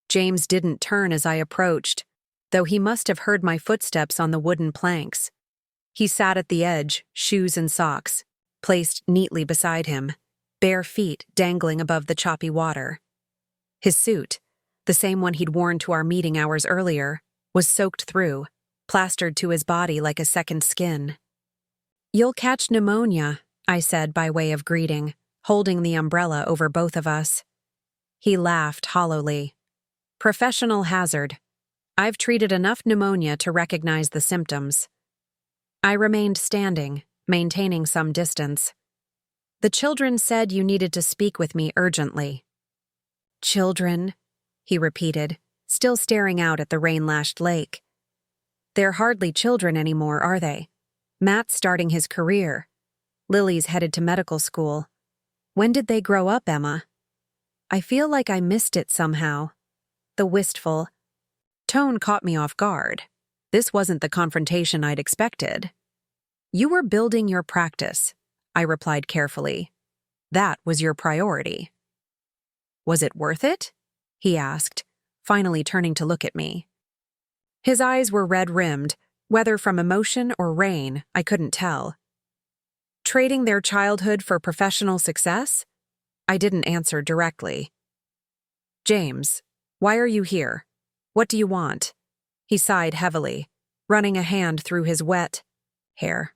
James didn't turn as I approached, though he must have heard my footsteps on the wooden planks. He sat at the edge, shoes and socks, placed neatly beside him, bare feet dangling above the choppy water. His suit, the same one he'd worn to our meeting hours earlier, was soaked through, plastered to his body like a second skin. "You'll catch pneumonia," I said by way of greeting, holding the umbrella over both of us. He laughed hollowly. "Professional hazard. I've treated enough pneumonia to recognize the symptoms." I remained standing, maintaining some distance. "The children said you needed to speak with me urgently." "Children?" he repeated, still staring out at the rain-lashed lake. "They're hardly children anymore, are they? Matt's starting his career. Lily's headed to medical school. When did they grow up, Emma?" I feel like I missed it somehow. The wistful tone caught me off guard. This wasn't the confrontation I'd expected. "You were building your practice," I replied carefully. "That was your priority." "Was it worth it?" he asked, finally turning to look at me. His eyes were red-rimmed, whether from emotion or rain, I couldn't tell. Trading their childhood for professional success? I didn't answer directly. "James, why are you here? What do you want?" He sighed heavily, running a hand through his wet hair.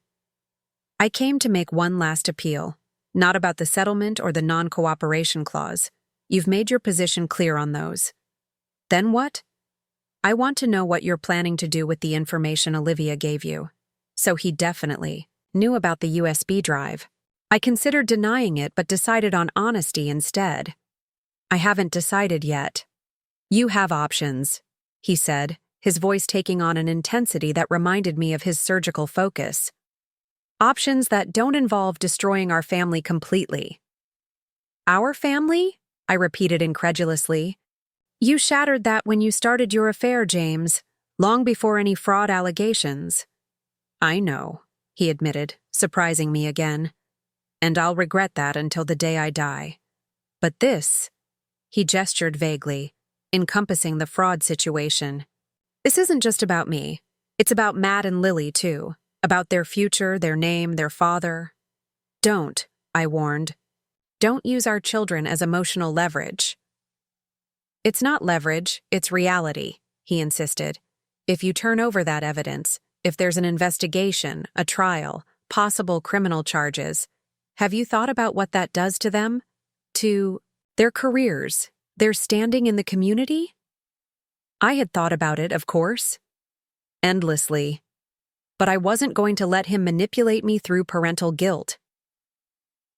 "I came to make one last appeal, not about the settlement or the non-cooperation clause. You've made your position clear on those." "Then what?" "I want to know what you're planning to do with the information Olivia gave you." So he definitely knew about the USB drive. I considered denying it but decided on honesty instead. "I haven't decided yet." "You have options," he said, his voice taking on an intensity that reminded me of his surgical focus. "Options that don't involve destroying our family completely." "Our family?" I repeated incredulously. "You shattered that when you started your affair, James, long before any fraud allegations." "I know," he admitted, surprising me again. "And I'll regret that until the day I die. But this He gestured vaguely, encompassing the fraud situation. This isn't just about me. It's about Matt and Lily, too. About their future, their name, their father. Don't, I warned. Don't use our children as emotional leverage. It's not leverage, it's reality, he insisted. If you turn over that evidence, if there's an investigation, a trial, possible criminal charges, have you thought about what that does to them? To their careers, their standing in the community? I had thought about it, of course. Endlessly. But I wasn't going to let him manipulate me through parental guilt.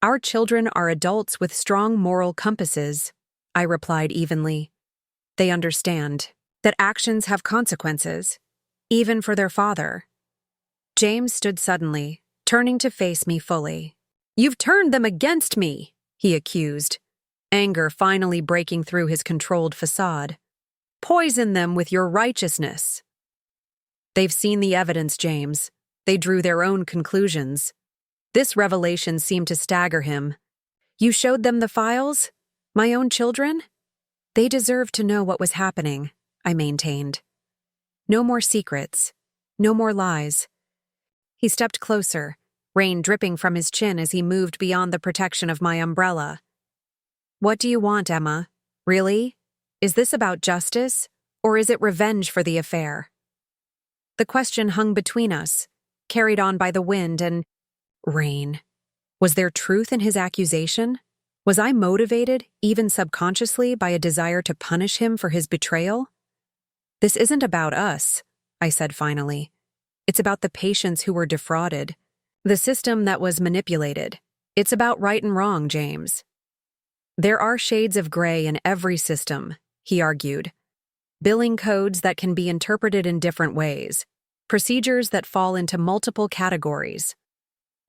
Our children are adults with strong moral compasses, I replied evenly. They understand that actions have consequences, even for their father. James stood suddenly, turning to face me fully. You've turned them against me, he accused, anger finally breaking through his controlled facade. Poison them with your righteousness. They've seen the evidence, James. They drew their own conclusions. This revelation seemed to stagger him. You showed them the files? My own children? They deserve to know what was happening, I maintained. No more secrets. No more lies. He stepped closer, rain dripping from his chin as he moved beyond the protection of my umbrella. What do you want, Emma? Really? Is this about justice, or is it revenge for the affair? The question hung between us, carried on by the wind and rain. Was there truth in his accusation? Was I motivated, even subconsciously, by a desire to punish him for his betrayal? This isn't about us, I said finally. It's about the patients who were defrauded, the system that was manipulated. It's about right and wrong, James. There are shades of gray in every system, he argued. Billing codes that can be interpreted in different ways, procedures that fall into multiple categories.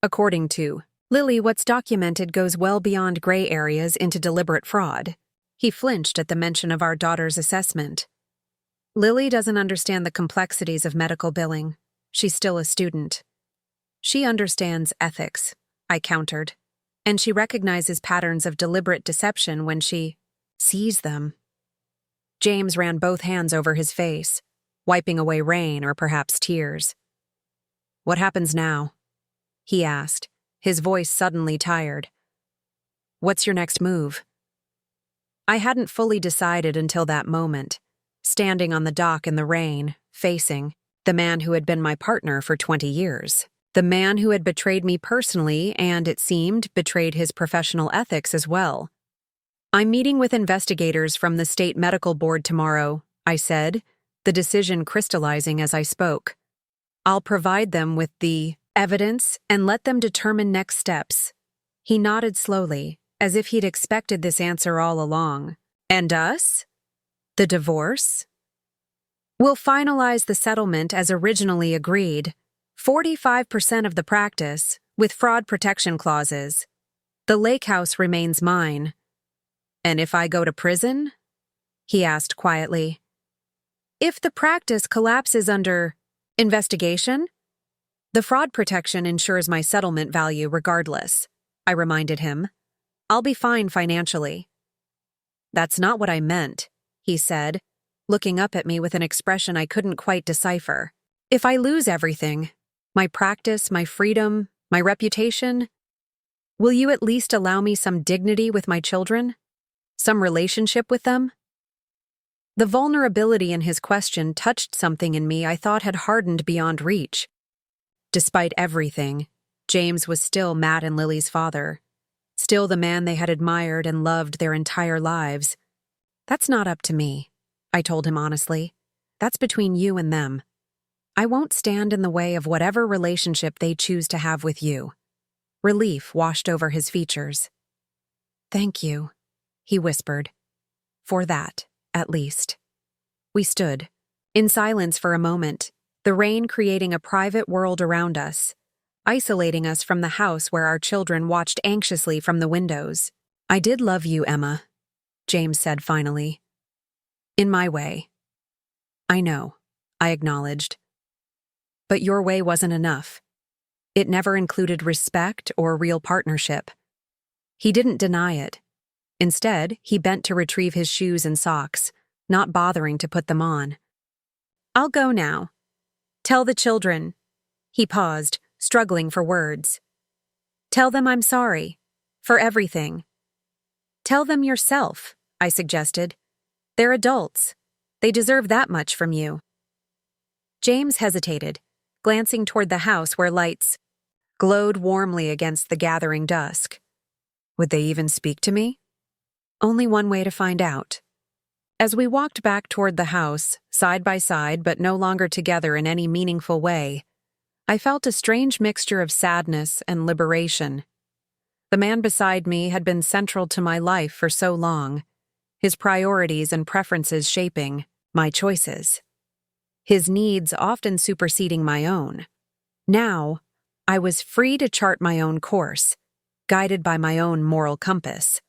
According to Lily, what's documented goes well beyond gray areas into deliberate fraud. He flinched at the mention of our daughter's assessment. Lily doesn't understand the complexities of medical billing. She's still a student. She understands ethics, I countered, and she recognizes patterns of deliberate deception when she sees them. James ran both hands over his face, wiping away rain or perhaps tears. What happens now? He asked, his voice suddenly tired. What's your next move? I hadn't fully decided until that moment, standing on the dock in the rain, facing the man who had been my partner for 20 years, the man who had betrayed me personally and, it seemed, betrayed his professional ethics as well. I'm meeting with investigators from the State Medical Board tomorrow, I said, the decision crystallizing as I spoke. I'll provide them with the evidence and let them determine next steps. He nodded slowly, as if he'd expected this answer all along. And us? The divorce? We'll finalize the settlement as originally agreed. 45% of the practice, with fraud protection clauses. The lake house remains mine. And if I go to prison? He asked quietly. If the practice collapses under investigation, the fraud protection ensures my settlement value regardless, I reminded him. I'll be fine financially. That's not what I meant, he said, looking up at me with an expression I couldn't quite decipher. If I lose everything, my practice, my freedom, my reputation, will you at least allow me some dignity with my children? Some relationship with them? The vulnerability in his question touched something in me I thought had hardened beyond reach. Despite everything, James was still Matt and Lily's father, still the man they had admired and loved their entire lives. That's not up to me, I told him honestly. That's between you and them. I won't stand in the way of whatever relationship they choose to have with you. Relief washed over his features. Thank you, he whispered. For that, at least. We stood, in silence for a moment, the rain creating a private world around us, isolating us from the house where our children watched anxiously from the windows. I did love you, Emma, James said finally. In my way. I know, I acknowledged. But your way wasn't enough. It never included respect or real partnership. He didn't deny it. Instead, he bent to retrieve his shoes and socks, not bothering to put them on. "I'll go now. Tell the children." He paused, struggling for words. "Tell them I'm sorry. For everything." "Tell them yourself," I suggested. "They're adults. They deserve that much from you." James hesitated, glancing toward the house where lights glowed warmly against the gathering dusk. Would they even speak to me? Only one way to find out. As we walked back toward the house, side by side but no longer together in any meaningful way, I felt a strange mixture of sadness and liberation. The man beside me had been central to my life for so long, his priorities and preferences shaping my choices, his needs often superseding my own. Now, I was free to chart my own course, guided by my own moral compass.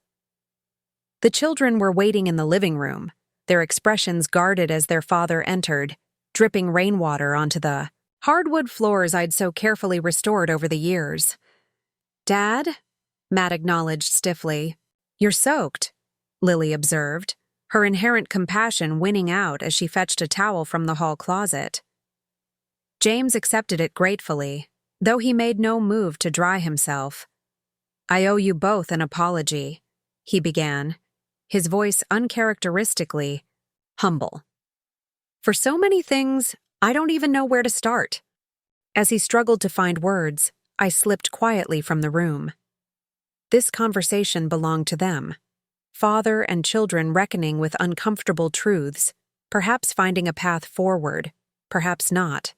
The children were waiting in the living room, their expressions guarded as their father entered, dripping rainwater onto the hardwood floors I'd so carefully restored over the years. "Dad?" Matt acknowledged stiffly. "You're soaked," Lily observed, her inherent compassion winning out as she fetched a towel from the hall closet. James accepted it gratefully, though he made no move to dry himself. "I owe you both an apology," he began, his voice uncharacteristically humble. "For so many things, I don't even know where to start." As he struggled to find words, I slipped quietly from the room. This conversation belonged to them. Father and children reckoning with uncomfortable truths, perhaps finding a path forward, perhaps not.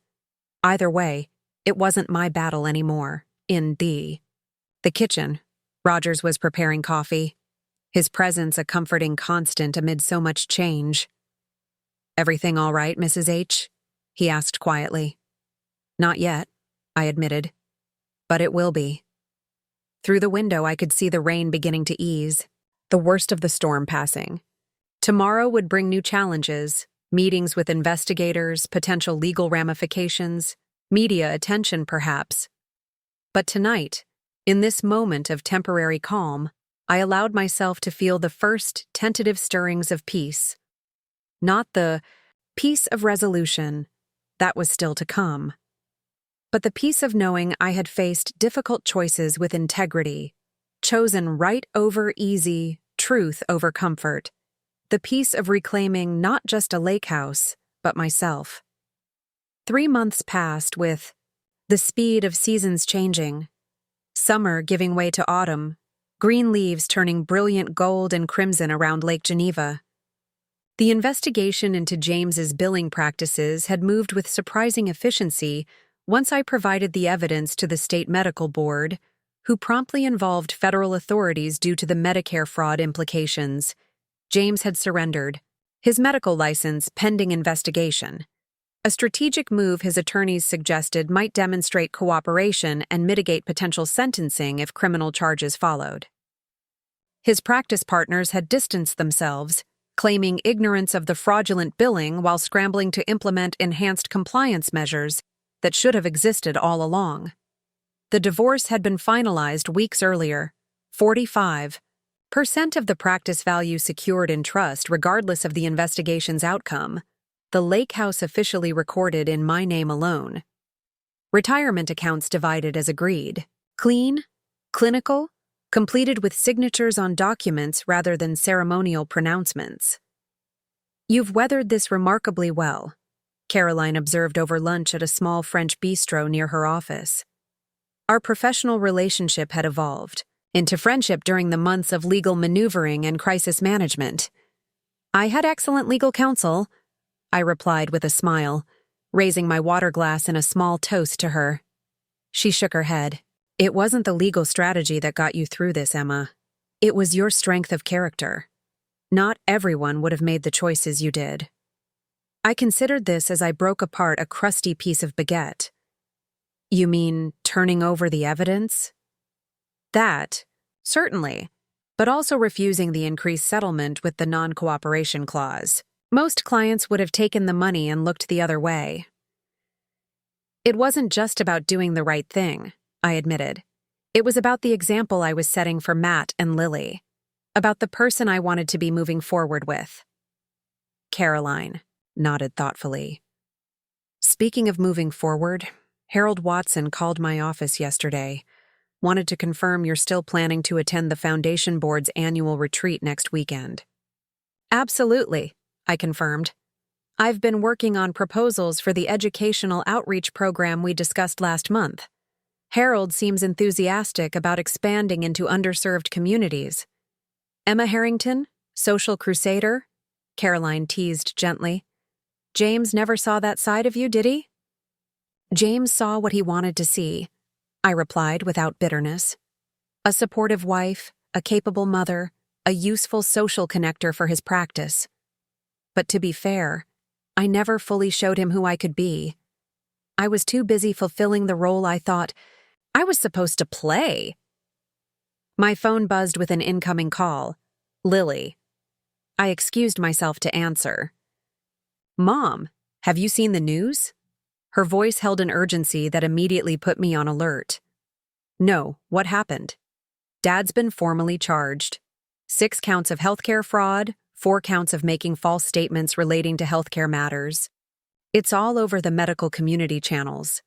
Either way, it wasn't my battle anymore. In the kitchen, Rogers was preparing coffee, his presence a comforting constant amid so much change. "Everything all right, Mrs. H?" he asked quietly. "Not yet," I admitted. "But it will be." Through the window I could see the rain beginning to ease, the worst of the storm passing. Tomorrow would bring new challenges, meetings with investigators, potential legal ramifications, media attention perhaps. But tonight, in this moment of temporary calm, I allowed myself to feel the first tentative stirrings of peace. Not the peace of resolution, that was still to come, but the peace of knowing I had faced difficult choices with integrity, chosen right over easy, truth over comfort, the peace of reclaiming not just a lake house, but myself. 3 months passed with the speed of seasons changing, summer giving way to autumn, green leaves turning brilliant gold and crimson around Lake Geneva. The investigation into James's billing practices had moved with surprising efficiency once I provided the evidence to the state medical board, who promptly involved federal authorities due to the Medicare fraud implications. James had surrendered, his medical license pending investigation. A strategic move his attorneys suggested might demonstrate cooperation and mitigate potential sentencing if criminal charges followed. His practice partners had distanced themselves, claiming ignorance of the fraudulent billing while scrambling to implement enhanced compliance measures that should have existed all along. The divorce had been finalized weeks earlier, 45% of the practice value secured in trust regardless of the investigation's outcome, the lake house officially recorded in my name alone. Retirement accounts divided as agreed. Clean, clinical, completed with signatures on documents rather than ceremonial pronouncements. "You've weathered this remarkably well," Caroline observed over lunch at a small French bistro near her office. Our professional relationship had evolved into friendship during the months of legal maneuvering and crisis management. "I had excellent legal counsel," I replied with a smile, raising my water glass in a small toast to her. She shook her head. "It wasn't the legal strategy that got you through this, Emma. It was your strength of character. Not everyone would have made the choices you did." I considered this as I broke apart a crusty piece of baguette. "You mean turning over the evidence?" "That, certainly, but also refusing the increased settlement with the non-cooperation clause. Most clients would have taken the money and looked the other way." "It wasn't just about doing the right thing," I admitted. "It was about the example I was setting for Matt and Lily. About the person I wanted to be moving forward with. Caroline nodded thoughtfully. Speaking of moving forward, Harold Watson called my office yesterday. Wanted to confirm you're still planning to attend the Foundation Board's annual retreat next weekend. Absolutely, I confirmed. I've been working on proposals for the educational outreach program we discussed last month. Harold seems enthusiastic about expanding into underserved communities. Emma Harrington, social crusader? Caroline teased gently. James never saw that side of you, did he? James saw what he wanted to see, I replied without bitterness. A supportive wife, a capable mother, a useful social connector for his practice. But to be fair, I never fully showed him who I could be. I was too busy fulfilling the role I thought I was supposed to play. My phone buzzed with an incoming call. Lily. I excused myself to answer. Mom, have you seen the news? Her voice held an urgency that immediately put me on alert. No, what happened? Dad's been formally charged. 6 counts of healthcare fraud, 4 counts of making false statements relating to healthcare matters. It's all over the medical community channels.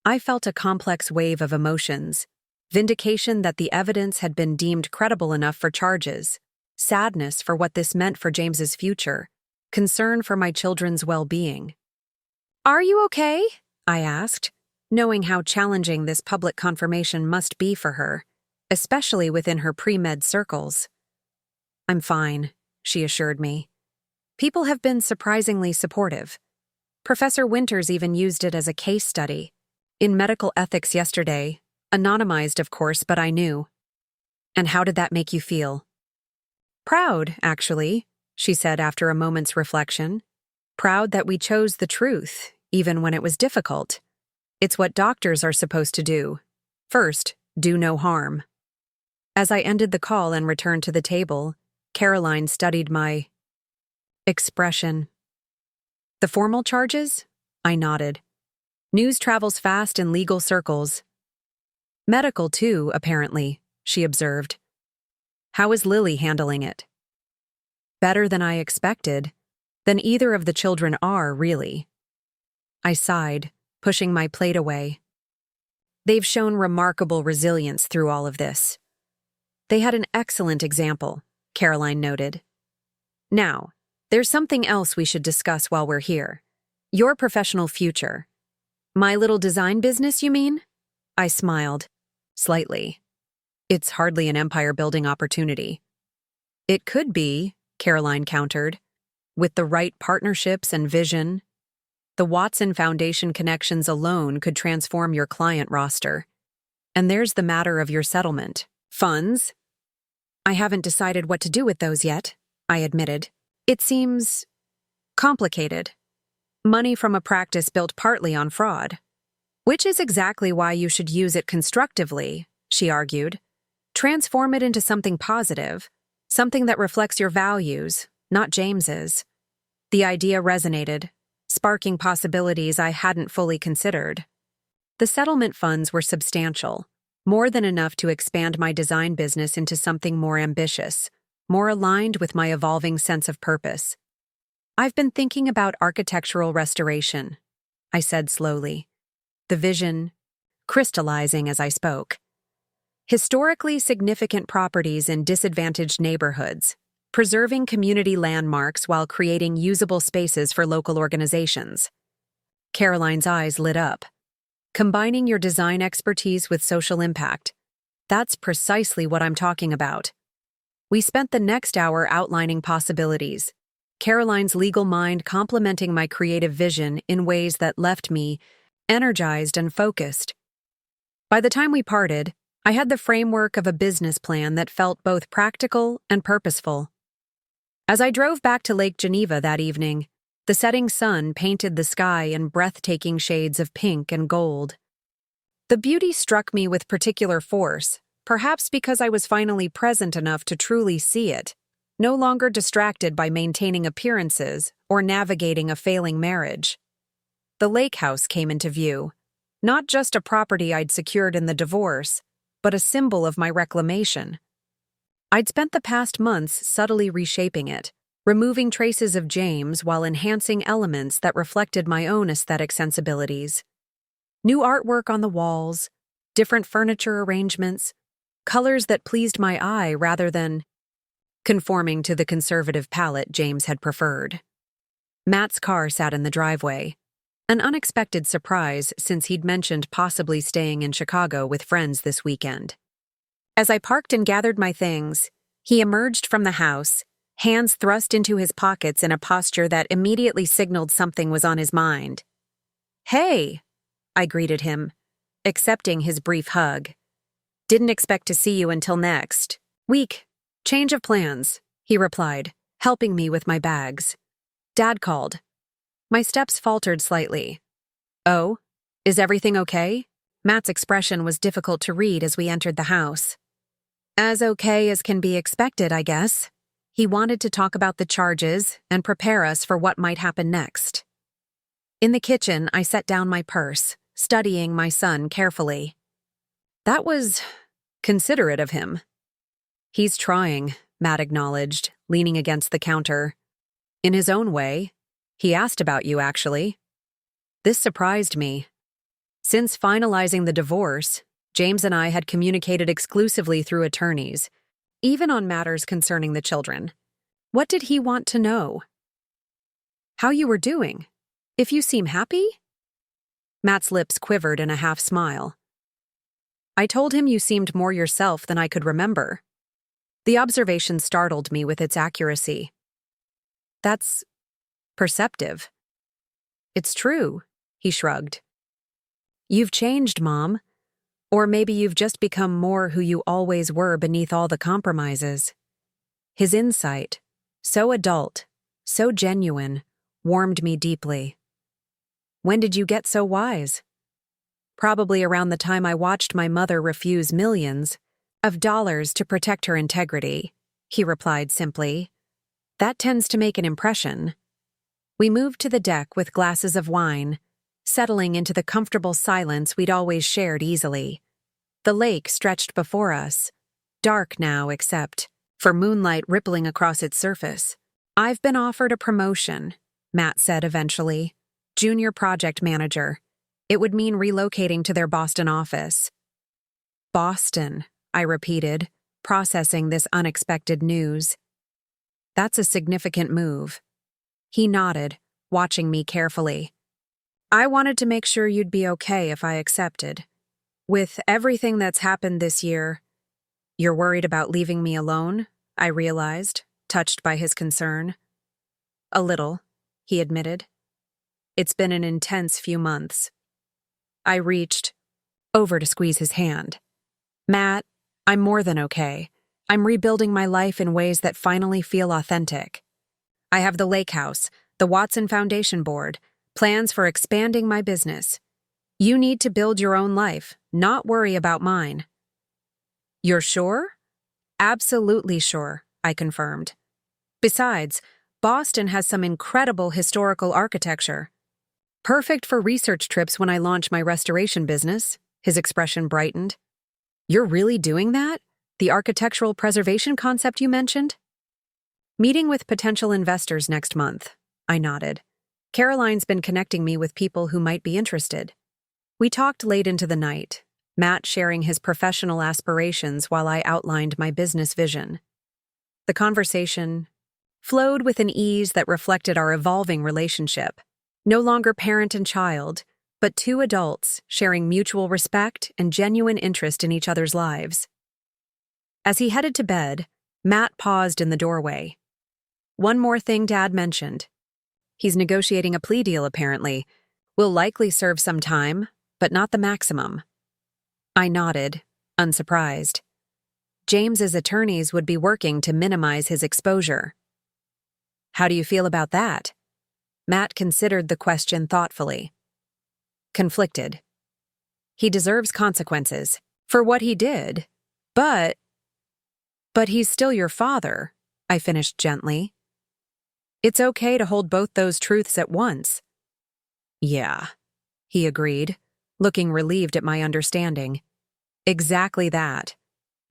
I felt a complex wave of emotions. Vindication that the evidence had been deemed credible enough for charges. Sadness for what this meant for James's future. Concern for my children's well-being. Are you okay? I asked, knowing how challenging this public confirmation must be for her, especially within her pre-med circles. I'm fine, she assured me. People have been surprisingly supportive. Professor Winters even used it as a case study. In medical ethics yesterday, anonymized of course, but I knew. And how did that make you feel? Proud, actually, she said after a moment's reflection. Proud that we chose the truth, even when it was difficult. It's what doctors are supposed to do. First, do no harm. As I ended the call and returned to the table, Caroline studied my expression. The formal charges? I nodded. News travels fast in legal circles. Medical, too, apparently, she observed. How is Lily handling it? Better than I expected. Than either of the children are, really. I sighed, pushing my plate away. They've shown remarkable resilience through all of this. They had an excellent example, Caroline noted. Now, there's something else we should discuss while we're here. Your professional future. My little design business, you mean? I smiled, slightly. It's hardly an empire-building opportunity. It could be, Caroline countered. With the right partnerships and vision, the Watson Foundation connections alone could transform your client roster. And there's the matter of your settlement. Funds? I haven't decided what to do with those yet, I admitted. It seems complicated. Money from a practice built partly on fraud. Which is exactly why you should use it constructively, she argued. Transform it into something positive, something that reflects your values, not James's. The idea resonated, sparking possibilities I hadn't fully considered. The settlement funds were substantial, more than enough to expand my design business into something more ambitious, more aligned with my evolving sense of purpose. I've been thinking about architectural restoration, I said slowly, the vision crystallizing as I spoke. Historically significant properties in disadvantaged neighborhoods, preserving community landmarks while creating usable spaces for local organizations. Caroline's eyes lit up. Combining your design expertise with social impact. That's precisely what I'm talking about. We spent the next hour outlining possibilities, Caroline's legal mind complementing my creative vision in ways that left me energized and focused. By the time we parted, I had the framework of a business plan that felt both practical and purposeful. As I drove back to Lake Geneva that evening, the setting sun painted the sky in breathtaking shades of pink and gold. The beauty struck me with particular force, perhaps because I was finally present enough to truly see it, no longer distracted by maintaining appearances or navigating a failing marriage. The lake house came into view, not just a property I'd secured in the divorce, but a symbol of my reclamation. I'd spent the past months subtly reshaping it, removing traces of James while enhancing elements that reflected my own aesthetic sensibilities. New artwork on the walls, different furniture arrangements, colors that pleased my eye rather than conforming to the conservative palette James had preferred. Matt's car sat in the driveway, an unexpected surprise since he'd mentioned possibly staying in Chicago with friends this weekend. As I parked and gathered my things, he emerged from the house, hands thrust into his pockets in a posture that immediately signaled something was on his mind. "Hey," I greeted him, accepting his brief hug. "Didn't expect to see you until next week. Change of plans," he replied, helping me with my bags. "Dad called." My steps faltered slightly. "Oh, is everything okay?" Matt's expression was difficult to read as we entered the house. "As okay as can be expected, I guess." He wanted to talk about the charges and prepare us for what might happen next. In the kitchen, I set down my purse, studying my son carefully. That was considerate of him. "He's trying," Matt acknowledged, leaning against the counter. "In his own way. He asked about you, actually." This surprised me. Since finalizing the divorce, James and I had communicated exclusively through attorneys, even on matters concerning the children. What did he want to know? "How you were doing? If you seem happy?" Matt's lips quivered in a half-smile. "I told him you seemed more yourself than I could remember." The observation startled me with its accuracy. "That's perceptive." "It's true," he shrugged. "You've changed, Mom. Or maybe you've just become more who you always were beneath all the compromises." His insight, so adult, so genuine, warmed me deeply. "When did you get so wise?" "Probably around the time I watched my mother refuse millions of dollars to protect her integrity," he replied simply. "That tends to make an impression." We moved to the deck with glasses of wine, settling into the comfortable silence we'd always shared easily. The lake stretched before us, dark now except for moonlight rippling across its surface. "I've been offered a promotion," Matt said eventually. "Junior project manager. It would mean relocating to their Boston office." "Boston," I repeated, processing this unexpected news. "That's a significant move." He nodded, watching me carefully. "I wanted to make sure you'd be okay if I accepted. With everything that's happened this year." "You're worried about leaving me alone?" I realized, touched by his concern. "A little," he admitted. "It's been an intense few months." I reached over to squeeze his hand. "Matt, I'm more than okay. I'm rebuilding my life in ways that finally feel authentic. I have the lake house, the Watson Foundation Board, plans for expanding my business. You need to build your own life, not worry about mine." "You're sure?" "Absolutely sure," I confirmed. "Besides, Boston has some incredible historical architecture. Perfect for research trips when I launch my restoration business." His expression brightened. "You're really doing that? The architectural preservation concept you mentioned?" "Meeting with potential investors next month," I nodded. "Caroline's been connecting me with people who might be interested." We talked late into the night, Matt sharing his professional aspirations while I outlined my business vision. The conversation flowed with an ease that reflected our evolving relationship. No longer parent and child, but two adults sharing mutual respect and genuine interest in each other's lives. As he headed to bed, Matt paused in the doorway. "One more thing Dad mentioned. He's negotiating a plea deal, apparently. Will likely serve some time, but not the maximum." I nodded, unsurprised. James's attorneys would be working to minimize his exposure. "How do you feel about that?" Matt considered the question thoughtfully. "Conflicted. He deserves consequences for what he did, but he's still your father," I finished gently. "It's okay to hold both those truths at once." "Yeah," he agreed, looking relieved at my understanding. "Exactly that."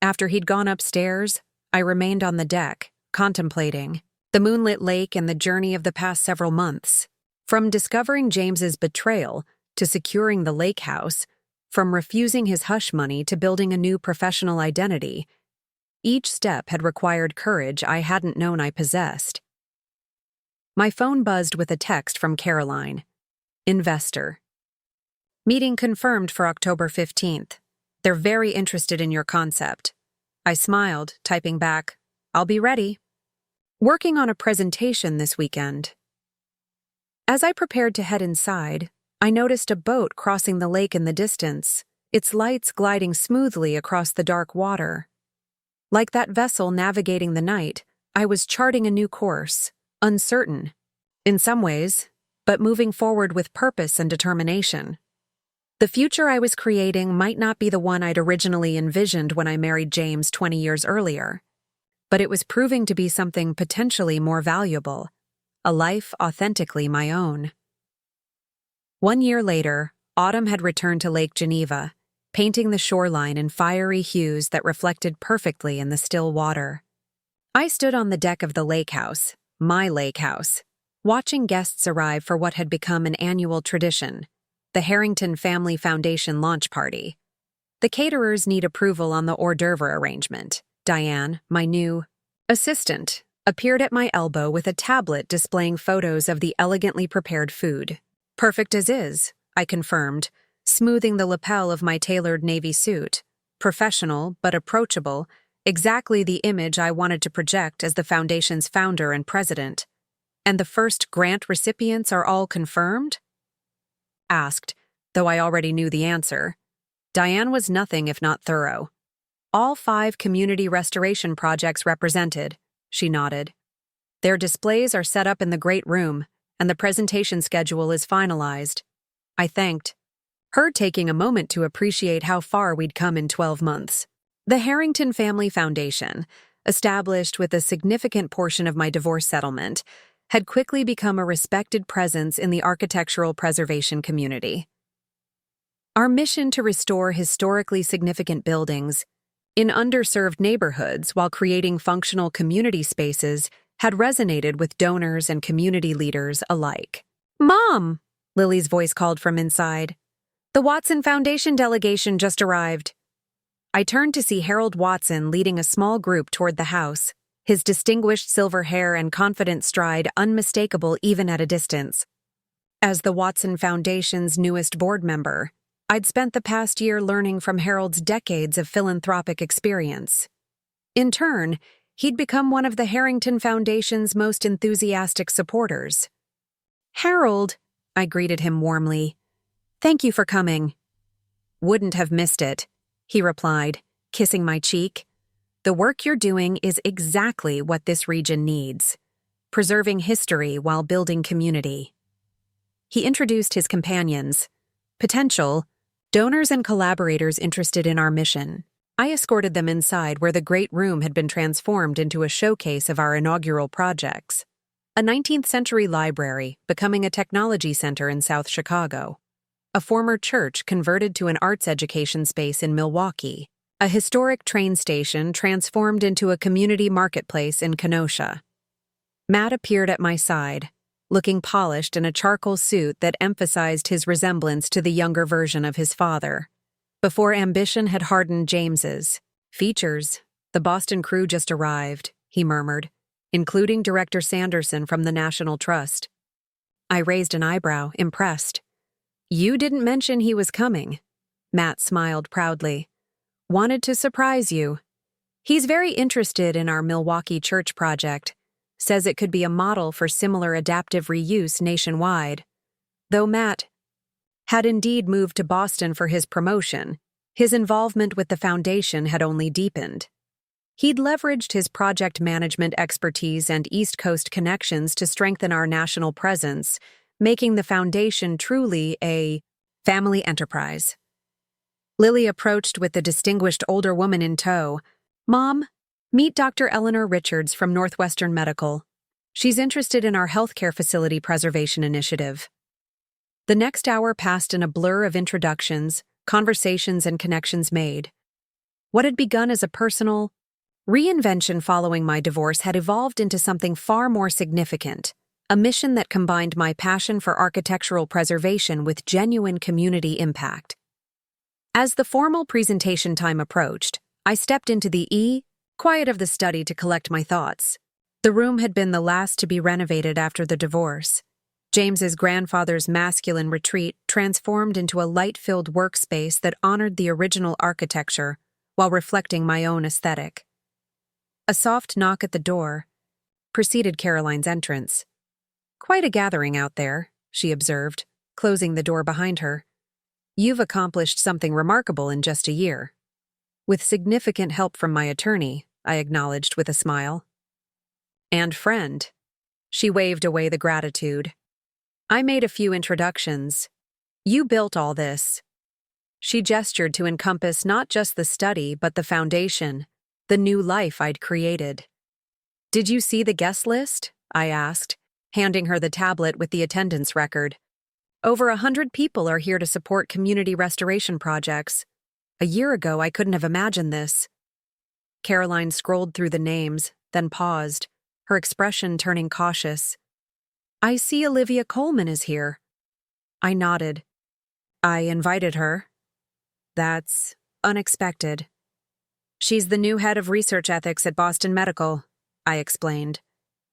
After he'd gone upstairs, I remained on the deck, contemplating the moonlit lake and the journey of the past several months. From discovering James's betrayal to securing the lake house, from refusing his hush money to building a new professional identity, each step had required courage I hadn't known I possessed. My phone buzzed with a text from Caroline. Investor. Meeting confirmed for October 15th. They're very interested in your concept. I smiled, typing back, I'll be ready. Working on a presentation this weekend. As I prepared to head inside, I noticed a boat crossing the lake in the distance, its lights gliding smoothly across the dark water. Like that vessel navigating the night, I was charting a new course, uncertain, in some ways, but moving forward with purpose and determination. The future I was creating might not be the one I'd originally envisioned when I married James 20 years earlier, but it was proving to be something potentially more valuable, a life authentically my own. 1 year later, autumn had returned to Lake Geneva, painting the shoreline in fiery hues that reflected perfectly in the still water. I stood on the deck of the lake house, my lake house, watching guests arrive for what had become an annual tradition, the Harrington Family Foundation launch party. The caterers need approval on the hors d'oeuvre arrangement. Diane, my new assistant, appeared at my elbow with a tablet displaying photos of the elegantly prepared food. Perfect as is, I confirmed, smoothing the lapel of my tailored navy suit. Professional, but approachable, exactly the image I wanted to project as the foundation's founder and president. And the first grant recipients are all confirmed? Asked, though I already knew the answer. Diane was nothing if not thorough. All 5 community restoration projects represented, she nodded. Their displays are set up in the great room, and the presentation schedule is finalized. I thanked her, taking a moment to appreciate how far we'd come in 12 months. The Harrington Family Foundation, established with a significant portion of my divorce settlement, had quickly become a respected presence in the architectural preservation community. Our mission to restore historically significant buildings in underserved neighborhoods while creating functional community spaces had resonated with donors and community leaders alike. Mom! Lily's voice called from inside. The Watson Foundation delegation just arrived. I turned to see Harold Watson leading a small group toward the house, his distinguished silver hair and confident stride unmistakable even at a distance. As the Watson Foundation's newest board member, I'd spent the past year learning from Harold's decades of philanthropic experience. In turn, he'd become one of the Harrington Foundation's most enthusiastic supporters. Harold, I greeted him warmly. Thank you for coming. Wouldn't have missed it, he replied, kissing my cheek. The work you're doing is exactly what this region needs, preserving history while building community. He introduced his companions, potential donors and collaborators interested in our mission. I escorted them inside where the great room had been transformed into a showcase of our inaugural projects. A 19th-century library becoming a technology center in South Chicago. A former church converted to an arts education space in Milwaukee. A historic train station transformed into a community marketplace in Kenosha. Matt appeared at my side, looking polished in a charcoal suit that emphasized his resemblance to the younger version of his father. Before ambition had hardened James's features, the Boston crew just arrived, he murmured, including Director Sanderson from the National Trust. I raised an eyebrow, impressed. You didn't mention he was coming. Matt smiled proudly. Wanted to surprise you. He's very interested in our Milwaukee church project. Says it could be a model for similar adaptive reuse nationwide. Though Matt had indeed moved to Boston for his promotion, his involvement with the foundation had only deepened. He'd leveraged his project management expertise and East Coast connections to strengthen our national presence, making the foundation truly a family enterprise. Lily approached with the distinguished older woman in tow. Mom, meet Dr. Eleanor Richards from Northwestern Medical. She's interested in our healthcare facility preservation initiative. The next hour passed in a blur of introductions, conversations, and connections made. What had begun as a personal Reinvention following my divorce had evolved into something far more significant, a mission that combined my passion for architectural preservation with genuine community impact. As the formal presentation time approached, I stepped into the quiet of the study to collect my thoughts. The room had been the last to be renovated after the divorce. James's grandfather's masculine retreat transformed into a light-filled workspace that honored the original architecture while reflecting my own aesthetic. A soft knock at the door preceded Caroline's entrance. "Quite a gathering out there," she observed, closing the door behind her. "You've accomplished something remarkable in just a year." "With significant help from my attorney," I acknowledged with a smile. "And friend." She waved away the gratitude. "I made a few introductions. You built all this." She gestured to encompass not just the study but the foundation, the new life I'd created. "Did you see the guest list?" I asked, handing her the tablet with the attendance record. "Over 100 people are here to support community restoration projects. A year ago, I couldn't have imagined this." Caroline scrolled through the names, then paused, her expression turning cautious. "I see Olivia Coleman is here." I nodded. "I invited her." "That's unexpected." "She's the new head of research ethics at Boston Medical," I explained.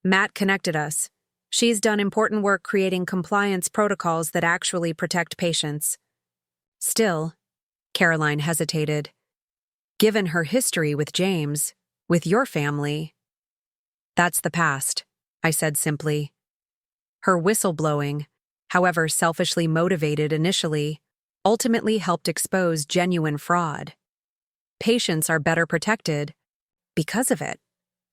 "Matt connected us. She's done important work creating compliance protocols that actually protect patients." "Still," Caroline hesitated, "given her history with James, with your family—" "That's the past," I said simply. Her whistleblowing, however selfishly motivated initially, ultimately helped expose genuine fraud. Patients are better protected because of it.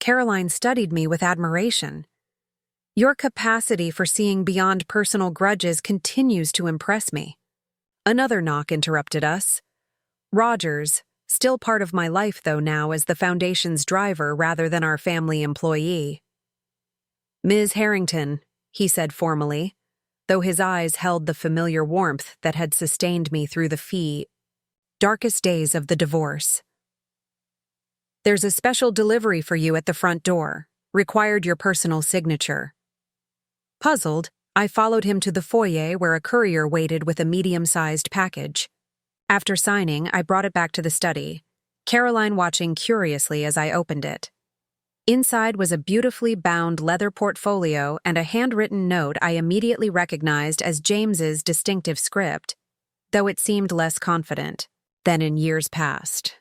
Caroline studied me with admiration. "Your capacity for seeing beyond personal grudges continues to impress me." Another knock interrupted us. Rogers, still part of my life though now as the foundation's driver rather than our family employee. "Ms. Harrington," he said formally, though his eyes held the familiar warmth that had sustained me through the darkest days of the divorce. "There's a special delivery for you at the front door. Required your personal signature." Puzzled, I followed him to the foyer where a courier waited with a medium-sized package. After signing, I brought it back to the study, Caroline watching curiously as I opened it. Inside was a beautifully bound leather portfolio and a handwritten note I immediately recognized as James's distinctive script, though it seemed less confident than in years past.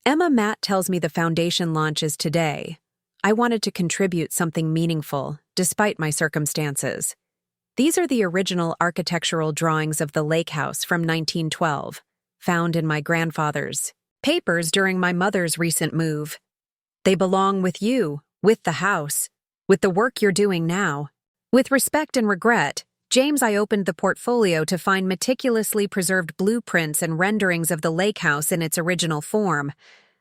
"Emma, Matt tells me the foundation launches today. I wanted to contribute something meaningful, despite my circumstances. These are the original architectural drawings of the lake house from 1912, found in my grandfather's papers during my mother's recent move. They belong with you, with the house, with the work you're doing now." With respect and regret, James, I opened the portfolio to find meticulously preserved blueprints and renderings of the lake house in its original form,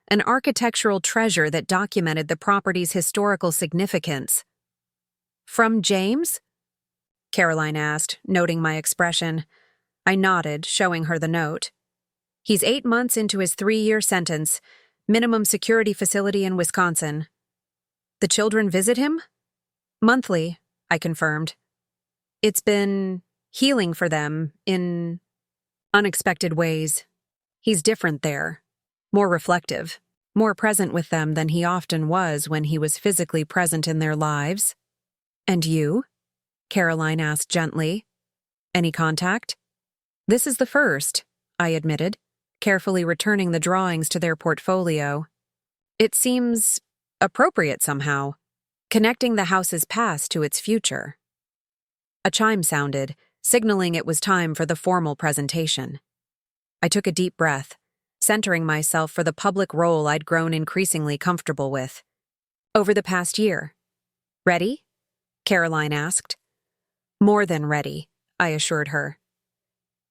an architectural treasure that documented the property's historical significance. "From James?" Caroline asked, noting my expression. I nodded, showing her the note. "He's 8 months into his 3-year sentence, minimum security facility in Wisconsin." "The children visit him?" "Monthly," I confirmed. "It's been healing for them in unexpected ways. He's different there, more reflective, more present with them than he often was when he was physically present in their lives." "And you?" Caroline asked gently. "Any contact?" "This is the first," I admitted, carefully returning the drawings to their portfolio. "It seems appropriate somehow, connecting the house's past to its future." A chime sounded, signaling it was time for the formal presentation. I took a deep breath, centering myself for the public role I'd grown increasingly comfortable with. "Over the past year." "Ready?" Caroline asked. "More than ready," I assured her.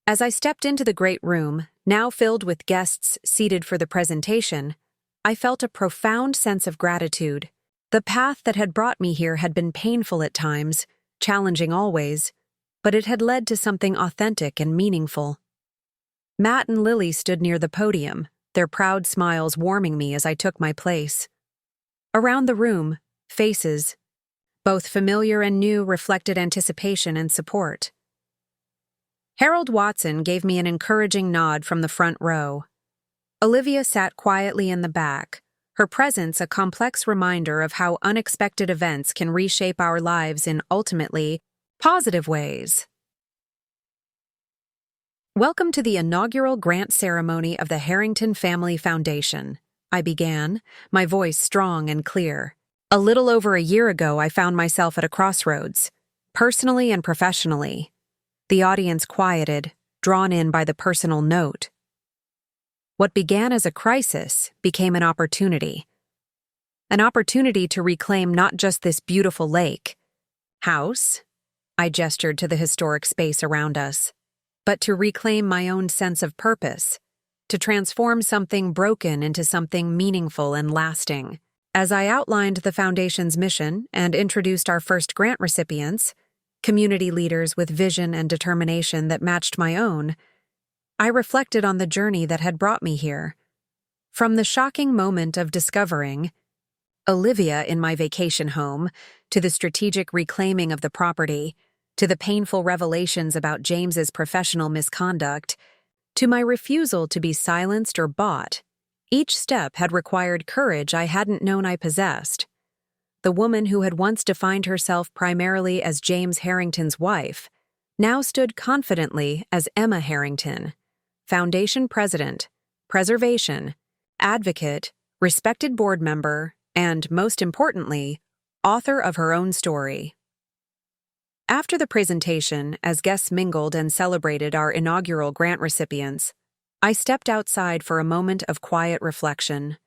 As I stepped into the great room, now filled with guests seated for the presentation, I felt a profound sense of gratitude. The path that had brought me here had been painful at times, challenging always, but it had led to something authentic and meaningful. Matt and Lily stood near the podium, their proud smiles warming me as I took my place. Around the room, faces, both familiar and new, reflected anticipation and support. Harold Watson gave me an encouraging nod from the front row. Olivia sat quietly in the back, her presence a complex reminder of how unexpected events can reshape our lives in ultimately positive ways. Welcome to the inaugural grant ceremony of the Harrington Family Foundation, I began, my voice strong and clear. A little over a year ago, I found myself at a crossroads, personally and professionally. The audience quieted, drawn in by the personal note. What began as a crisis became an opportunity. An opportunity to reclaim not just this beautiful lake, house, I gestured to the historic space around us, but to reclaim my own sense of purpose, to transform something broken into something meaningful and lasting. As I outlined the Foundation's mission and introduced our first grant recipients, community leaders with vision and determination that matched my own, I reflected on the journey that had brought me here. From the shocking moment of discovering Olivia in my vacation home, to the strategic reclaiming of the property, to the painful revelations about James's professional misconduct, to my refusal to be silenced or bought, each step had required courage I hadn't known I possessed. The woman who had once defined herself primarily as James Harrington's wife now stood confidently as Emma Harrington, Foundation President, Preservation, Advocate, respected board member, and, most importantly, author of her own story. After the presentation, as guests mingled and celebrated our inaugural grant recipients, I stepped outside for a moment of quiet reflection.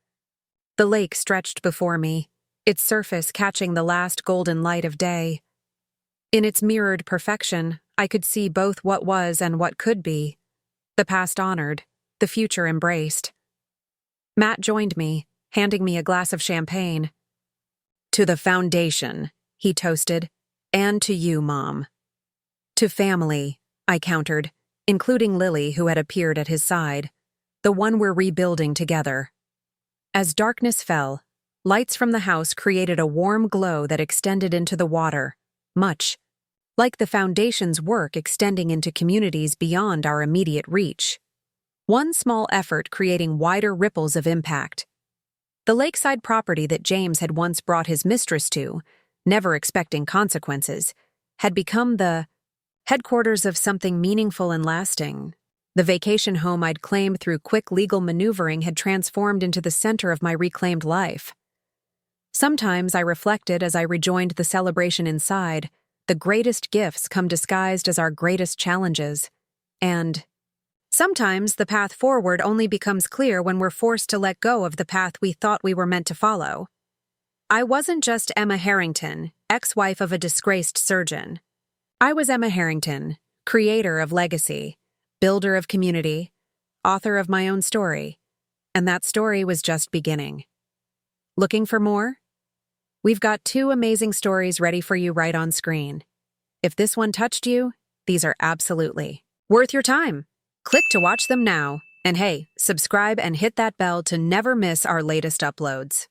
The lake stretched before me, its surface catching the last golden light of day. In its mirrored perfection, I could see both what was and what could be, the past honored, the future embraced. Matt joined me, handing me a glass of champagne. "To the Foundation," he toasted, "and to you, Mom." "To family," I countered, including Lily, who had appeared at his side, "the one we're rebuilding together." As darkness fell, lights from the house created a warm glow that extended into the water, much like the Foundation's work extending into communities beyond our immediate reach. One small effort creating wider ripples of impact. The lakeside property that James had once brought his mistress to, never expecting consequences, had become the headquarters of something meaningful and lasting. The vacation home I'd claimed through quick legal maneuvering had transformed into the center of my reclaimed life. Sometimes I reflected as I rejoined the celebration inside, the greatest gifts come disguised as our greatest challenges. And sometimes the path forward only becomes clear when we're forced to let go of the path we thought we were meant to follow. I wasn't just Emma Harrington, ex-wife of a disgraced surgeon. I was Emma Harrington, creator of legacy, builder of community, author of my own story. And that story was just beginning. Looking for more? We've got 2 amazing stories ready for you right on screen. If this one touched you, these are absolutely worth your time. Click to watch them now. And hey, subscribe and hit that bell to never miss our latest uploads.